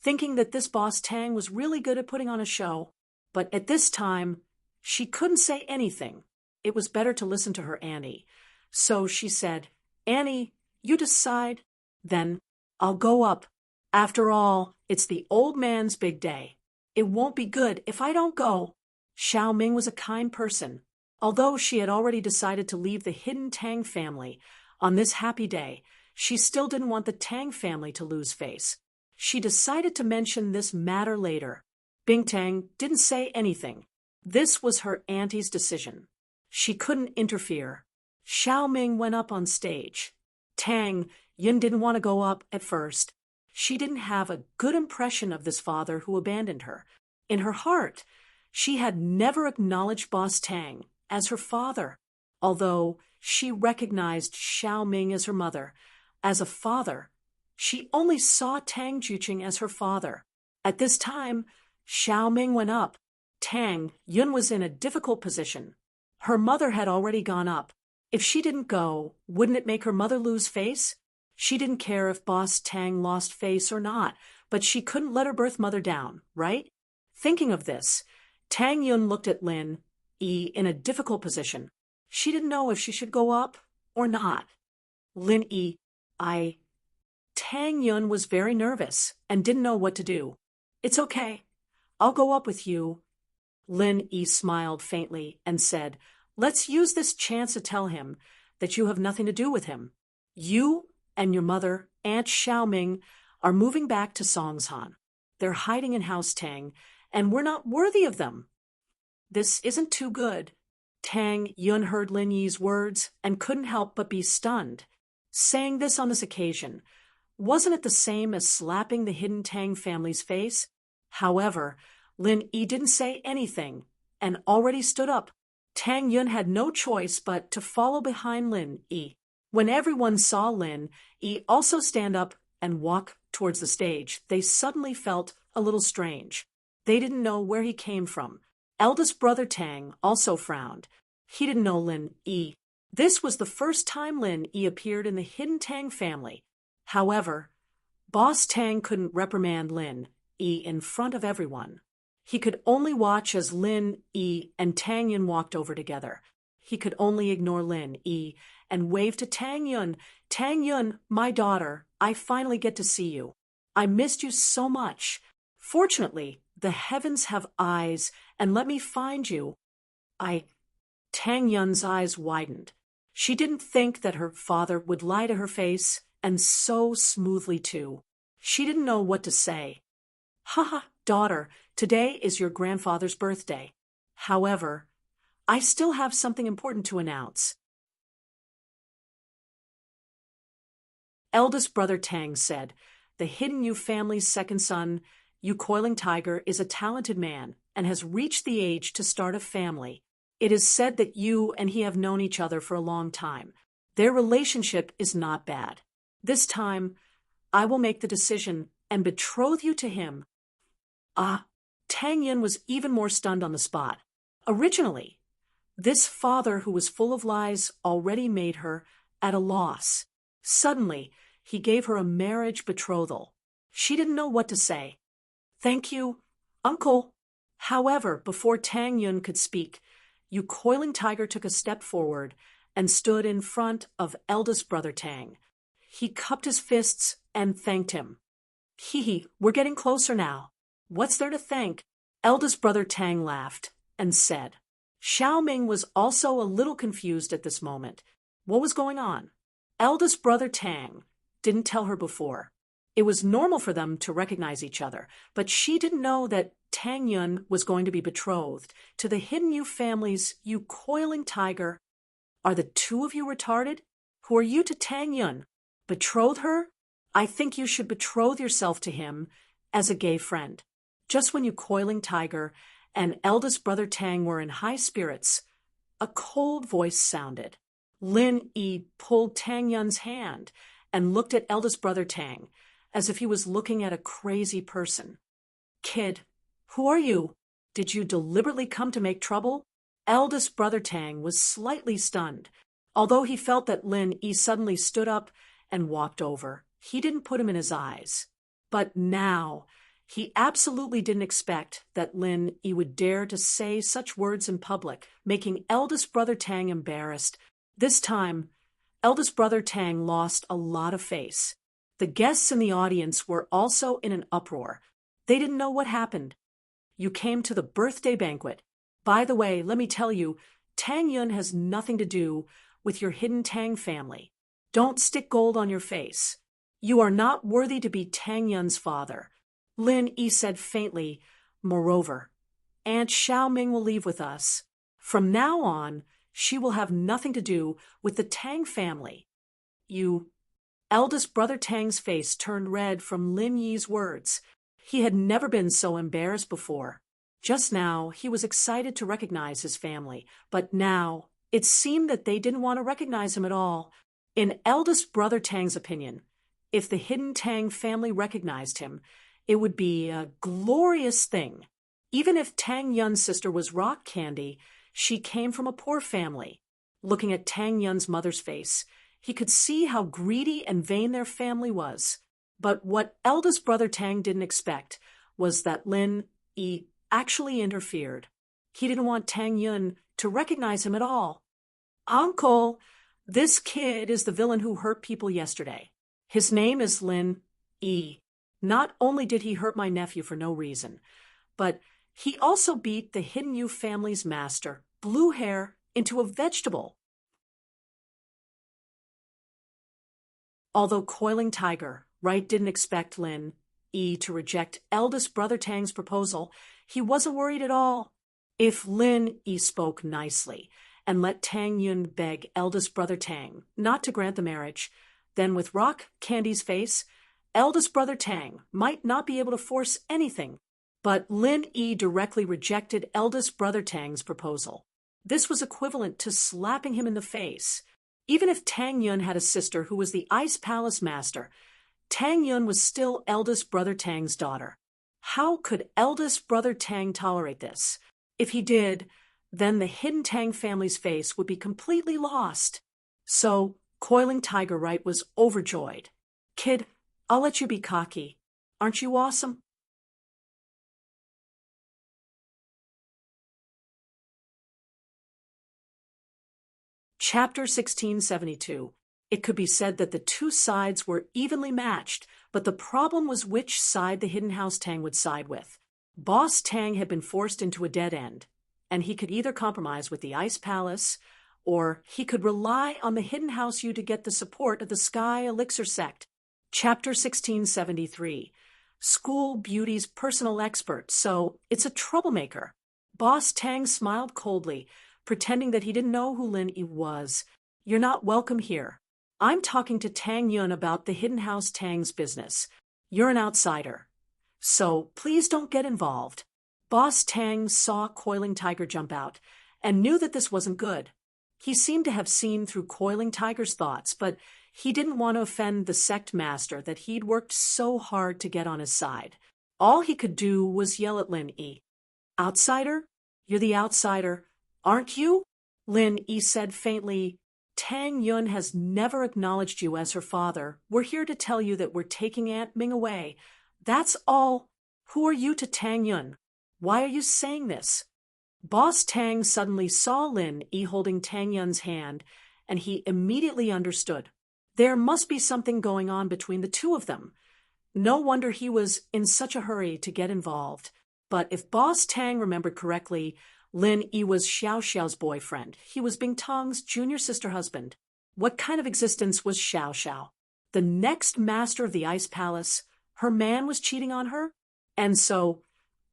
thinking that this Boss Tang was really good at putting on a show. But at this time, she couldn't say anything. It was better to listen to her Annie. So she said, "Annie, you decide. Then I'll go up. After all, it's the old man's big day. It won't be good if I don't go." Xiao Ming was a kind person. Although she had already decided to leave the hidden Tang family on this happy day, she still didn't want the Tang family to lose face. She decided to mention this matter later. Bing Tang didn't say anything. This was her auntie's decision. She couldn't interfere. Xiao Ming went up on stage. Tang Yun didn't want to go up at first. She didn't have a good impression of this father who abandoned her. In her heart, she had never acknowledged Boss Tang as her father, although she recognized Xiao Ming as her mother. As a father, she only saw Tang Juqing as her father. At this time, Xiao Ming went up. Tang Yun was in a difficult position. Her mother had already gone up. If she didn't go, wouldn't it make her mother lose face? She didn't care if Boss Tang lost face or not, but she couldn't let her birth mother down, right? Thinking of this, Tang Yun looked at Lin Yi in a difficult position. She didn't know if she should go up or not. Lin Yi, Tang Yun was very nervous and didn't know what to do. "It's okay. I'll go up with you." Lin Yi smiled faintly and said, "Let's use this chance to tell him that you have nothing to do with him. You and your mother, Aunt Xiao Ming, are moving back to Songshan. They're hiding in House Tang, and we're not worthy of them." This isn't too good. Tang Yun heard Lin Yi's words and couldn't help but be stunned. Saying this on this occasion, wasn't it the same as slapping the hidden Tang family's face? However, Lin Yi didn't say anything and already stood up. Tang Yun had no choice but to follow behind Lin Yi. When everyone saw Lin Yi also stand up and walk towards the stage, they suddenly felt a little strange. They didn't know where he came from. Eldest brother Tang also frowned. He didn't know Lin Yi. This was the first time Lin Yi appeared in the hidden Tang family. However, Boss Tang couldn't reprimand Lin Yi in front of everyone. He could only watch as Lin Yi and Tang Yun walked over together. He could only ignore Lin Yi and wave to Tang Yun. "Tang Yun, my daughter, I finally get to see you. I missed you so much. Fortunately, the heavens have eyes and let me find you." Tang Yun's eyes widened. She didn't think that her father would lie to her face, and so smoothly too. She didn't know what to say. "Haha, daughter, today is your grandfather's birthday. However, I still have something important to announce." Eldest brother Tang said, "The hidden Yu family's second son, Yu Coiling Tiger, is a talented man and has reached the age to start a family. It is said that you and he have known each other for a long time. Their relationship is not bad. This time, I will make the decision and betroth you to him." Tang Yun was even more stunned on the spot. Originally, this father who was full of lies already made her at a loss. Suddenly, he gave her a marriage betrothal. She didn't know what to say. "Thank you, uncle." However, before Tang Yun could speak, Yu Coiling Tiger took a step forward and stood in front of eldest brother Tang. He cupped his fists and thanked him. We're getting closer now. What's there to thank?" Eldest brother Tang laughed and said. Xiao Ming was also a little confused at this moment. What was going on? Eldest brother Tang didn't tell her before. It was normal for them to recognize each other, but she didn't know that Tang Yun was going to be betrothed to the Hidden Yu family's you coiling tiger. Are the two of you retarded? Who are you to Tang Yun? Betroth her? I think you should betroth yourself to him as a gay friend. Just when you coiling tiger and eldest brother Tang were in high spirits, a cold voice sounded. Lin Yi pulled Tang Yun's hand and looked at eldest brother Tang as if he was looking at a crazy person. Kid, who are you? Did you deliberately come to make trouble? Eldest brother Tang was slightly stunned. Although he felt that Lin Yi suddenly stood up and walked over, he didn't put him in his eyes. But now, he absolutely didn't expect that Lin Yi would dare to say such words in public, making eldest brother Tang embarrassed. This time, eldest brother Tang lost a lot of face. The guests in the audience were also in an uproar. They didn't know what happened. You came to the birthday banquet. By the way, let me tell you, Tang Yun has nothing to do with your hidden Tang family. Don't stick gold on your face. You are not worthy to be Tang Yun's father. Lin Yi said faintly. Moreover, Aunt Xiao Ming will leave with us. From now on, she will have nothing to do with the Tang family. You. Eldest brother Tang's face turned red from Lin Yi's words. He had never been so embarrassed before. Just now, he was excited to recognize his family, but now, it seemed that they didn't want to recognize him at all. In eldest brother Tang's opinion, if the hidden Tang family recognized him, it would be a glorious thing. Even if Tang Yun's sister was Rock Candy, she came from a poor family. Looking at Tang Yun's mother's face, he could see how greedy and vain their family was. But what eldest brother Tang didn't expect was that Lin Yi actually interfered. He didn't want Tang Yun to recognize him at all. Uncle, this kid is the villain who hurt people yesterday. His name is Lin Yi. Not only did he hurt my nephew for no reason, but he also beat the Hidden Yu family's master, Blue Hair, into a vegetable. Although coiling tiger, Wright didn't expect Lin Yi to reject eldest brother Tang's proposal, he wasn't worried at all. If Lin Yi spoke nicely and let Tang Yun beg eldest brother Tang not to grant the marriage, then with Rock Candy's face, eldest brother Tang might not be able to force anything. But Lin Yi directly rejected eldest brother Tang's proposal. This was equivalent to slapping him in the face. Even if Tang Yun had a sister who was the Ice Palace master, Tang Yun was still eldest brother Tang's daughter. How could eldest brother Tang tolerate this? If he did, then the hidden Tang family's face would be completely lost. So, coiling tiger Wright was overjoyed. Kid, I'll let you be cocky. Aren't you awesome? Chapter 1672. It could be said that the two sides were evenly matched, but the problem was which side the Hidden House Tang would side with. Boss Tang had been forced into a dead end, and he could either compromise with the Ice Palace, or he could rely on the Hidden House Yu to get the support of the Sky Elixir sect. Chapter 1673. School Beauty's personal expert, so it's a troublemaker. Boss Tang smiled coldly, pretending that he didn't know who Lin Yi was. You're not welcome here. I'm talking to Tang Yun about the Hidden House Tang's business. You're an outsider. So please don't get involved. Boss Tang saw Coiling Tiger jump out and knew that this wasn't good. He seemed to have seen through Coiling Tiger's thoughts, but he didn't want to offend the sect master that he'd worked so hard to get on his side. All he could do was yell at Lin Yi. Outsider? You're the outsider, aren't you? Lin Yi said faintly. Tang Yun has never acknowledged you as her father. We're here to tell you that we're taking Aunt Ming away. That's all. Who are you to Tang Yun? Why are you saying this? Boss Tang suddenly saw Lin Yi holding Tang Yun's hand, and he immediately understood. There must be something going on between the two of them. No wonder he was in such a hurry to get involved. But if Boss Tang remembered correctly, Lin Yi was Xiao Xiao's boyfriend. He was Bing Tong's junior sister husband. What kind of existence was Xiao Xiao? The next master of the ice palace, her man was cheating on her? And so,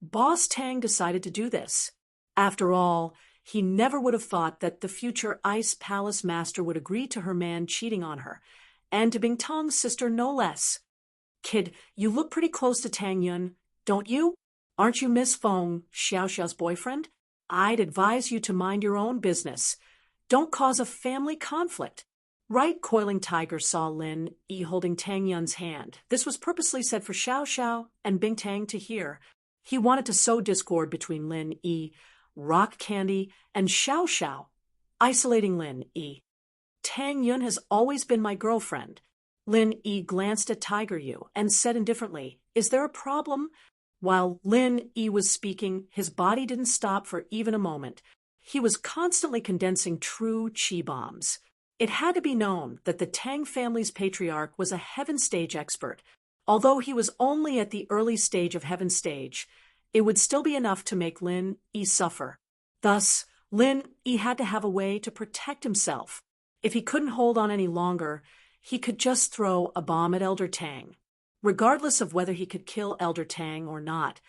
Boss Tang decided to do this. After all, he never would have thought that the future ice palace master would agree to her man cheating on her, and to Bing Tong's sister no less. Kid, you look pretty close to Tang Yun, don't you? Aren't you Miss Feng, Xiao Xiao's boyfriend? I'd advise you to mind your own business. Don't cause a family conflict. Right, Coiling Tiger saw Lin Yi holding Tang Yun's hand. This was purposely said for Xiao Xiao and Bing Tang to hear. He wanted to sow discord between Lin Yi, Rock Candy, and Xiao Xiao, isolating Lin Yi. Tang Yun has always been my girlfriend. Lin Yi glanced at Tiger Yu and said indifferently, "Is there a problem?" While Lin Yi was speaking, his body didn't stop for even a moment. He was constantly condensing true chi bombs. It had to be known that the Tang family's patriarch was a heaven stage expert. Although he was only at the early stage of heaven stage, it would still be enough to make Lin Yi suffer. Thus, Lin Yi had to have a way to protect himself. If he couldn't hold on any longer, he could just throw a bomb at Elder Tang. Regardless of whether he could kill Elder Tang or not,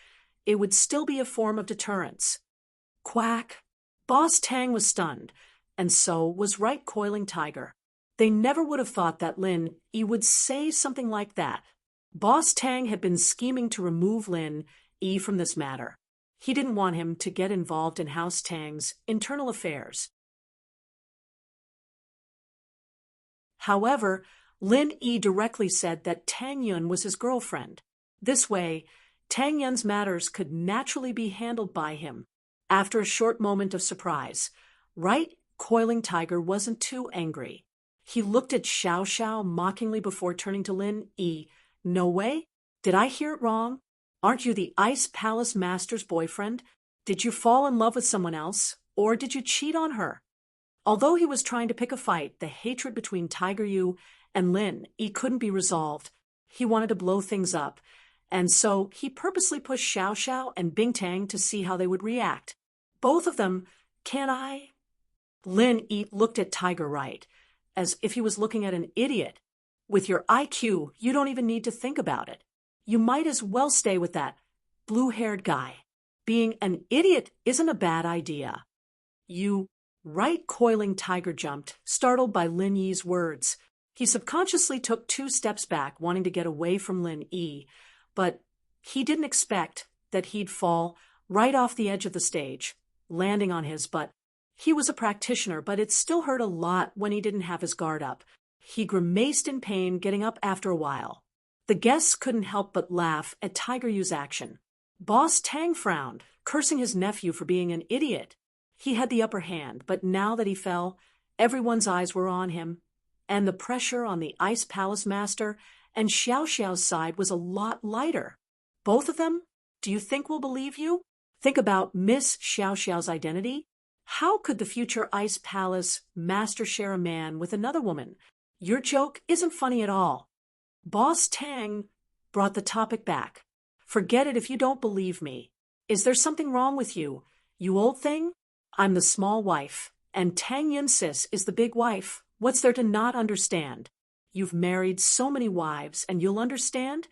it would still be a form of deterrence. Quack! Boss Tang was stunned, and so was Right Coiling Tiger. They never would have thought that Lin Yi would say something like that. Boss Tang had been scheming to remove Lin Yi from this matter. He didn't want him to get involved in House Tang's internal affairs. However, Lin Yi directly said that Tang Yun was his girlfriend. This way, Tang Yun's matters could naturally be handled by him. After a short moment of surprise, Right Coiling Tiger wasn't too angry. He looked at Xiao Xiao mockingly before turning to Lin Yi. "No way? Did I hear it wrong? Aren't you the Ice Palace Master's boyfriend? Did you fall in love with someone else, or did you cheat on her?" Although he was trying to pick a fight, the hatred between Tiger Yu and Lin Yi couldn't be resolved. He wanted to blow things up, and so he purposely pushed Xiao Xiao and Bing Tang to see how they would react. Both of them, "Can I?" Lin Yi looked at Tiger Right, as if he was looking at an idiot. "With your IQ, you don't even need to think about it. You might as well stay with that blue-haired guy. Being an idiot isn't a bad idea." "You..." Right Coiling Tiger jumped, startled by Lin Yi's words. He subconsciously took 2 steps back, wanting to get away from Lin Yi, but he didn't expect that he'd fall right off the edge of the stage, landing on his butt. He was a practitioner, but it still hurt a lot when he didn't have his guard up. He grimaced in pain, getting up after a while. The guests couldn't help but laugh at Tiger Yu's action. Boss Tang frowned, cursing his nephew for being an idiot. He had the upper hand, but now that he fell, everyone's eyes were on him, and the pressure on the Ice Palace Master and Xiao Xiao's side was a lot lighter. "Both of them? Do you think we'll believe you? Think about Miss Xiao Xiao's identity. How could the future Ice Palace Master share a man with another woman? Your joke isn't funny at all." Boss Tang brought the topic back. "Forget it if you don't believe me. Is there something wrong with you, you old thing? I'm the small wife, and Tang Yun Sis is the big wife. What's there to not understand? You've married so many wives, and you'll understand?"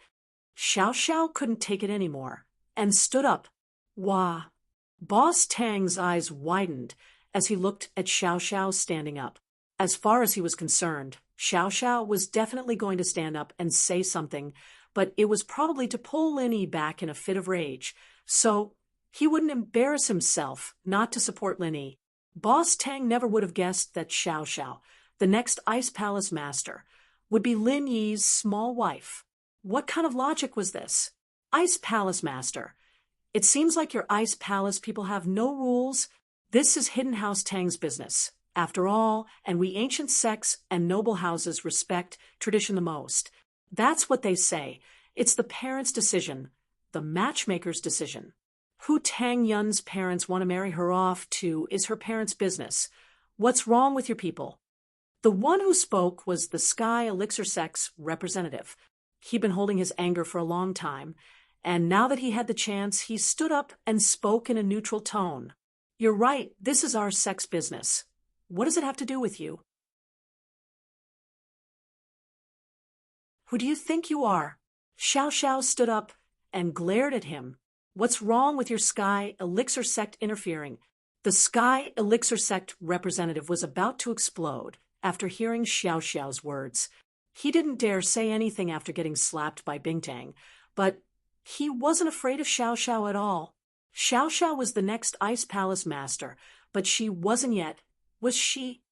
Xiao Xiao couldn't take it anymore, and stood up. "Wah." Boss Tang's eyes widened as he looked at Xiao Xiao standing up. As far as he was concerned, Xiao Xiao was definitely going to stand up and say something, but it was probably to pull Lin Yi back in a fit of rage, so he wouldn't embarrass himself not to support Lin Yi. Boss Tang never would have guessed that Xiao Xiao, the next Ice Palace Master, would be Lin Yi's small wife. What kind of logic was this? Ice Palace Master. It seems like your Ice Palace people have no rules. This is Hidden House Tang's business, after all, and we ancient sects and noble houses respect tradition the most. That's what they say. It's the parents' decision, the matchmaker's decision. Who Tang Yun's parents want to marry her off to is her parents' business. What's wrong with your people? The one who spoke was the Sky Elixir Sect's representative. He'd been holding his anger for a long time, and now that he had the chance, he stood up and spoke in a neutral tone. "You're right, this is our sect's business. What does it have to do with you?" Who do you think you are? Xiao Xiao stood up and glared at him. What's wrong with your Sky Elixir sect interfering? The Sky Elixir sect representative was about to explode after hearing Xiao Xiao's words. He didn't dare say anything after getting slapped by Bingtang, but he wasn't afraid of Xiao Xiao at all. Xiao Xiao was the next Ice Palace master, but she wasn't yet, was she?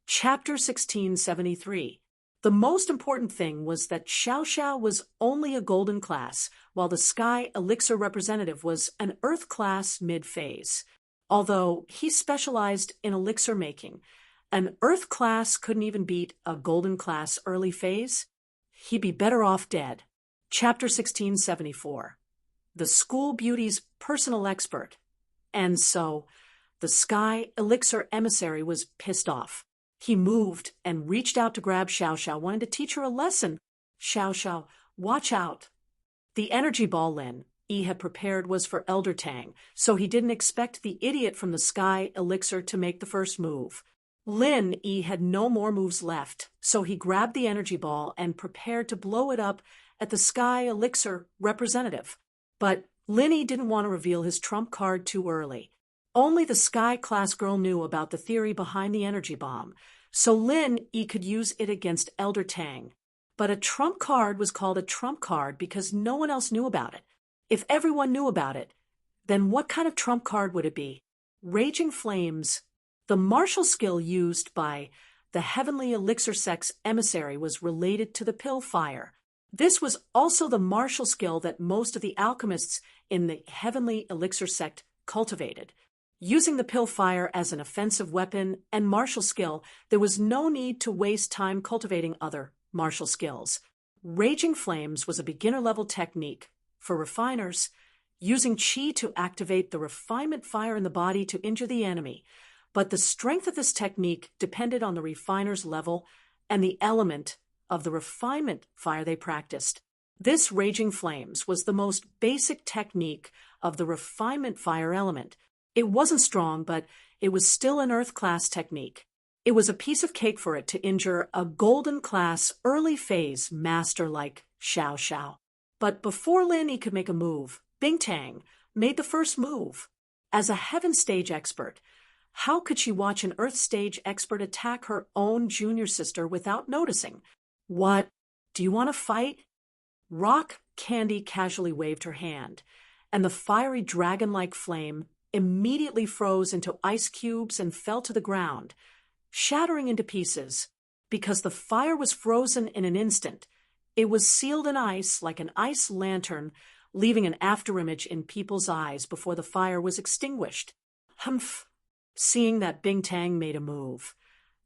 Chapter 1673. The most important thing was that Xiao Xiao was only a golden class, while the Sky Elixir representative was an Earth class mid-phase. Although he specialized in elixir making, an Earth class couldn't even beat a golden class early phase. He'd be better off dead. Chapter 1674. The school beauty's personal expert. And so, the Sky Elixir emissary was pissed off. He moved and reached out to grab Xiao Xiao, wanting to teach her a lesson. Xiao Xiao, watch out. The energy ball Lin Yi had prepared was for Elder Tang, so he didn't expect the idiot from the Sky Elixir to make the first move. Lin Yi had no more moves left, so he grabbed the energy ball and prepared to blow it up at the Sky Elixir representative. But Lin Yi didn't want to reveal his trump card too early. Only the Sky class girl knew about the theory behind the energy bomb, so Lin Yi could use it against Elder Tang. But a trump card was called a trump card because no one else knew about it. If everyone knew about it, then what kind of trump card would it be? Raging Flames. The martial skill used by the Heavenly Elixir Sect's emissary was related to the pill fire. This was also the martial skill that most of the alchemists in the Heavenly Elixir Sect cultivated. Using the pill fire as an offensive weapon and martial skill, there was no need to waste time cultivating other martial skills. Raging Flames was a beginner-level technique for refiners, using qi to activate the refinement fire in the body to injure the enemy. But the strength of this technique depended on the refiner's level and the element of the refinement fire they practiced. This Raging Flames was the most basic technique of the refinement fire element. It wasn't strong, but it was still an Earth class technique. It was a piece of cake for it to injure a golden class early phase master like Xiao Xiao. But before Lin Yi could make a move, Bingtang made the first move. As a Heaven stage expert, how could she watch an Earth stage expert attack her own junior sister without noticing? What? Do you want to fight? Rock Candy casually waved her hand, and the fiery dragon-like flame immediately froze into ice cubes and fell to the ground, shattering into pieces. Because the fire was frozen in an instant, it was sealed in ice like an ice lantern, leaving an afterimage in people's eyes before the fire was extinguished. Humph! Seeing that Bingtang made a move,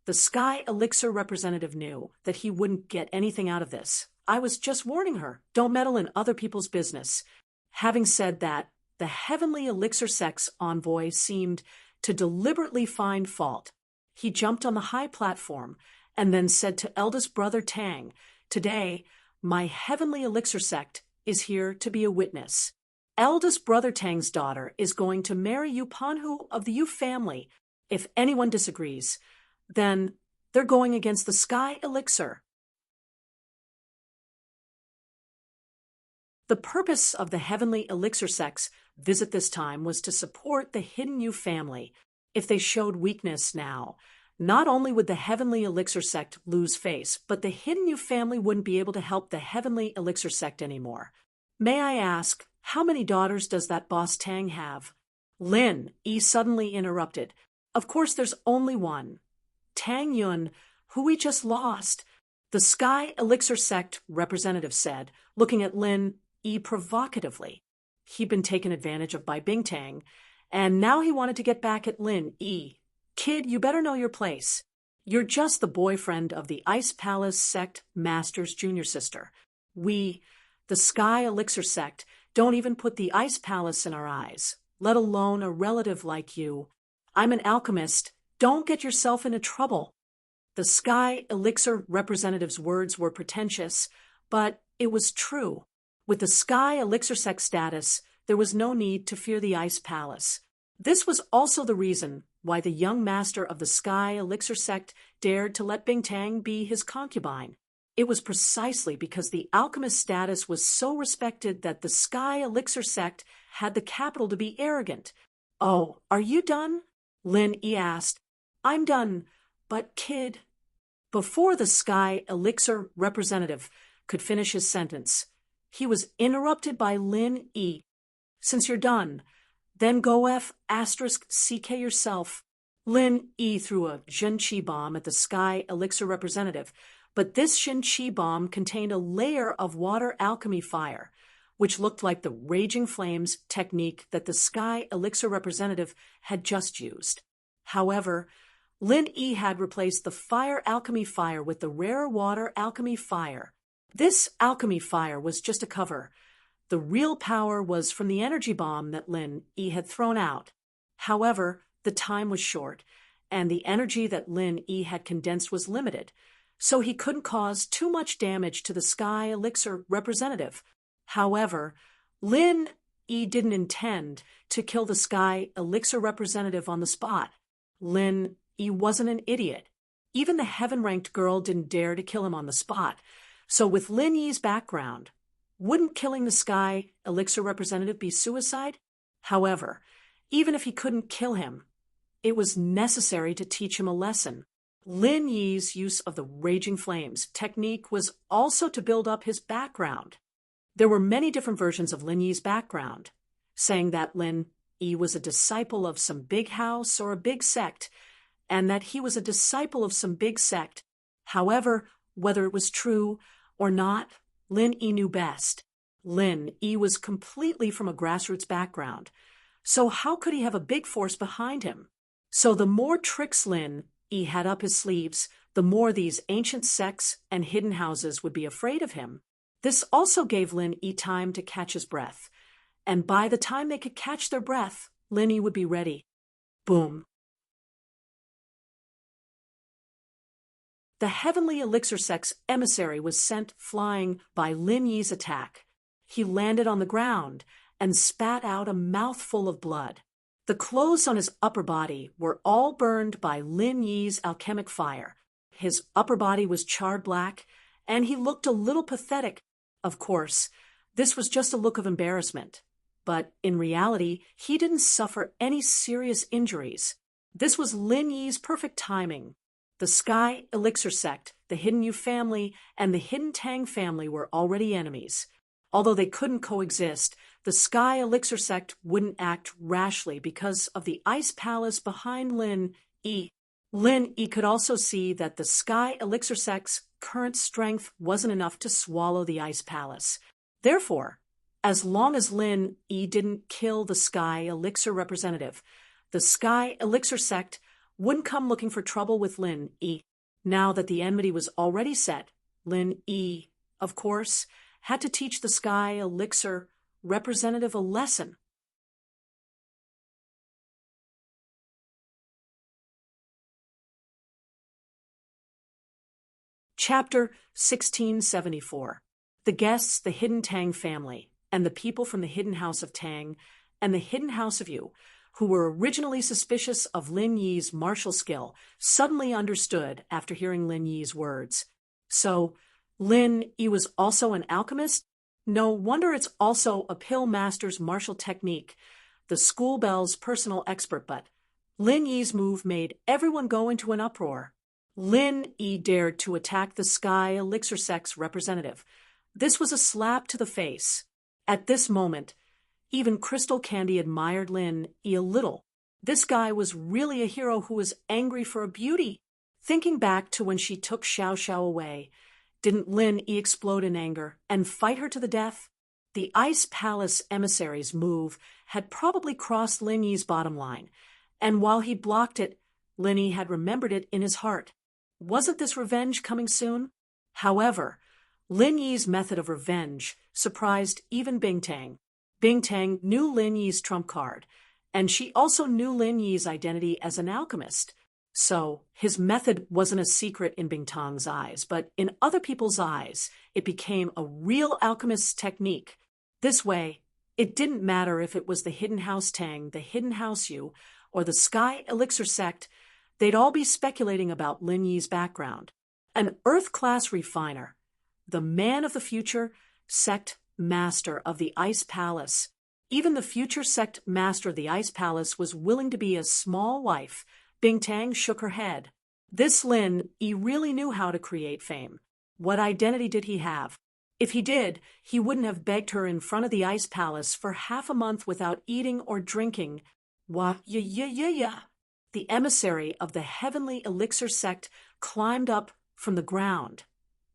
the Sky Elixir representative knew that he wouldn't get anything out of this. I was just warning her, don't meddle in other people's business. Having said that, the Heavenly Elixir Sect's envoy seemed to deliberately find fault. He jumped on the high platform and then said to eldest brother Tang, "Today, my Heavenly Elixir Sect is here to be a witness. Eldest brother Tang's daughter is going to marry Yu Panhu of the Yu family. If anyone disagrees, then they're going against the Sky Elixir." The purpose of the Heavenly Elixir Sect's visit this time was to support the Hidden Yu family. If they showed weakness now, not only would the Heavenly Elixir Sect lose face, but the Hidden Yu family wouldn't be able to help the Heavenly Elixir Sect anymore. May I ask, how many daughters does that boss Tang have? Lin Yi suddenly interrupted. Of course there's only one. Tang Yun, who we just lost. The Sky Elixir Sect representative said, looking at Lin Yi provocatively. He'd been taken advantage of by Bingtang, and now he wanted to get back at Lin Yi. Kid, you better know your place. You're just the boyfriend of the Ice Palace Sect Master's junior sister. We, the Sky Elixir Sect, don't even put the Ice Palace in our eyes, let alone a relative like you. I'm an alchemist. Don't get yourself into trouble. The Sky Elixir representative's words were pretentious, but it was true. With the Sky Elixir Sect status, there was no need to fear the Ice Palace. This was also the reason why the young master of the Sky Elixir sect dared to let Bingtang be his concubine. It was precisely because the alchemist status was so respected that the Sky Elixir sect had the capital to be arrogant. "Oh, are you done?" Lin Yi asked. "I'm done, but kid." Before the Sky Elixir representative could finish his sentence, he was interrupted by Lin Yi. "Since you're done, then go F***CK yourself." Lin Yi threw a Zhen-Chi bomb at the Sky Elixir representative, but this Zhen-Chi bomb contained a layer of water alchemy fire, which looked like the raging flames technique that the Sky Elixir representative had just used. However, Lin Yi had replaced the fire alchemy fire with the rare water alchemy fire. This alchemy fire was just a cover. The real power was from the energy bomb that Lin Yi had thrown out. However, the time was short, and the energy that Lin Yi had condensed was limited, so he couldn't cause too much damage to the Sky Elixir representative. However, Lin Yi didn't intend to kill the Sky Elixir representative on the spot. Lin Yi wasn't an idiot. Even the heaven-ranked girl didn't dare to kill him on the spot. So with Lin Yi's background, wouldn't killing the Sky Elixir representative be suicide? However, even if he couldn't kill him, it was necessary to teach him a lesson. Lin Yi's use of the raging flames technique was also to build up his background. There were many different versions of Lin Yi's background, saying that Lin Yi was a disciple of some big house or a big sect, and that he was a disciple of some big sect. However, whether it was true or not, Lin Yi knew best. Lin Yi was completely from a grassroots background, so how could he have a big force behind him? So the more tricks Lin Yi had up his sleeves, the more these ancient sects and hidden houses would be afraid of him. This also gave Lin Yi time to catch his breath, and by the time they could catch their breath, Lin Yi would be ready. Boom. The Heavenly Elixir Sect's emissary was sent flying by Lin Yi's attack. He landed on the ground and spat out a mouthful of blood. The clothes on his upper body were all burned by Lin Yi's alchemic fire. His upper body was charred black, and he looked a little pathetic. Of course, this was just a look of embarrassment. But in reality, he didn't suffer any serious injuries. This was Lin Yi's perfect timing. The Sky Elixir sect, the Hidden Yu family, and the Hidden Tang family were already enemies. Although they couldn't coexist, the Sky Elixir sect wouldn't act rashly because of the ice palace behind Lin Yi. Lin Yi could also see that the Sky Elixir sect's current strength wasn't enough to swallow the ice palace. Therefore, as long as Lin Yi didn't kill the Sky Elixir representative, the Sky Elixir sect wouldn't come looking for trouble with Lin Yi. Now that the enmity was already set, Lin Yi, of course, had to teach the Sky Elixir representative a lesson. Chapter 1674. The guests, the Hidden Tang family, and the people from the Hidden House of Tang and the Hidden House of Yu, who were originally suspicious of Lin Yi's martial skill, suddenly understood after hearing Lin Yi's words. So, Lin Yi was also an alchemist? No wonder it's also a pill master's martial technique, the school bell's personal expert, but Lin Yi's move made everyone go into an uproar. Lin Yi dared to attack the Sky Elixir sect's representative. This was a slap to the face. At this moment, even Crystal Candy admired Lin Yi a little. This guy was really a hero who was angry for a beauty. Thinking back to when she took Xiao Xiao away, didn't Lin Yi explode in anger and fight her to the death? The Ice Palace emissary's move had probably crossed Lin Yi's bottom line, and while he blocked it, Lin Yi had remembered it in his heart. Wasn't this revenge coming soon? However, Lin Yi's method of revenge surprised even Bingtang. Bingtang knew Lin Yi's trump card, and she also knew Lin Yi's identity as an alchemist. So, his method wasn't a secret in Bingtang's eyes, but in other people's eyes, it became a real alchemist's technique. This way, It didn't matter if it was the Hidden House Tang, the Hidden House Yu, or the Sky Elixir sect, they'd all be speculating about Lin Yi's background. An Earth-class refiner, the man of the future, sect master of the Ice Palace. Even the future sect master of the Ice Palace was willing to be a small wife. Bing Tang shook her head. This Lin Yi really knew how to create fame. What identity did he have? If he did, he wouldn't have begged her in front of the Ice Palace for half a month without eating or drinking. The emissary of the Heavenly Elixir sect climbed up from the ground,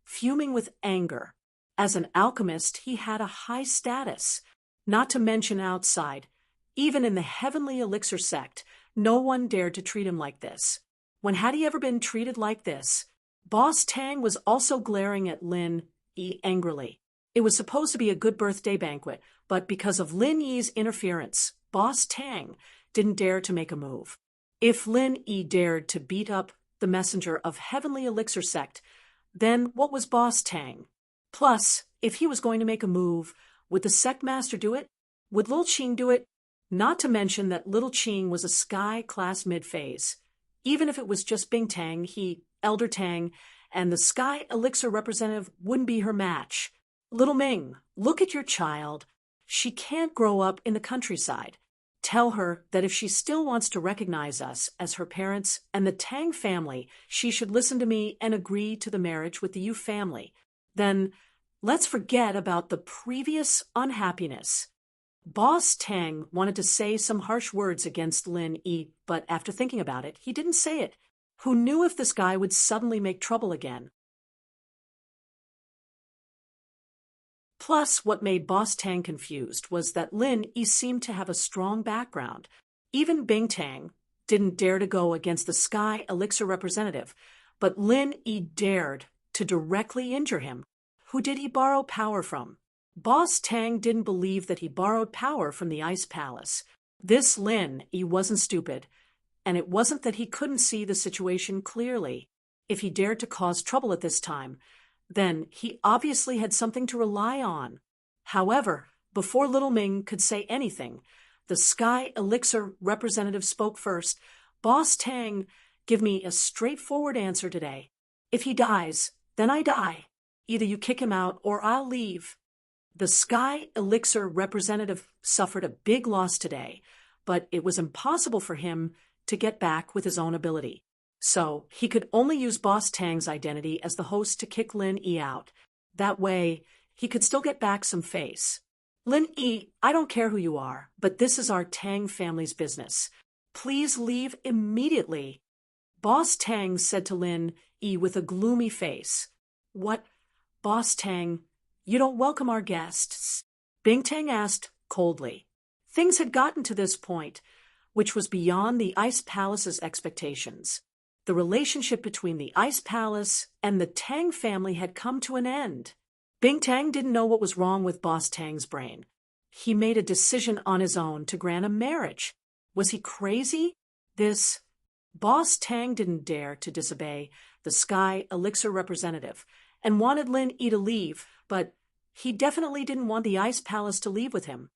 fuming with anger. As an alchemist, he had a high status, not to mention outside. Even in the Heavenly Elixir sect, no one dared to treat him like this. When had he ever been treated like this? Boss Tang was also glaring at Lin Yi angrily. It was supposed to be a good birthday banquet, but because of Lin Yi's interference, Boss Tang didn't dare to make a move. If Lin Yi dared to beat up the messenger of Heavenly Elixir sect, then what was Boss Tang? Plus, if he was going to make a move, would the sect master do it? Would Lil Qing do it? Not to mention that Little Qing was a Sky-class mid-phase. Even if it was just Bing Tang, Elder Tang, and the Sky Elixir representative wouldn't be her match. Little Ming, look at your child. She can't grow up in the countryside. Tell her that if she still wants to recognize us as her parents and the Tang family, she should listen to me and agree to the marriage with the Yu family. Then let's forget about the previous unhappiness. Boss Tang wanted to say some harsh words against Lin Yi, but after thinking about it, he didn't say it. Who knew if this guy would suddenly make trouble again? Plus, what made Boss Tang confused was that Lin Yi seemed to have a strong background. Even Bing Tang didn't dare to go against the Sky Elixir representative, but Lin Yi dared to directly injure him. Who did he borrow power from? Boss Tang didn't believe that he borrowed power from the Ice Palace. This Lin Yi wasn't stupid, and it wasn't that he couldn't see the situation clearly. If he dared to cause trouble at this time, then he obviously had something to rely on. However, before Little Ming could say anything, the Sky Elixir representative spoke first. Boss Tang, give me a straightforward answer today. If he dies, then I die. Either you kick him out or I'll leave. The Sky Elixir representative suffered a big loss today, but it was impossible for him to get back with his own ability. So he could only use Boss Tang's identity as the host to kick Lin Yi out. That way, he could still get back some face. Lin Yi, I don't care who you are, but this is our Tang family's business. Please leave immediately. Boss Tang said to Lin Yi with a gloomy face. What? Boss Tang, you don't welcome our guests? Bing Tang asked coldly. Things had gotten to this point, which was beyond the Ice Palace's expectations. The relationship between the Ice Palace and the Tang family had come to an end. Bing Tang didn't know what was wrong with Boss Tang's brain. He made a decision on his own to grant a marriage. Was he crazy? Boss Tang didn't dare to disobey the Sky Elixir representative and wanted Lin Yi to leave, but he definitely didn't want the Ice Palace to leave with him.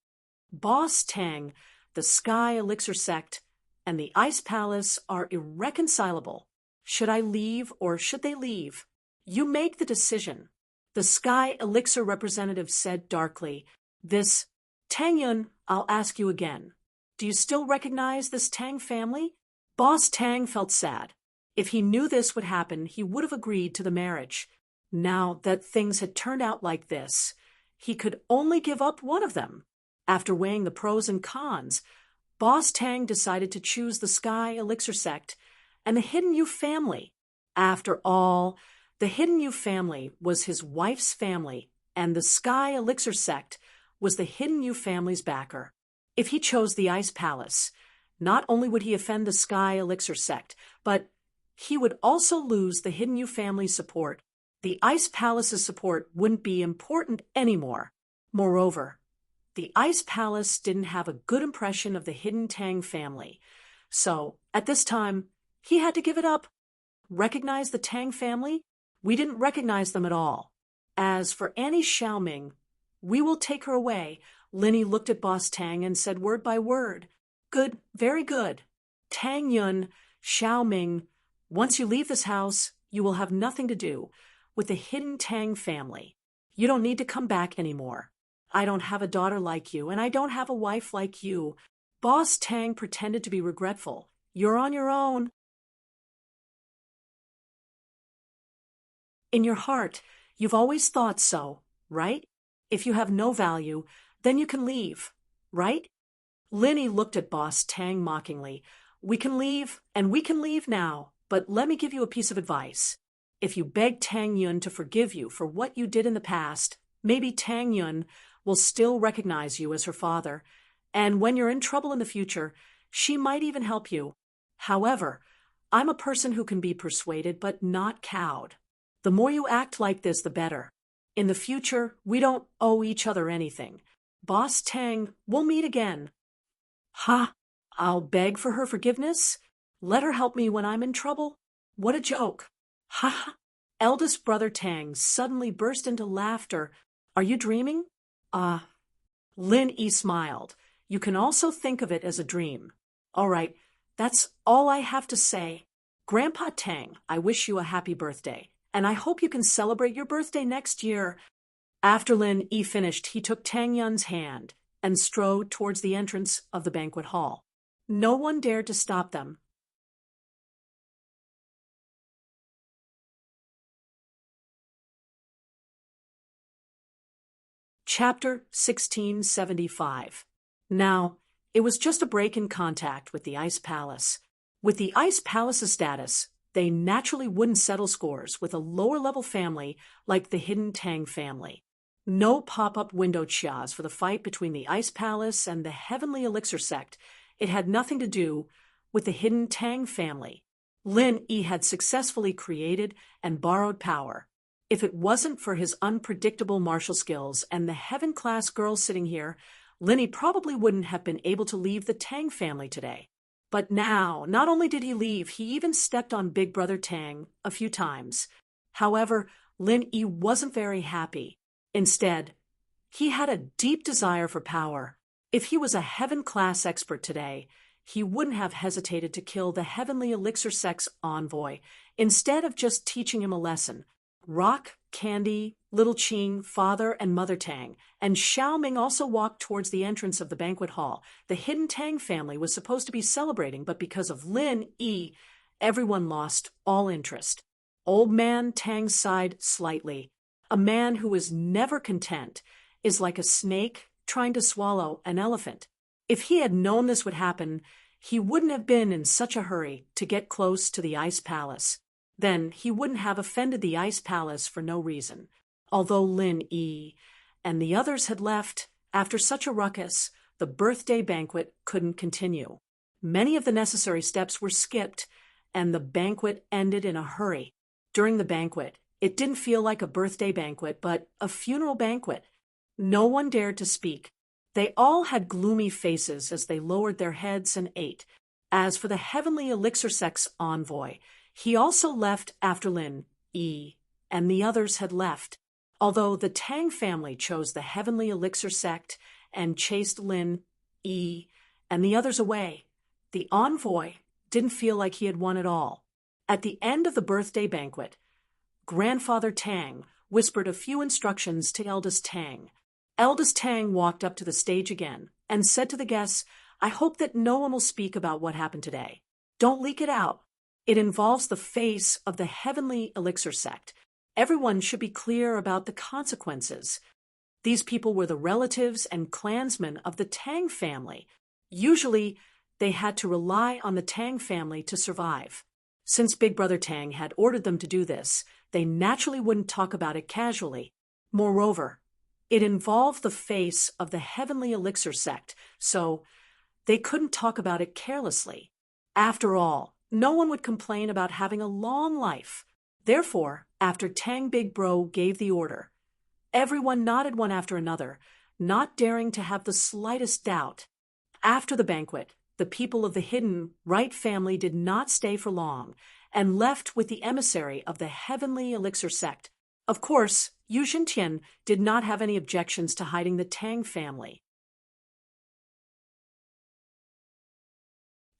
Boss Tang, the Sky Elixir sect, and the Ice Palace are irreconcilable. Should I leave or should they leave? You make the decision. The Sky Elixir representative said darkly. Tang Yun, I'll ask you again. Do you still recognize this Tang family? Boss Tang felt sad. If he knew this would happen, he would have agreed to the marriage. Now that things had turned out like this, he could only give up one of them. After weighing the pros and cons, Boss Tang decided to choose the Sky Elixir sect and the Hidden Yu family. After all, the Hidden Yu family was his wife's family, and the Sky Elixir sect was the Hidden Yu family's backer. If he chose the Ice Palace, not only would he offend the Sky Elixir sect, but he would also lose the Hidden Yu family's support. The Ice Palace's support wouldn't be important anymore. Moreover, the Ice Palace didn't have a good impression of the Hidden Tang family. So, at this time, he had to give it up. Recognize the Tang family? We didn't recognize them at all. As for Annie Xiaoming, we will take her away, Linny looked at Boss Tang and said word by word, "Good, very good. Tang Yun, Xiao Ming, once you leave this house, you will have nothing to do with the hidden Tang family. You don't need to come back anymore. I don't have a daughter like you, and I don't have a wife like you." Boss Tang pretended to be regretful. "You're on your own." In your heart, you've always thought so, right? If you have no value, then you can leave, right? Linny looked at Boss Tang mockingly. "We can leave, and we can leave now, but let me give you a piece of advice. If you beg Tang Yun to forgive you for what you did in the past, maybe Tang Yun will still recognize you as her father, and when you're in trouble in the future, she might even help you. However, I'm a person who can be persuaded but not cowed. The more you act like this, the better. In the future, we don't owe each other anything. Boss Tang, we'll meet again." "Ha! I'll beg for her forgiveness? Let her help me when I'm in trouble? What a joke! Ha ha!" Eldest brother Tang suddenly burst into laughter. "Are you dreaming?" Lin Yi smiled. "You can also think of it as a dream. All right, that's all I have to say. Grandpa Tang, I wish you a happy birthday, and I hope you can celebrate your birthday next year." After Lin Yi finished, he took Tang Yun's hand and strode towards the entrance of the banquet hall. No one dared to stop them. Chapter 1675. Now, it was just a break in contact with the Ice Palace. With the Ice Palace's status, they naturally wouldn't settle scores with a lower-level family like the hidden Tang family. No pop-up window chias for the fight between the Ice Palace and the Heavenly Elixir sect. It had nothing to do with the hidden Tang family. Lin Yi had successfully created and borrowed power. If it wasn't for his unpredictable martial skills and the heaven-class girl sitting here, Linny probably wouldn't have been able to leave the Tang family today. But now, not only did he leave, he even stepped on Big Brother Tang a few times. However, Lin Yi wasn't very happy. Instead, he had a deep desire for power. If he was a heaven-class expert today, he wouldn't have hesitated to kill the Heavenly Elixir sect's envoy, instead of just teaching him a lesson. Rock, Candy, Little Qing, Father, and Mother Tang, and Xiao Ming also walked towards the entrance of the banquet hall. The hidden Tang family was supposed to be celebrating, but because of Lin Yi, everyone lost all interest. Old Man Tang sighed slightly. A man who is never content is like a snake trying to swallow an elephant. If he had known this would happen, he wouldn't have been in such a hurry to get close to the Ice Palace. Then he wouldn't have offended the Ice Palace for no reason. Although Lin Yi and the others had left, after such a ruckus, the birthday banquet couldn't continue. Many of the necessary steps were skipped, and the banquet ended in a hurry. During the banquet, it didn't feel like a birthday banquet, but a funeral banquet. No one dared to speak. They all had gloomy faces as they lowered their heads and ate. As for the Heavenly Elixir sect's envoy, he also left after Lin Yi and the others had left. Although the Tang family chose the Heavenly Elixir sect and chased Lin Yi and the others away, the envoy didn't feel like he had won at all. At the end of the birthday banquet, Grandfather Tang whispered a few instructions to Eldest Tang. Eldest Tang walked up to the stage again and said to the guests, "I hope that no one will speak about what happened today. Don't leak it out. It involves the face of the Heavenly Elixir sect. Everyone should be clear about the consequences." These people were the relatives and clansmen of the Tang family. Usually, they had to rely on the Tang family to survive. Since Big Brother Tang had ordered them to do this, they naturally wouldn't talk about it casually. Moreover, it involved the face of the Heavenly Elixir sect, so they couldn't talk about it carelessly. After all, no one would complain about having a long life. Therefore, after Tang Big Bro gave the order, everyone nodded one after another, not daring to have the slightest doubt. After the banquet, the people of the hidden Right family did not stay for long and left with the emissary of the Heavenly Elixir sect. Of course, Yu Xintian did not have any objections to hiding the Tang family.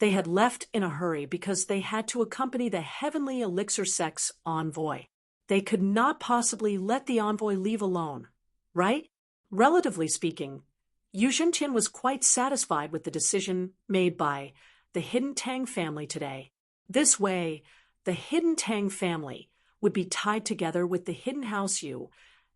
They had left in a hurry because they had to accompany the heavenly elixir sect's envoy. They could not possibly let the envoy leave alone, right? Relatively speaking, Yu Zhenqian was quite satisfied with the decision made by the Hidden Tang family today. This way, the Hidden Tang family would be tied together with the Hidden House Yu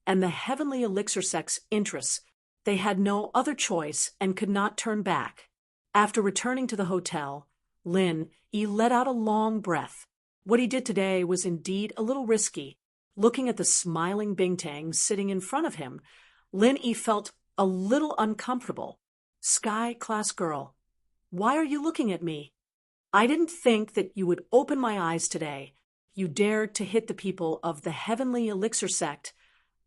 and the heavenly elixir sect's interests. They had no other choice and could not turn back. After returning to the hotel, Lin Yi let out a long breath. What he did today was indeed a little risky. Looking at the smiling Bingtang sitting in front of him, Lin Yi felt a little uncomfortable. Sky class girl, why are you looking at me? I didn't think that you would open my eyes today. You dared to hit the people of the heavenly elixir sect.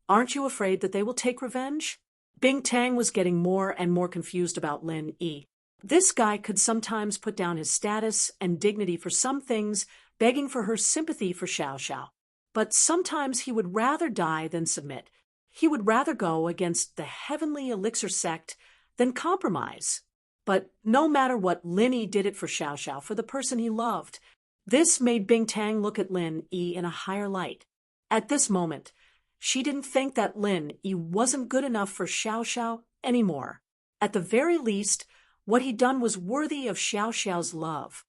Aren't you afraid that they will take revenge? Bingtang was getting more and more confused about Lin Yi. This guy could sometimes put down his status and dignity for some things, begging for her sympathy for Xiao Xiao. But sometimes he would rather die than submit. He would rather go against the heavenly elixir sect than compromise. But no matter what, Lin Yi did it for Xiao Xiao, for the person he loved. This made Bingtang look at Lin Yi in a higher light. At this moment, she didn't think that Lin Yi wasn't good enough for Xiao Xiao anymore. At the very least, what he'd done was worthy of Xiao Xiao's love.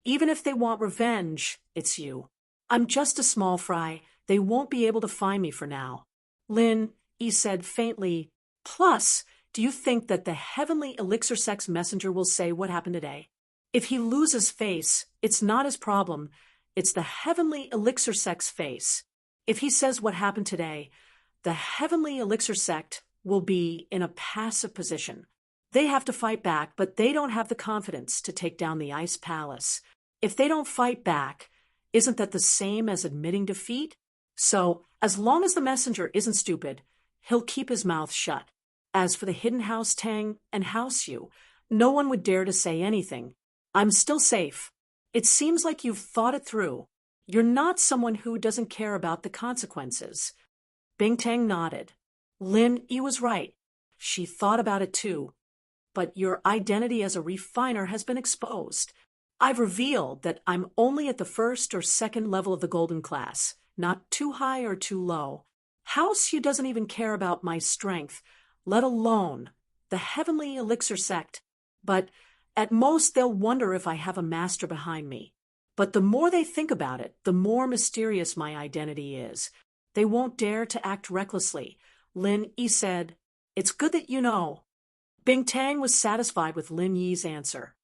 Even if they want revenge, it's you. I'm just a small fry. They won't be able to find me for now. Lin Yi said faintly, plus, do you think that the heavenly elixir sect's messenger will say what happened today? If he loses face, it's not his problem. It's the heavenly elixir sect's face. If he says what happened today, the heavenly elixir sect will be in a passive position. They have to fight back, but they don't have the confidence to take down the ice palace. If they don't fight back, isn't that the same as admitting defeat? So, as long as the messenger isn't stupid, he'll keep his mouth shut. As for the Hidden House Tang and House Yu, no one would dare to say anything. I'm still safe. It seems like you've thought it through. You're not someone who doesn't care about the consequences. Bingtang nodded. Lin Yi was right. She thought about it too. But your identity as a refiner has been exposed. I've revealed that I'm only at the first or second level of the golden class, not too high or too low. House Yu doesn't even care about my strength, let alone the heavenly elixir sect. But at most they'll wonder if I have a master behind me. But the more they think about it, the more mysterious my identity is. They won't dare to act recklessly. Lin Yi said, "It's good that you know." Bingtang was satisfied with Lin Yi's answer.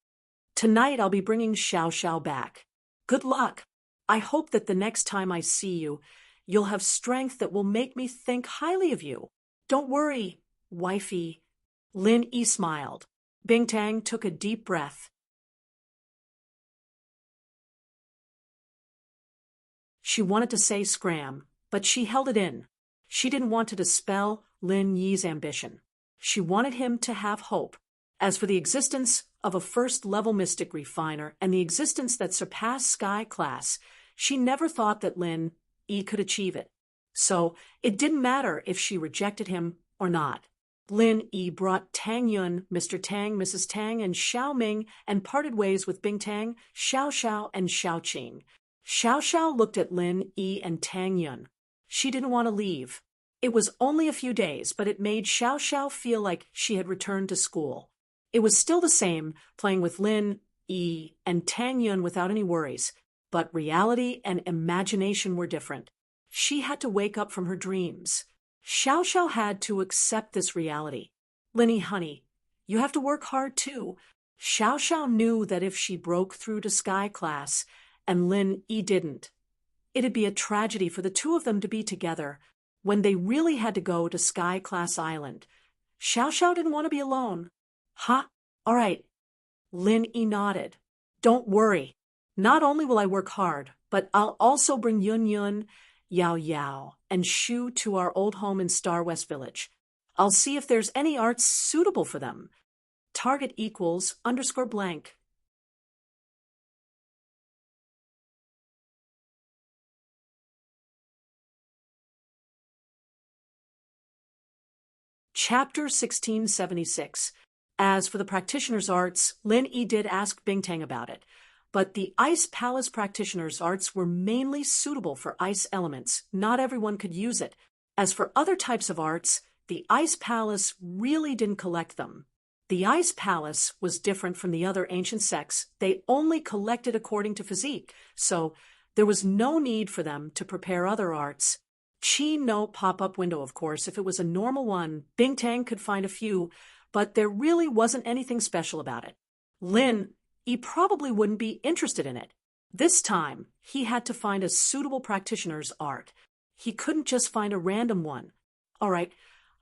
"Tonight I'll be bringing Xiao Xiao back. Good luck. I hope that the next time I see you, you'll have strength that will make me think highly of you. Don't worry, wifey." Lin Yi smiled. Bingtang took a deep breath. She wanted to say scram, but she held it in. She didn't want to dispel Lin Yi's ambition. She wanted him to have hope. As for the existence of a first-level mystic refiner and the existence that surpassed Sky class, she never thought that Lin Yi could achieve it. So it didn't matter if she rejected him or not. Lin Yi brought Tang Yun, Mr. Tang, Mrs. Tang, and Xiao Ming and parted ways with Bingtang, Xiao Xiao, and Xiao Qing. Xiao Xiao looked at Lin Yi and Tang Yun. She didn't want to leave. It was only a few days, but it made Xiao Xiao feel like she had returned to school. It was still the same, playing with Lin Yi and Tang Yun without any worries, but reality and imagination were different. She had to wake up from her dreams. Xiao Xiao had to accept this reality. "Linny, honey, you have to work hard too." Xiao Xiao knew that if she broke through to Sky class and Lin Yi didn't, it'd be a tragedy for the two of them to be together when they really had to go to Sky class island. Xiao Xiao didn't want to be alone. "Huh? All right." Lin Yi nodded. "Don't worry. Not only will I work hard, but I'll also bring Yun Yun, Yao Yao, and Shu to our old home in Star West Village. I'll see if there's any arts suitable for them. Target equals _blank. Chapter 1676. As for the practitioner's arts, Lin Yi did ask Bingtang about it, but the Ice Palace practitioner's arts were mainly suitable for ice elements. Not everyone could use it. As for other types of arts, the Ice Palace really didn't collect them. The Ice Palace was different from the other ancient sects. They only collected according to physique, so there was no need for them to prepare other arts. No pop-up window, of course. If it was a normal one, Bingtang could find a few, but there really wasn't anything special about it. Lin, he probably wouldn't be interested in it. This time, he had to find a suitable practitioner's art. He couldn't just find a random one. All right,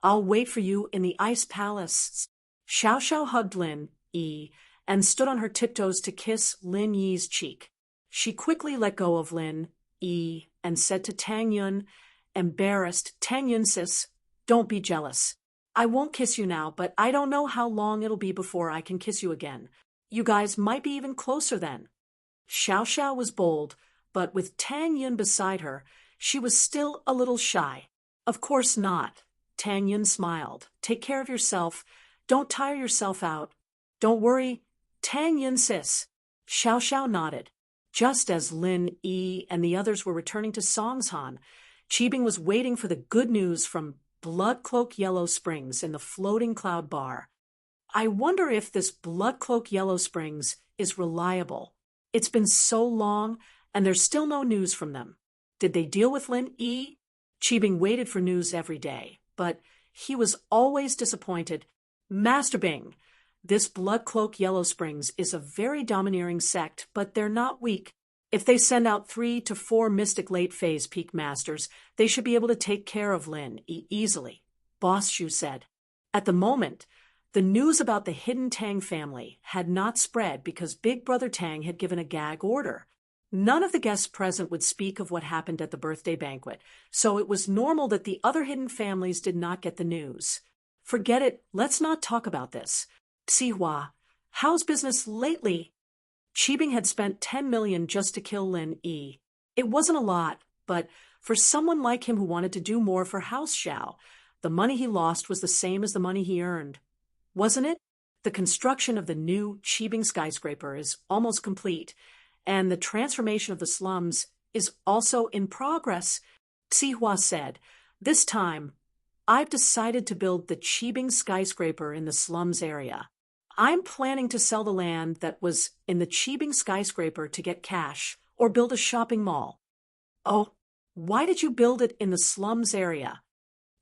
I'll wait for you in the Ice Palace. Xiao Xiao hugged Lin Yi and stood on her tiptoes to kiss Lin Yi's cheek. She quickly let go of Lin Yi and said to Tang Yun, embarrassed, Tang Yun sis, don't be jealous. I won't kiss you now, but I don't know how long it'll be before I can kiss you again. You guys might be even closer then. Xiao Xiao was bold, but with Tang Yun beside her, she was still a little shy. Of course not. Tang Yun smiled. Take care of yourself. Don't tire yourself out. Don't worry, Tang Yun sis. Xiao Xiao nodded. Just as Lin Yi and the others were returning to Songshan, Qibing was waiting for the good news from Blood Cloak Yellow Springs in the Floating Cloud Bar. I wonder if this Blood Cloak Yellow Springs is reliable. It's been so long, and there's still no news from them. Did they deal with Lin Yi? Qibing waited for news every day, but he was always disappointed. Master Bing, this Blood Cloak Yellow Springs is a very domineering sect, but they're not weak. If they send out 3 to 4 mystic late phase peak masters, they should be able to take care of Lin easily, Boss Shu said. At the moment, the news about the hidden Tang family had not spread because Big Brother Tang had given a gag order. None of the guests present would speak of what happened at the birthday banquet, so it was normal that the other hidden families did not get the news. Forget it, let's not talk about this. Sihua, how's business lately? Qibing had spent 10 million just to kill Lin Yi. It wasn't a lot, but for someone like him who wanted to do more for House Xiao, the money he lost was the same as the money he earned. Wasn't it? The construction of the new Qibing skyscraper is almost complete, and the transformation of the slums is also in progress, Sihua said. This time, I've decided to build the Qibing skyscraper in the slums area. I'm planning to sell the land that was in the Qibing skyscraper to get cash or build a shopping mall. Oh, why did you build it in the slums area?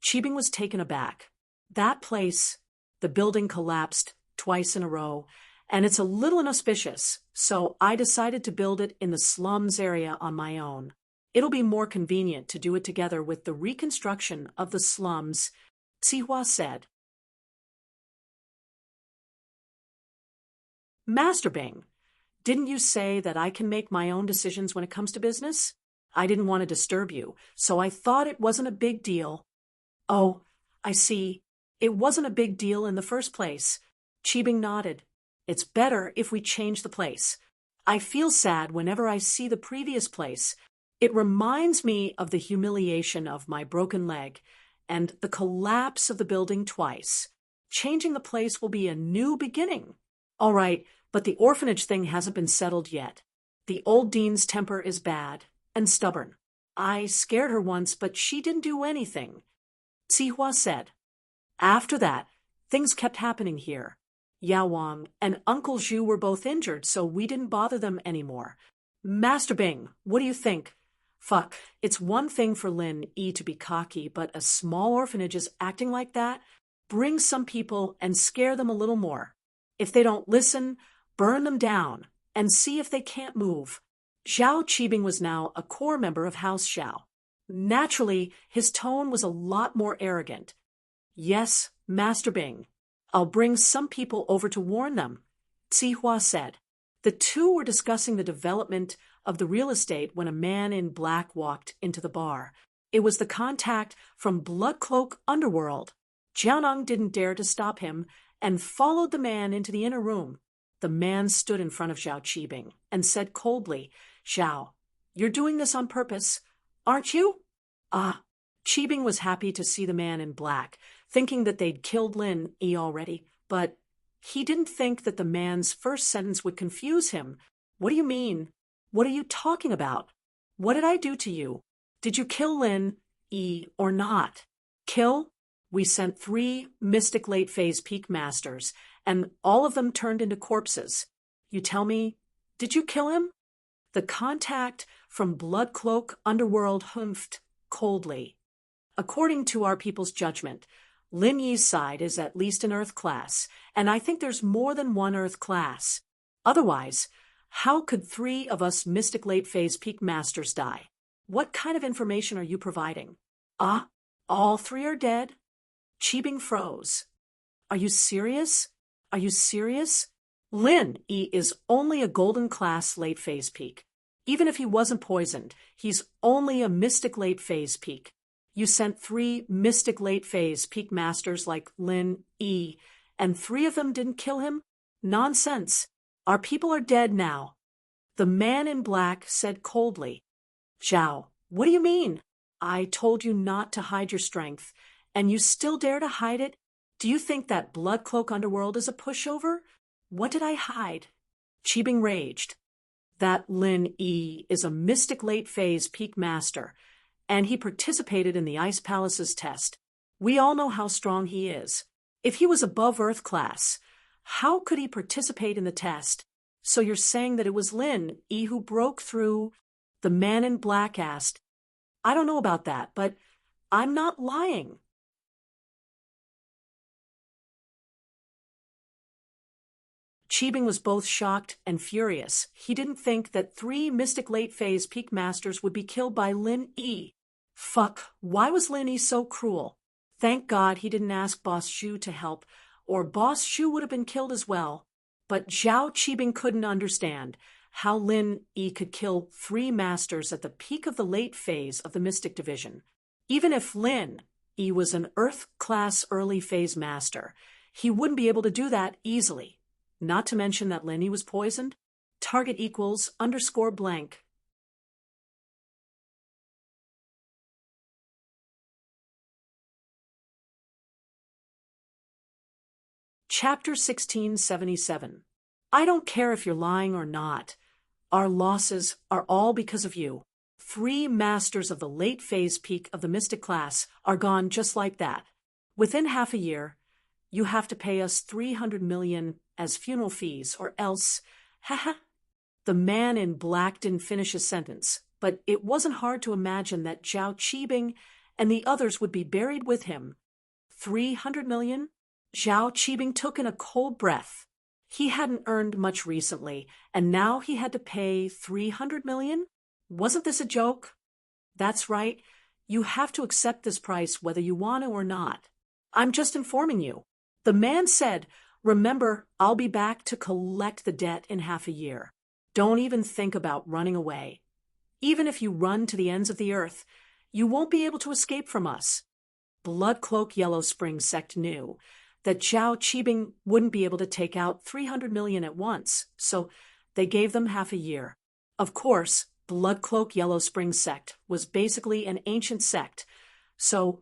Qibing was taken aback. That place, the building collapsed twice in a row, and it's a little inauspicious, so I decided to build it in the slums area on my own. It'll be more convenient to do it together with the reconstruction of the slums, Sihua said. Master Bing, didn't you say that I can make my own decisions when it comes to business? I didn't want to disturb you, so I thought it wasn't a big deal. Oh, I see. It wasn't a big deal in the first place. Qibing nodded. It's better if we change the place. I feel sad whenever I see the previous place. It reminds me of the humiliation of my broken leg and the collapse of the building twice. Changing the place will be a new beginning. All right, but the orphanage thing hasn't been settled yet. The old dean's temper is bad and stubborn. I scared her once, but she didn't do anything, Sihua said. After that, things kept happening here. Yao Wang and Uncle Zhu were both injured, so we didn't bother them anymore. Master Bing, what do you think? Fuck, it's one thing for Lin Yi to be cocky, but a small orphanage is acting like that? Bring some people and scare them a little more. If they don't listen, burn them down and see if they can't move. Zhao Qibing was now a core member of House Xiao. Naturally, his tone was a lot more arrogant. Yes, Master Bing. I'll bring some people over to warn them, Sihua said. The two were discussing the development of the real estate when a man in black walked into the bar. It was the contact from Blood Cloak Underworld. Jianeng didn't dare to stop him and followed the man into the inner room. The man stood in front of Zhao Qibing and said coldly, Zhao, you're doing this on purpose, aren't you? Qibing was happy to see the man in black, thinking that they'd killed Lin Yi already, but He didn't think that the man's first sentence would confuse him. What do you mean? What are you talking about? What did I do to you? Did you kill Lin E or not? Kill? We sent 3 mystic late phase peak masters, and all of them turned into corpses. You tell me, did you kill him? The contact from Bloodcloak Underworld humphed coldly. According to our people's judgment, Lin Yi's side is at least an Earth class, and I think there's more than one Earth class. Otherwise, how could 3 of us mystic late phase peak masters die? What kind of information are you providing? Ah, all 3 are dead? Cheebing froze. Are you serious? Are you serious? Lin E is only a golden class late phase peak. Even if he wasn't poisoned, he's only a mystic late phase peak. You sent 3 mystic late phase peak masters like Lin E, and 3 of them didn't kill him? Nonsense. Our people are dead now. The man in black said coldly. Zhao, what do you mean? I told you not to hide your strength, and you still dare to hide it? Do you think that Bloodcloak Underworld is a pushover? What did I hide? Cheebing raged. That Lin E is a mystic late phase peak master, and he participated in the Ice Palace's test. We all know how strong he is. If he was above Earth class, how could he participate in the test? So you're saying that it was Lin E who broke through? The man in black asked. I don't know about that, but I'm not lying. Cheebing was both shocked and furious. He didn't think that 3 mystic late phase peak masters would be killed by Lin E. Fuck, why was Lin E so cruel? Thank God he didn't ask Boss Shu to help, or Boss Shu would have been killed as well. But Zhao Cheebing couldn't understand how Lin E could kill 3 masters at the peak of the late phase of the Mystic Division. Even if Lin E was an Earth-class early phase master, he wouldn't be able to do that easily. Not to mention that Lin E was poisoned. Target equals _blank. Chapter 1677. I don't care if you're lying or not. Our losses are all because of you. 3 masters of the late phase peak of the Mystic class are gone just like that. Within half a year, you have to pay us 300 million as funeral fees, or else, haha. The man in black didn't finish his sentence, but it wasn't hard to imagine that Zhao Cheebing and the others would be buried with him. 300 million? Zhao Cheebing took in a cold breath. He hadn't earned much recently, and now he had to pay 300 million? Wasn't this a joke? That's right. You have to accept this price whether you want to or not. I'm just informing you. The man said, remember, I'll be back to collect the debt in half a year. Don't even think about running away. Even if you run to the ends of the earth, you won't be able to escape from us. Bloodcloak Yellow Spring sect knew that Zhao Cheebing wouldn't be able to take out 300 million at once, so they gave them half a year. Of course, Bloodcloak Yellow Spring sect was basically an ancient sect, so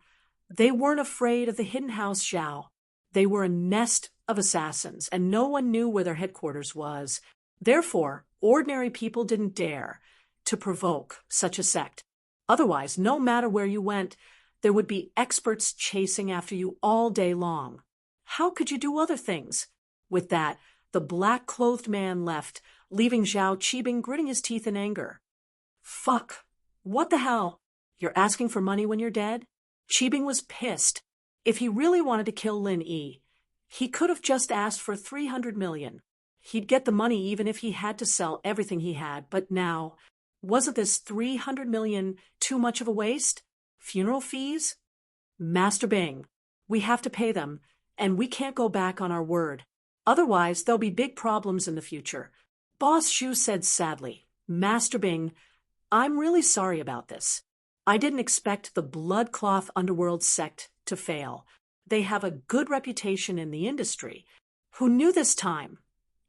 they weren't afraid of the hidden house Zhao. They were a nest of assassins, and no one knew where their headquarters was. Therefore, ordinary people didn't dare to provoke such a sect. Otherwise, no matter where you went, there would be experts chasing after you all day long. How could you do other things? With that, the black-clothed man left, leaving Zhao Cheebing gritting his teeth in anger. Fuck. What the hell? You're asking for money when you're dead? Cheebing was pissed. If he really wanted to kill Lin E, he could have just asked for 300 million. He'd get the money even if he had to sell everything he had, but now, wasn't this 300 million too much of a waste? Funeral fees? Master Bing, we have to pay them, and we can't go back on our word. Otherwise, there'll be big problems in the future. Boss Shu said sadly, Master Bing, I'm really sorry about this. I didn't expect the Bloodcloth Underworld sect to fail. They have a good reputation in the industry. Who knew this time?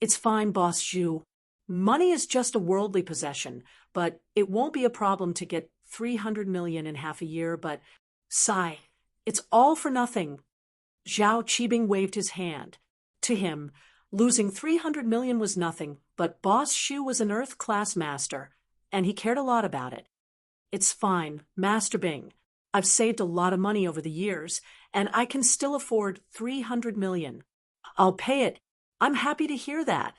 It's fine, Boss Shu. Money is just a worldly possession, but it won't be a problem to get 300 million in half a year, but sigh, it's all for nothing. Zhao Cheebing waved his hand. To him, losing 300 million was nothing, but Boss Shu was an Earth-class master, and he cared a lot about it. It's fine, Master Bing. I've saved a lot of money over the years, and I can still afford 300 million. I'll pay it. I'm happy to hear that.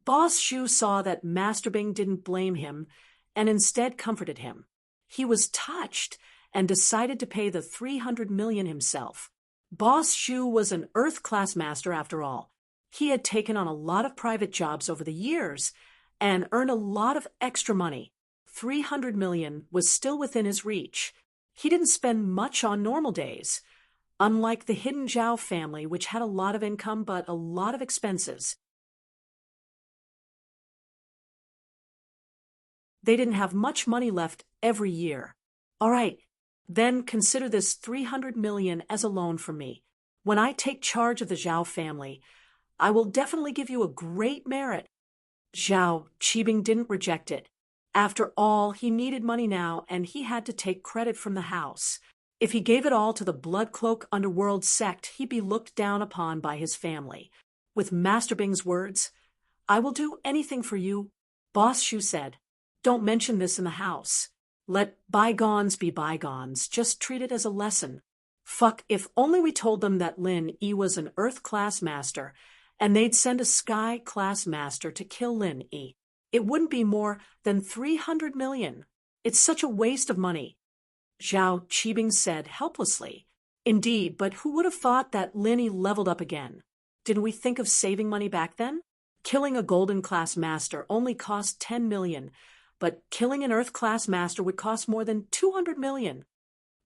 Boss Shu saw that Master Bing didn't blame him, and instead comforted him. He was touched and decided to pay the 300 million himself. Boss Shu was an Earth-class master after all. He had taken on a lot of private jobs over the years and earned a lot of extra money. 300 million was still within his reach. He didn't spend much on normal days, unlike the hidden Zhao family, which had a lot of income but a lot of expenses. They didn't have much money left every year. All right, then consider this 300 million as a loan from me. When I take charge of the Zhao family, I will definitely give you a great merit. Zhao Qibing didn't reject it. After all, he needed money now, and he had to take credit from the house. If he gave it all to the Blood Cloak underworld sect, he'd be looked down upon by his family. With Master Bing's words, "I will do anything for you," Boss Shu said. "Don't mention this in the house. Let bygones be bygones. Just treat it as a lesson. Fuck, if only we told them that Lin Yi was an Earth-class master, and they'd send a Sky-class master to kill Lin Yi. It wouldn't be more than 300 million. It's such a waste of money," Zhao Qibing said helplessly. "Indeed, but who would have thought that Lin Yi leveled up again? Didn't we think of saving money back then? Killing a Golden-class master only cost 10 million, but killing an Earth-class master would cost more than 200 million.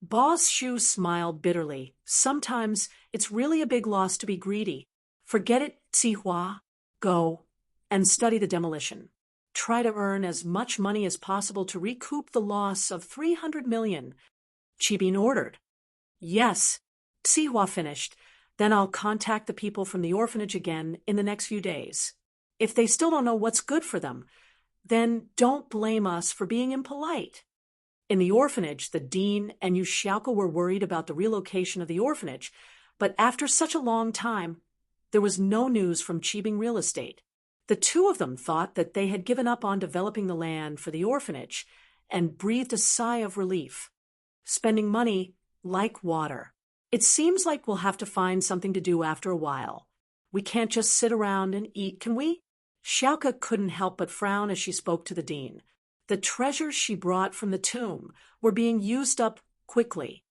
Boss Shu smiled bitterly. "Sometimes it's really a big loss to be greedy. Forget it, Zihua. Go and study the demolition. Try to earn as much money as possible to recoup the loss of 300 million, Qibing ordered. "Yes," Zihua finished. "Then I'll contact the people from the orphanage again in the next few days. If they still don't know what's good for them, then don't blame us for being impolite." In the orphanage, the dean and Yu Xiaoke were worried about the relocation of the orphanage, but after such a long time, there was no news from Qibing Real Estate. The two of them thought that they had given up on developing the land for the orphanage and breathed a sigh of relief. Spending money like water. It seems like we'll have to find something to do after a while. We can't just sit around and eat, can we? Xiaoke couldn't help but frown as she spoke to the dean. The treasures she brought from the tomb were being used up quickly.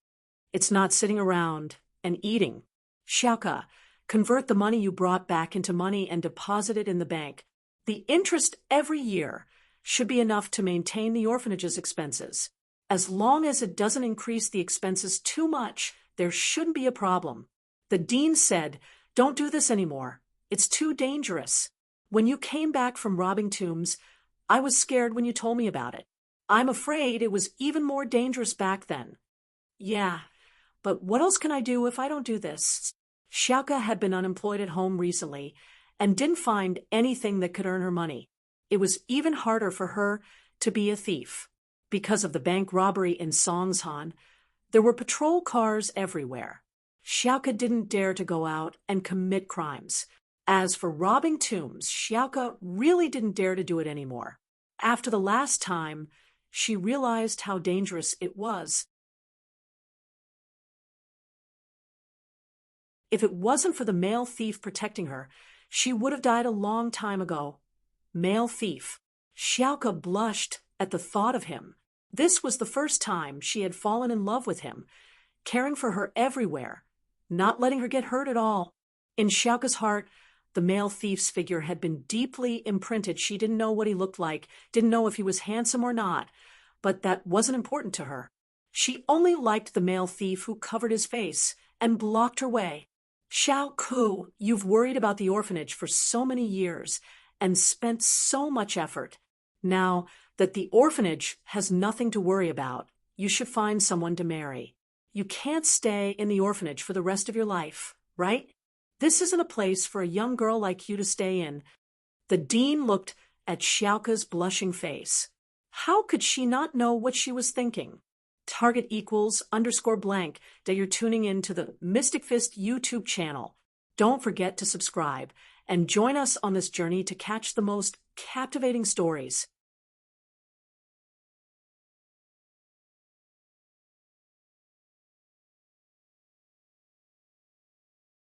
"It's not sitting around and eating. Xiaoke, convert the money you brought back into money and deposit it in the bank. The interest every year should be enough to maintain the orphanage's expenses. As long as it doesn't increase the expenses too much, there shouldn't be a problem." The dean said, "Don't do this anymore. It's too dangerous. When you came back from robbing tombs, I was scared when you told me about it. I'm afraid it was even more dangerous back then." "Yeah, but what else can I do if I don't do this?" Xiaoke had been unemployed at home recently and didn't find anything that could earn her money. It was even harder for her to be a thief. Because of the bank robbery in Songshan, there were patrol cars everywhere. Xiaoke didn't dare to go out and commit crimes. As for robbing tombs, Xiaoke really didn't dare to do it anymore. After the last time, she realized how dangerous it was. If it wasn't for the male thief protecting her, she would have died a long time ago. Male thief. Xiaoke blushed at the thought of him. This was the first time she had fallen in love with him, caring for her everywhere, not letting her get hurt at all. In Xiaoke's heart, the male thief's figure had been deeply imprinted. She didn't know what he looked like, didn't know if he was handsome or not, but that wasn't important to her. She only liked the male thief who covered his face and blocked her way. "Xiaoke, you've worried about the orphanage for so many years and spent so much effort. Now that the orphanage has nothing to worry about, you should find someone to marry. You can't stay in the orphanage for the rest of your life, right? This isn't a place for a young girl like you to stay in." The dean looked at Xiaoke's blushing face. How could she not know what she was thinking? Target =_blank that you're tuning in to the Mystic Fist YouTube channel. Don't forget to subscribe and join us on this journey to catch the most captivating stories.